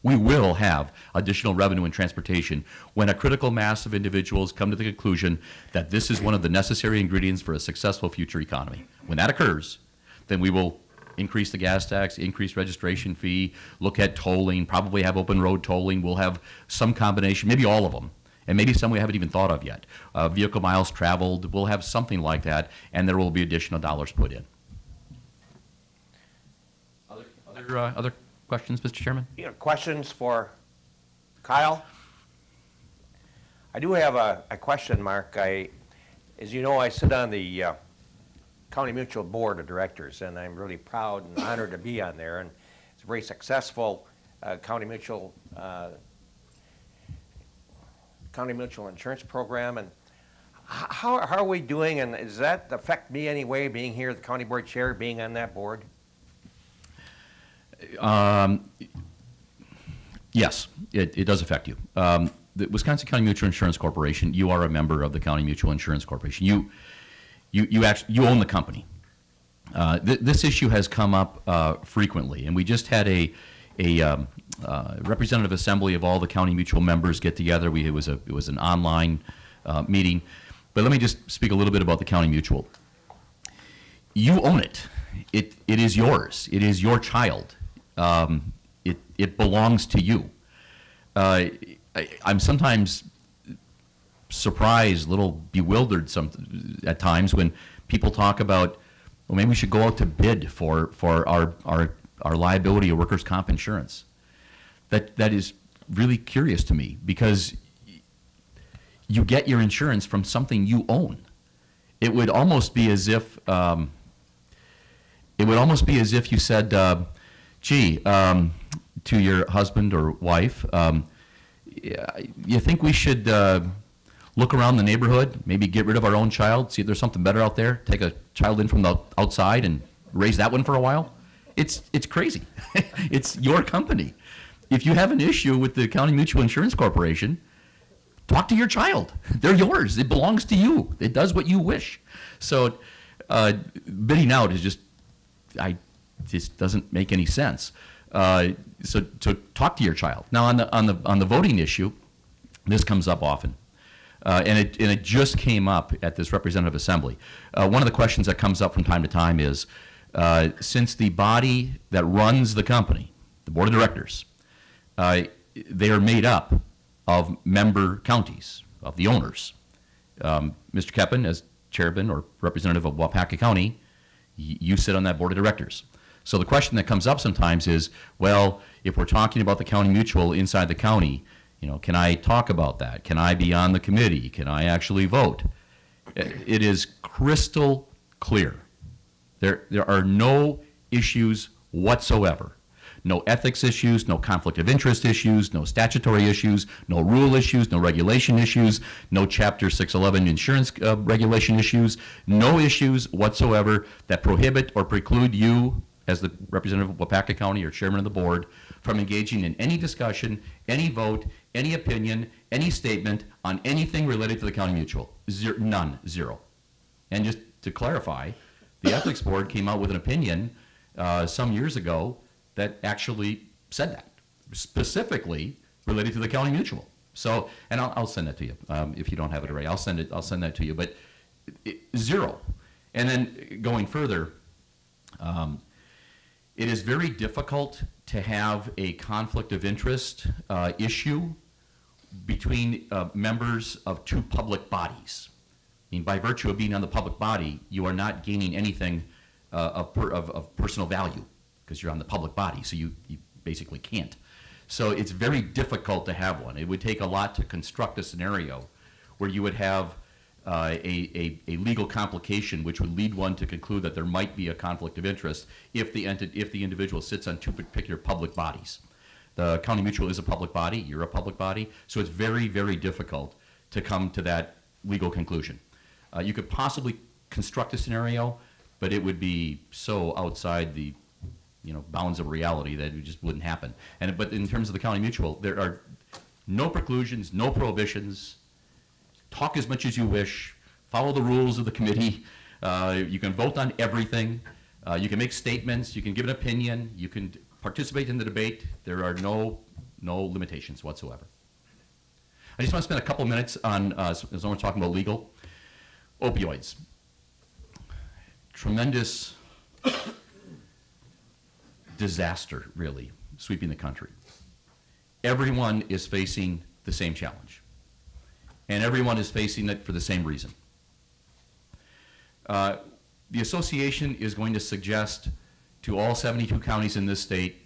have additional revenue in transportation when a critical mass of individuals come to the conclusion that this is one of the necessary ingredients for a successful future economy. When that occurs, then we will increase the gas tax, increase registration fee, look at tolling, probably have open road tolling. We'll have some combination, maybe all of them, and maybe some we haven't even thought of yet. Vehicle miles traveled, we'll have something like that, and there will be additional dollars put in. Other questions, Mr. Chairman?
Questions for Kyle? I do have a question, Mark. As you know, I sit on the County Mutual Board of Directors, and I'm really proud and honored to be on there. And it's a very successful County Mutual County Mutual Insurance Program, and how are we doing, and does that affect me anyway, being here, the county board chair, being on that board?
Yes, it does affect you. The Wisconsin County Mutual Insurance Corporation, you are a member of the County Mutual Insurance Corporation. You own the company. This issue has come up frequently, and we just had a representative assembly of all the county mutual members get together. It was an online meeting. But let me just speak a little bit about the county mutual. You own it. It is yours. It is your child. It belongs to you. I'm sometimes surprised, a little bewildered at times when people talk about, well, maybe we should go out to bid for our liability or workers' comp insurance. That is really curious to me, because you get your insurance from something you own. It would almost be as if you said, gee, to your husband or wife, you think we should look around the neighborhood, maybe get rid of our own child, see if there's something better out there, take a child in from the outside and raise that one for a while? It's crazy. It's your company. If you have an issue with the County Mutual Insurance Corporation, talk to your child. They're yours. It belongs to you. It does what you wish. So bidding out is just doesn't make any sense. So talk to your child. Now on the voting issue, this comes up often, and it just came up at this representative assembly. One of the questions that comes up from time to time is, since the body that runs the company, the board of directors, they are made up of member counties, of the owners. Mr. Keppen, as chairman or representative of Waupaca County, you sit on that board of directors. So the question that comes up sometimes is, well, if we're talking about the county mutual inside the county, can I talk about that? Can I be on the committee? Can I actually vote? It is crystal clear. There are no issues whatsoever. No ethics issues, no conflict of interest issues, no statutory issues, no rule issues, no regulation issues, no Chapter 611 insurance regulation issues, no issues whatsoever that prohibit or preclude you, as the representative of Waupaca County or chairman of the board, from engaging in any discussion, any vote, any opinion, any statement on anything related to the county mutual. None, zero. And just to clarify, the ethics board came out with an opinion some years ago that actually said that, specifically related to the county mutual. So, and I'll send that to you if you don't have it already. I'll send that to you. But zero. And then going further, it is very difficult to have a conflict of interest issue between members of two public bodies. I mean, by virtue of being on the public body, you are not gaining anything of personal value, because you're on the public body, so you basically can't. So it's very difficult to have one. It would take a lot to construct a scenario where you would have a legal complication which would lead one to conclude that there might be a conflict of interest if the individual sits on two particular public bodies. The county mutual is a public body, you're a public body, so it's very, very difficult to come to that legal conclusion. You could possibly construct a scenario, but it would be so outside the bounds of reality that it just wouldn't happen. But in terms of the county mutual, there are no preclusions, no prohibitions. Talk as much as you wish. Follow the rules of the committee. You can vote on everything. You can make statements. You can give an opinion. You can participate in the debate. There are no limitations whatsoever. I just want to spend a couple minutes on, as we're talking about legal, opioids. Tremendous disaster, really, sweeping the country. Everyone is facing the same challenge, and everyone is facing it for the same reason. The association is going to suggest to all 72 counties in this state,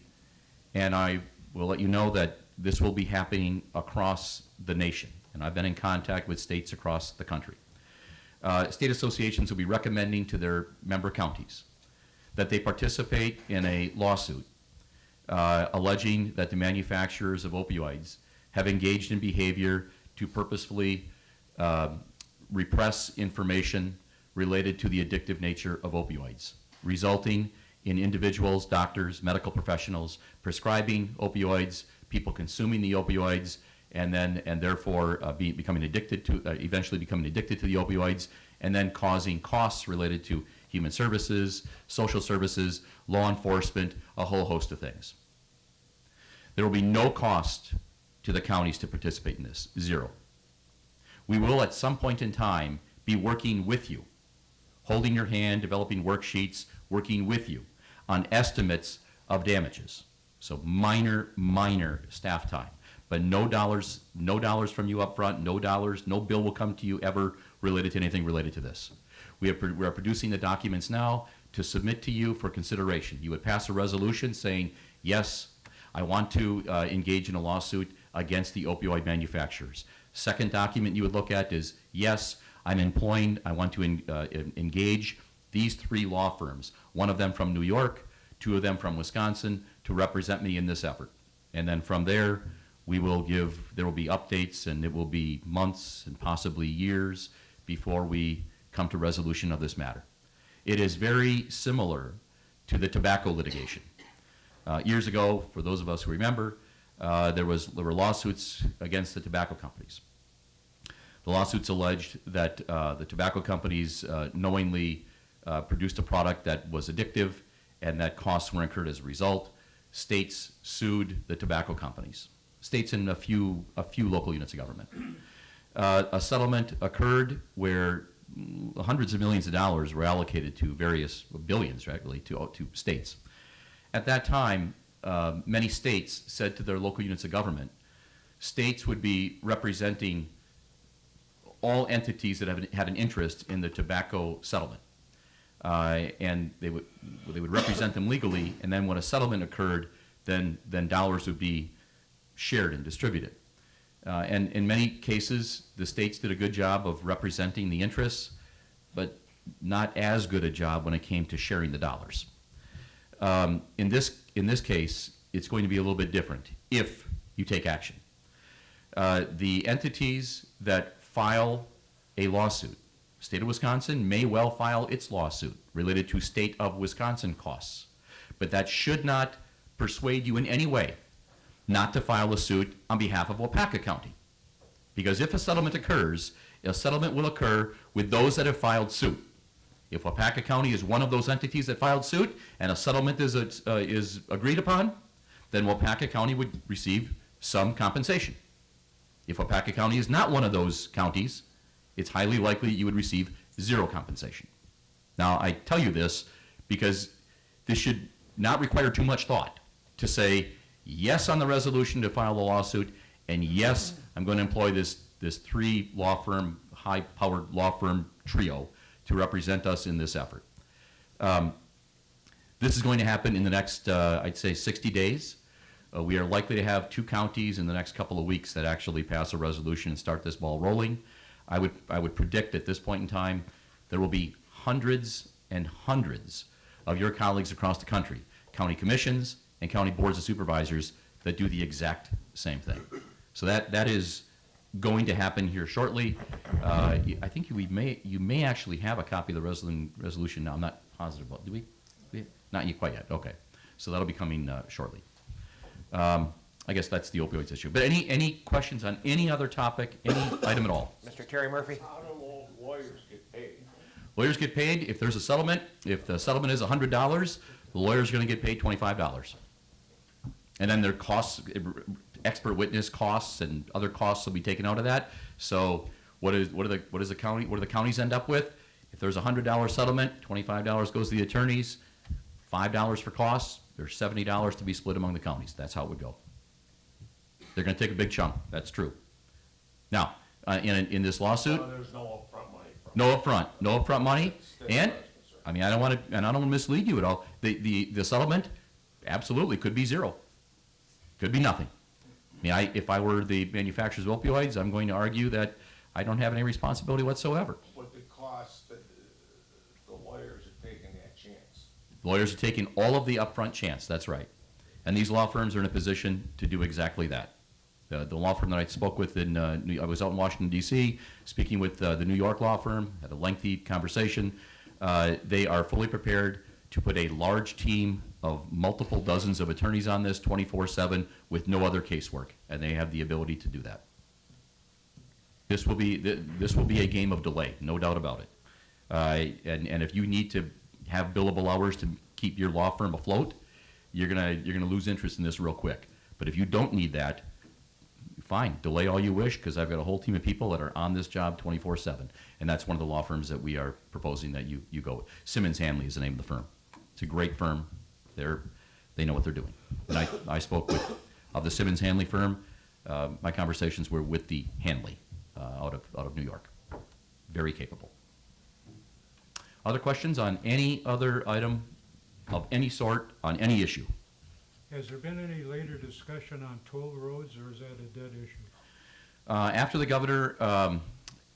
and I will let you know that this will be happening across the nation, and I've been in contact with states across the country. State associations will be recommending to their member counties that they participate in a lawsuit alleging that the manufacturers of opioids have engaged in behavior to purposefully repress information related to the addictive nature of opioids, resulting in individuals, doctors, medical professionals prescribing opioids, people consuming the opioids, and therefore becoming addicted to, eventually becoming addicted to the opioids, and then causing costs related to human services, social services, law enforcement, a whole host of things. There will be no cost to the counties to participate in this, zero. We will at some point in time be working with you, holding your hand, developing worksheets, working with you on estimates of damages. So minor staff time, but no dollars from you up front, no bill will come to you ever related to anything related to this. We are producing the documents now to submit to you for consideration. You would pass a resolution saying, yes, I want to engage in a lawsuit against the opioid manufacturers. Second document you would look at is, yes, I want to engage these 3 law firms, one of them from New York, 2 of them from Wisconsin, to represent me in this effort. And then from there, there will be updates, and it will be months and possibly years before we come to resolution of this matter. It is very similar to the tobacco litigation. Years ago, for those of us who remember, there were lawsuits against the tobacco companies. The lawsuits alleged that the tobacco companies knowingly produced a product that was addictive and that costs were incurred as a result. States sued the tobacco companies. States and a few local units of government. A settlement occurred where hundreds of millions of dollars were allocated to various billions, right, really, to states. At that time, many states said to their local units of government, states would be representing all entities that have had an interest in the tobacco settlement. And they would represent them legally, and then when a settlement occurred, then dollars would be shared and distributed. And in many cases, the states did a good job of representing the interests, but not as good a job when it came to sharing the dollars. In this case, it's going to be a little bit different if you take action. The entities that file a lawsuit, state of Wisconsin may well file its lawsuit related to state of Wisconsin costs, but that should not persuade you in any way not to file a suit on behalf of Waupaca County. Because if a settlement occurs, a settlement will occur with those that have filed suit. If Waupaca County is one of those entities that filed suit and a settlement is agreed upon, then Waupaca County would receive some compensation. If Waupaca County is not one of those counties, it's highly likely you would receive zero compensation. Now, I tell you this because this should not require too much thought to say yes on the resolution to file the lawsuit, and yes, I'm going to employ this 3 law firm, high-powered law firm trio to represent us in this effort. This is going to happen in the next, I'd say, 60 days. We are likely to have 2 counties in the next couple of weeks that actually pass a resolution and start this ball rolling. I would predict at this point in time there will be hundreds and hundreds of your colleagues across the country, county commissions and county boards of supervisors, that do the exact same thing. So that is going to happen here shortly. I think you may actually have a copy of the resolution now. I'm not positive about. Do we? Not yet, quite yet. Okay. So that'll be coming shortly. I guess that's the opioids issue. But any questions on any other topic, any item at all?
Mr. Terry Murphy?
How do lawyers get paid?
Lawyers get paid if there's a settlement. If the settlement is $100, the lawyer's going to get paid $25. And then their costs, expert witness costs and other costs will be taken out of that. So what do the counties end up with? If there's a $100 settlement, $25 goes to the attorneys, $5 for costs, there's $70 to be split among the counties. That's how it would go. They're going to take a big chunk. That's true. Now, in this lawsuit,
There's no upfront money.
no upfront money, and I mean I don't want to mislead you at all. The settlement absolutely could be zero, could be nothing. I mean, if I were the manufacturers of opioids, I'm going to argue that I don't have any responsibility whatsoever.
But the cost that the lawyers are taking that chance.
Lawyers are taking all of the upfront chance. That's right, and these law firms are in a position to do exactly that. The law firm that I spoke with I was out in Washington, D.C., speaking with the New York law firm, had a lengthy conversation. They are fully prepared to put a large team of multiple dozens of attorneys on this 24/7 with no other casework, and they have the ability to do that. This will be a game of delay, no doubt about it. And if you need to have billable hours to keep your law firm afloat, you're gonna lose interest in this real quick. But if you don't need that, fine, delay all you wish, because I've got a whole team of people that are on this job 24/7, and that's one of the law firms that we are proposing that you go with. Simmons Hanley is the name of the firm. It's a great firm. They know what they're doing. And I spoke of the Simmons Hanley firm. My conversations were with the Hanley out of New York. Very capable. Other questions on any other item of any sort on any issue?
Has there been any later discussion on toll roads, or is that a dead issue?
After the governor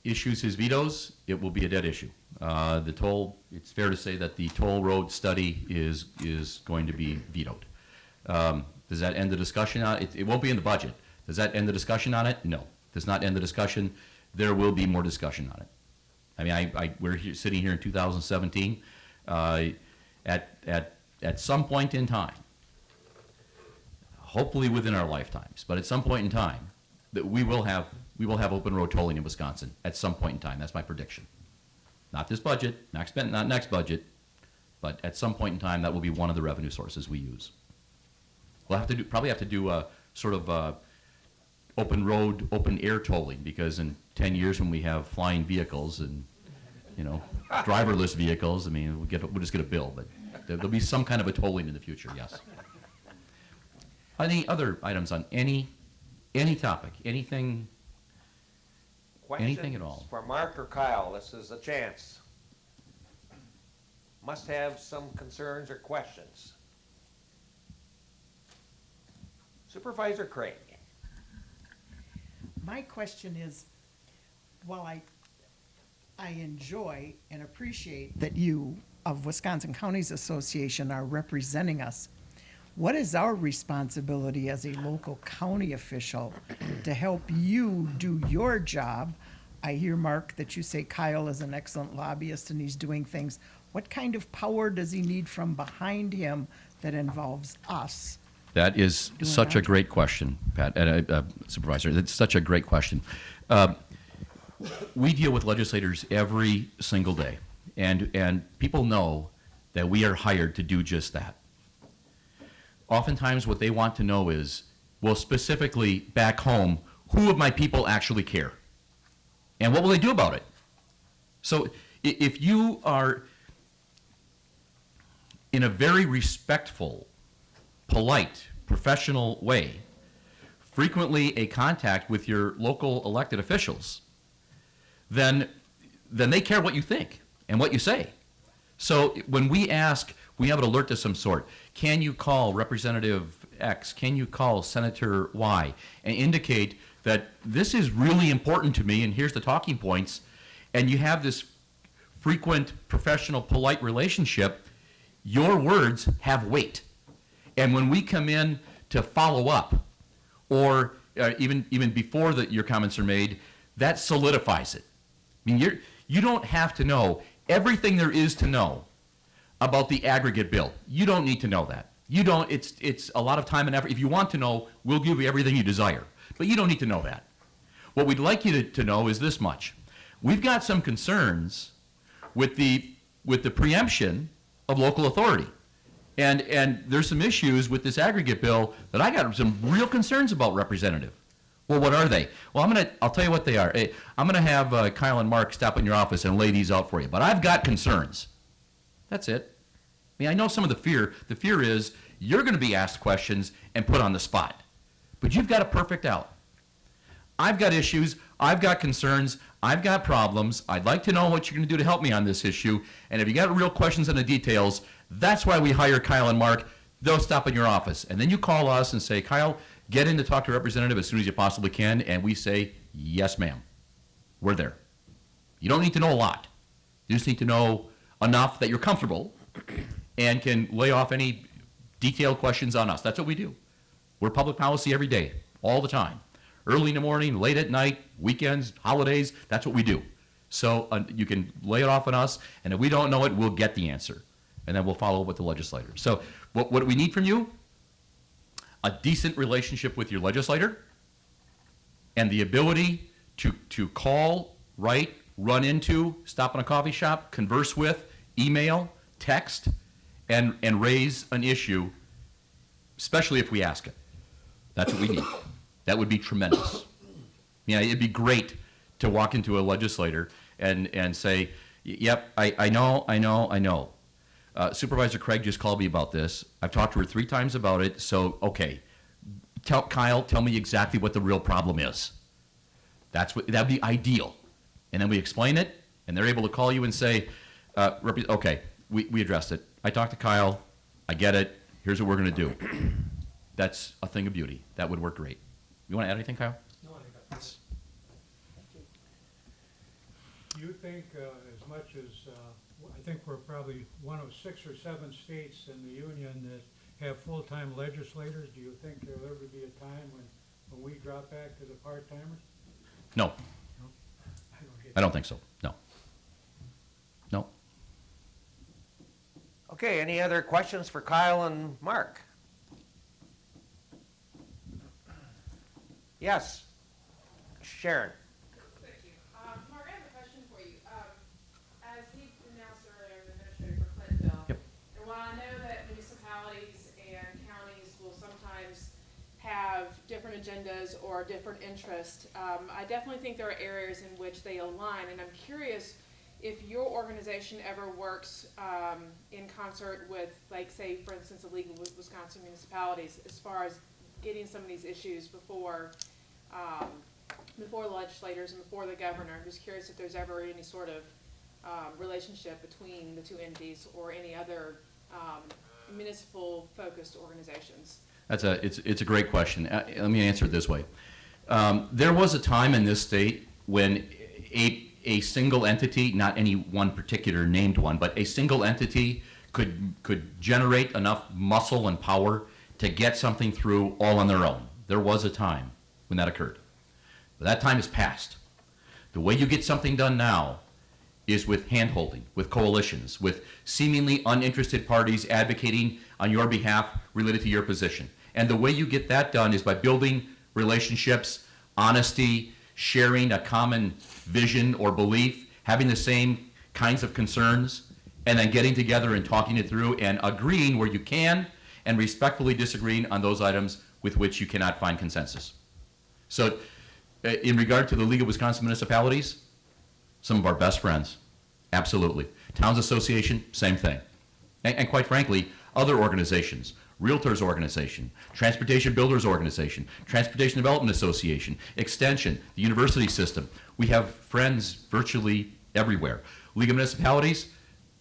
issues his vetoes, it will be a dead issue. It's fair to say that the toll road study is going to be vetoed. Does that end the discussion on it? It won't be in the budget. Does that end the discussion on it? No. Does not end the discussion. There will be more discussion on it. I mean, we're sitting here in 2017. At some point in time, hopefully within our lifetimes, but at some point in time, that we will have open road tolling in Wisconsin at some point in time. That's my prediction. Not this budget, not next budget, but at some point in time, that will be one of the revenue sources we use. We'll probably have to do a sort of open road, open air tolling, because in 10 years when we have flying vehicles and driverless vehicles, I mean, we'll just get a bill, but there'll be some kind of a tolling in the future. Yes. Any other items on any topic, anything at all?
For Mark or Kyle, this is a chance. Must have some concerns or questions. Supervisor Craig.
My question is, while I enjoy and appreciate that you of Wisconsin Counties Association are representing us, what is our responsibility as a local county official to help you do your job? I hear, Mark, that you say Kyle is an excellent lobbyist and he's doing things. What kind of power does he need from behind him that involves us?
That is such a great question, Pat, Supervisor. That's such a great question. We deal with legislators every single day, and people know that we are hired to do just that. Oftentimes what they want to know is, well, specifically back home, who of my people actually care? And what will they do about it? So if you are in a very respectful, polite, professional way, frequently a contact with your local elected officials, then they care what you think and what you say. So when we ask, we have an alert of some sort. Can you call Representative X? Can you call Senator Y? And indicate that this is really important to me, and here's the talking points. And you have this frequent, professional, polite relationship. Your words have weight. And when we come in to follow up, or even before your comments are made, that solidifies it. I mean, you don't have to know everything there is to know about the aggregate bill. You don't need to know that. You don't. It's a lot of time and effort. If you want to know, we'll give you everything you desire. But you don't need to know that. What we'd like you to know is this much. We've got some concerns with the preemption of local authority. And there's some issues with this aggregate bill that I got some real concerns about, Representative. Well, what are they? Well, I'll tell you what they are. Hey, I'm going to have Kyle and Mark stop in your office and lay these out for you. But I've got concerns. That's it. I mean, I know some of the fear. The fear is you're going to be asked questions and put on the spot. But you've got it perfect out. I've got issues. I've got concerns. I've got problems. I'd like to know what you're going to do to help me on this issue. And if you got real questions on the details, that's why we hire Kyle and Mark. They'll stop in your office. And then you call us and say, Kyle, get in to talk to a representative as soon as you possibly can. And we say, yes, ma'am. We're there. You don't need to know a lot. You just need to know enough that you're comfortable and can lay off any detailed questions on us. That's what we do. We're public policy every day, all the time. Early in the morning, late at night, weekends, holidays, that's what we do. So you can lay it off on us, and if we don't know it, we'll get the answer. And then we'll follow up with the legislator. So what do we need from you? A decent relationship with your legislator and the ability to call, write, run into, stop in a coffee shop, converse with, email, text, and raise an issue, especially if we ask it. That's what we need. That would be tremendous. Yeah, it'd be great to walk into a legislator and say, yep, I know. Supervisor Craig just called me about this. I've talked to her 3 times about it, so okay. Kyle, tell me exactly what the real problem is. That'd be ideal. And then we explain it, and they're able to call you and say, okay, we addressed it. I talked to Kyle. I get it. Here's what we're going to do. That's a thing of beauty. That would work great. You want to add anything, Kyle?
No, I think that's. You think as much as, I think we're probably one of 6 or 7 states in the union that have full-time legislators. Do you think there'll ever be a time when we drop back to the part-timers?
No. I don't think so. No. No.
Okay, any other questions for Kyle and Mark? Yes. Sharon.
Thank you. Mark, I have a question for you. As he announced earlier, I'm the administrator for Clintonville.
Yep.
And while I know that municipalities and counties will sometimes have different agendas or different interests, I definitely think there are areas in which they align. And I'm curious if your organization ever works in concert with, like, say, for instance, the League of Wisconsin Municipalities, as far as getting some of these issues before the legislators and before the governor. I'm just curious if there's ever any sort of relationship between the 2 entities or any other municipal-focused organizations.
It's a great question. Let me answer it this way. There was a time in this state when a single entity, not any one particular named one, but a single entity could generate enough muscle and power to get something through all on their own. There was a time when that occurred. But that time is past. The way you get something done now is with hand-holding, with coalitions, with seemingly uninterested parties advocating on your behalf related to your position. And the way you get that done is by building relationships, honesty, sharing a common vision or belief, having the same kinds of concerns, and then getting together and talking it through and agreeing where you can and respectfully disagreeing on those items with which you cannot find consensus. So in regard to the League of Wisconsin Municipalities, some of our best friends, absolutely. Towns Association, same thing. And quite frankly, other organizations, Realtors Organization, Transportation Builders Organization, Transportation Development Association, Extension, the university system. We have friends virtually everywhere. League of Municipalities,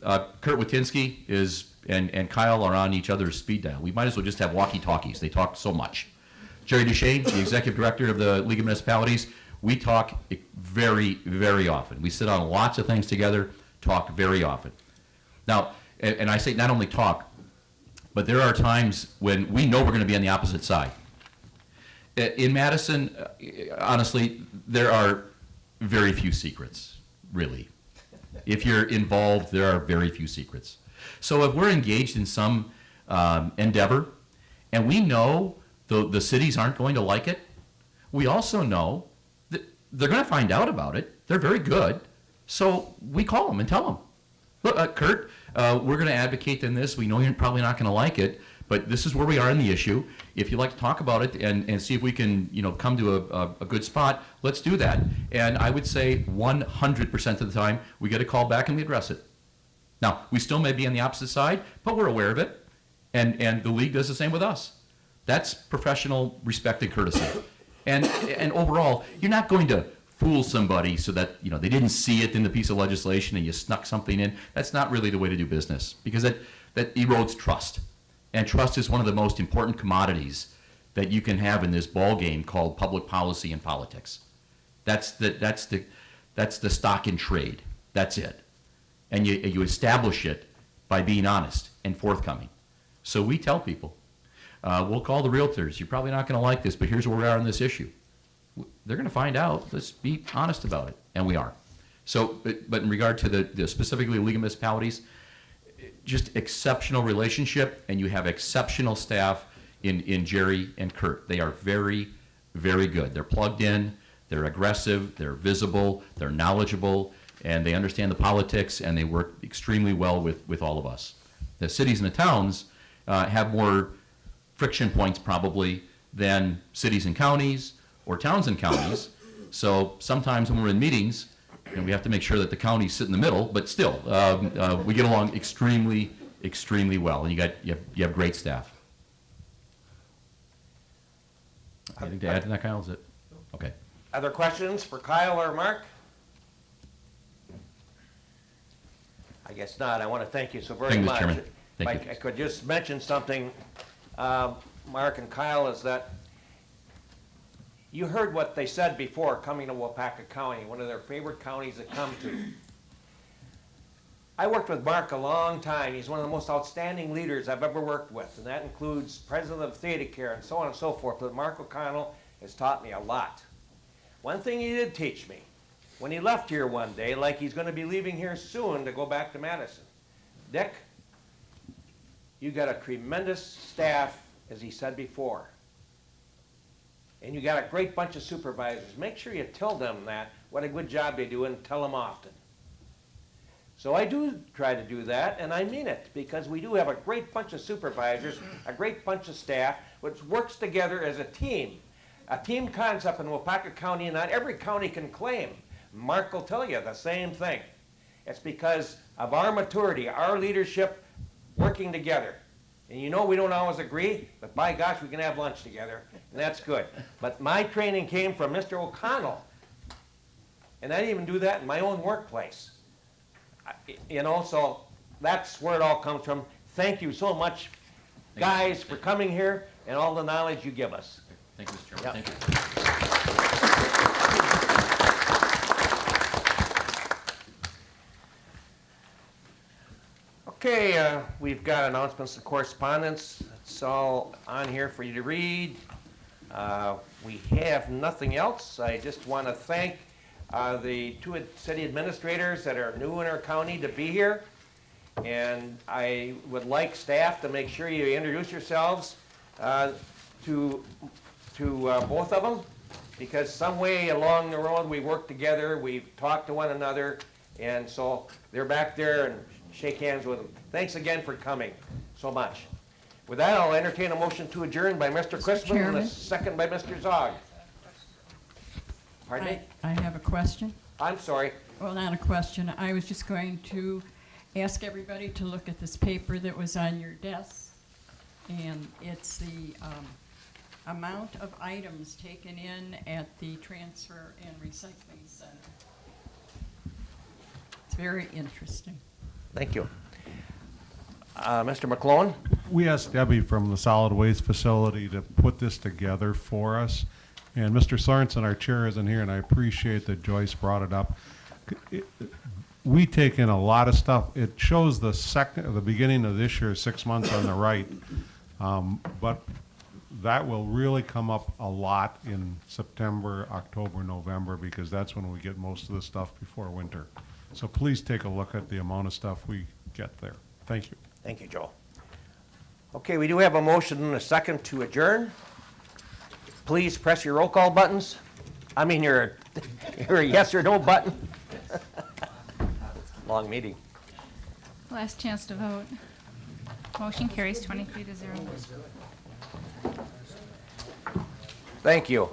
Kurt Watinsky and Kyle are on each other's speed dial. We might as well just have walkie-talkies. They talk so much. Jerry Duchesne, the executive director of the League of Municipalities, we talk very, very often. We sit on lots of things together, talk very often. Now, and I say not only talk, but there are times when we know we're going to be on the opposite side. In Madison, honestly, there are very few secrets, really. If you're involved, there are very few secrets. So if we're engaged in some endeavor, and we know the cities aren't going to like it, we also know that they're going to find out about it. They're very good. So we call them and tell them, look, Kurt, we're going to advocate in this. We know you're probably not going to like it, but this is where we are in the issue. If you'd like to talk about it and see if we can, come to a good spot, let's do that. And I would say 100% of the time, we get a call back and we address it. Now, we still may be on the opposite side, but we're aware of it. And the league does the same with us. That's professional respect and courtesy. And overall, you're not going to fool somebody so that they didn't see it in the piece of legislation and you snuck something in. That's not really the way to do business, because that erodes trust. And trust is one of the most important commodities that you can have in this ball game called public policy and politics. That's the stock in trade. That's it. And you establish it by being honest and forthcoming. So we tell people, we'll call the realtors. You're probably not going to like this, but here's where we are on this issue. they're going to find out. Let's be honest about it, and we are. So, but in regard to the specifically League of Municipalities, just exceptional relationship, and you have exceptional staff in Jerry and Kurt. They are very, very good. They're plugged in, they're aggressive, they're visible, they're knowledgeable, and they understand the politics, and they work extremely well with all of us. The cities and the towns have more friction points probably than cities and counties or towns and counties. So sometimes when we're in meetings, and we have to make sure that the counties sit in the middle, but still, we get along extremely, extremely well, and you have great staff. Anything to add to that, Kyle? Is it okay?
Other questions for Kyle or Mark? I guess not. I want to thank you so very
Thank you, Mr.
much.
Chairman.
If
Thank you.
I could just mention something, Mark and Kyle, is that you heard what they said before coming to Waupaca County, one of their favorite counties to come to. I worked with Mark a long time. He's one of the most outstanding leaders I've ever worked with, and that includes president of Theta Care and so on and so forth. But Mark O'Connell has taught me a lot. One thing he did teach me, when he left here one day, like he's going to be leaving here soon to go back to Madison, Dick, you got a tremendous staff, as he said before. And you got a great bunch of supervisors. Make sure you tell them that, what a good job they do, and tell them often. So I do try to do that, and I mean it, because we do have a great bunch of supervisors, a great bunch of staff, which works together as a team. A team concept in Waupaca County, not every county can claim. Mark will tell you the same thing. It's because of our maturity, our leadership working together. And you know we don't always agree, but by gosh, we can have lunch together, and that's good. But my training came from Mr. O'Connell, and I didn't even do that in my own workplace. You know, so that's where it all comes from. Thank you so much, guys, for coming here and all the knowledge you give us.
Thank you, Mr. Chairman.
Yep.
Thank you.
Okay, we've got announcements and correspondence. It's all on here for you to read. We have nothing else. I just want to thank the two city administrators that are new in our county to be here. And I would like staff to make sure you introduce yourselves to both of them, because some way along the road we work together, we've talked to one another, and so they're back there, and shake hands with them. Thanks again for coming so much. With that, I'll entertain a motion to adjourn by Mr. Crispin and a second by Mr. Zog. Pardon me?
I have a question.
I'm sorry.
Well, not a question. I was just going to ask everybody to look at this paper that was on your desk. And it's the amount of items taken in at the transfer and recycling center. It's very interesting.
Thank you. Mr. McClone?
We asked Debbie from the solid waste facility to put this together for us. And Mr. Sorensen, our chair, isn't here, and I appreciate that Joyce brought it up. We take in a lot of stuff. It shows the beginning of this year, 6 months on the right. But that will really come up a lot in September, October, November, because that's when we get most of the stuff before winter. So please take a look at the amount of stuff we get there. Thank you.
Thank you, Joe. Okay, we do have a motion and a second to adjourn. Please press your roll call buttons. I mean your yes or no button. Long meeting.
Last chance to vote. Motion carries 23-0.
Thank you.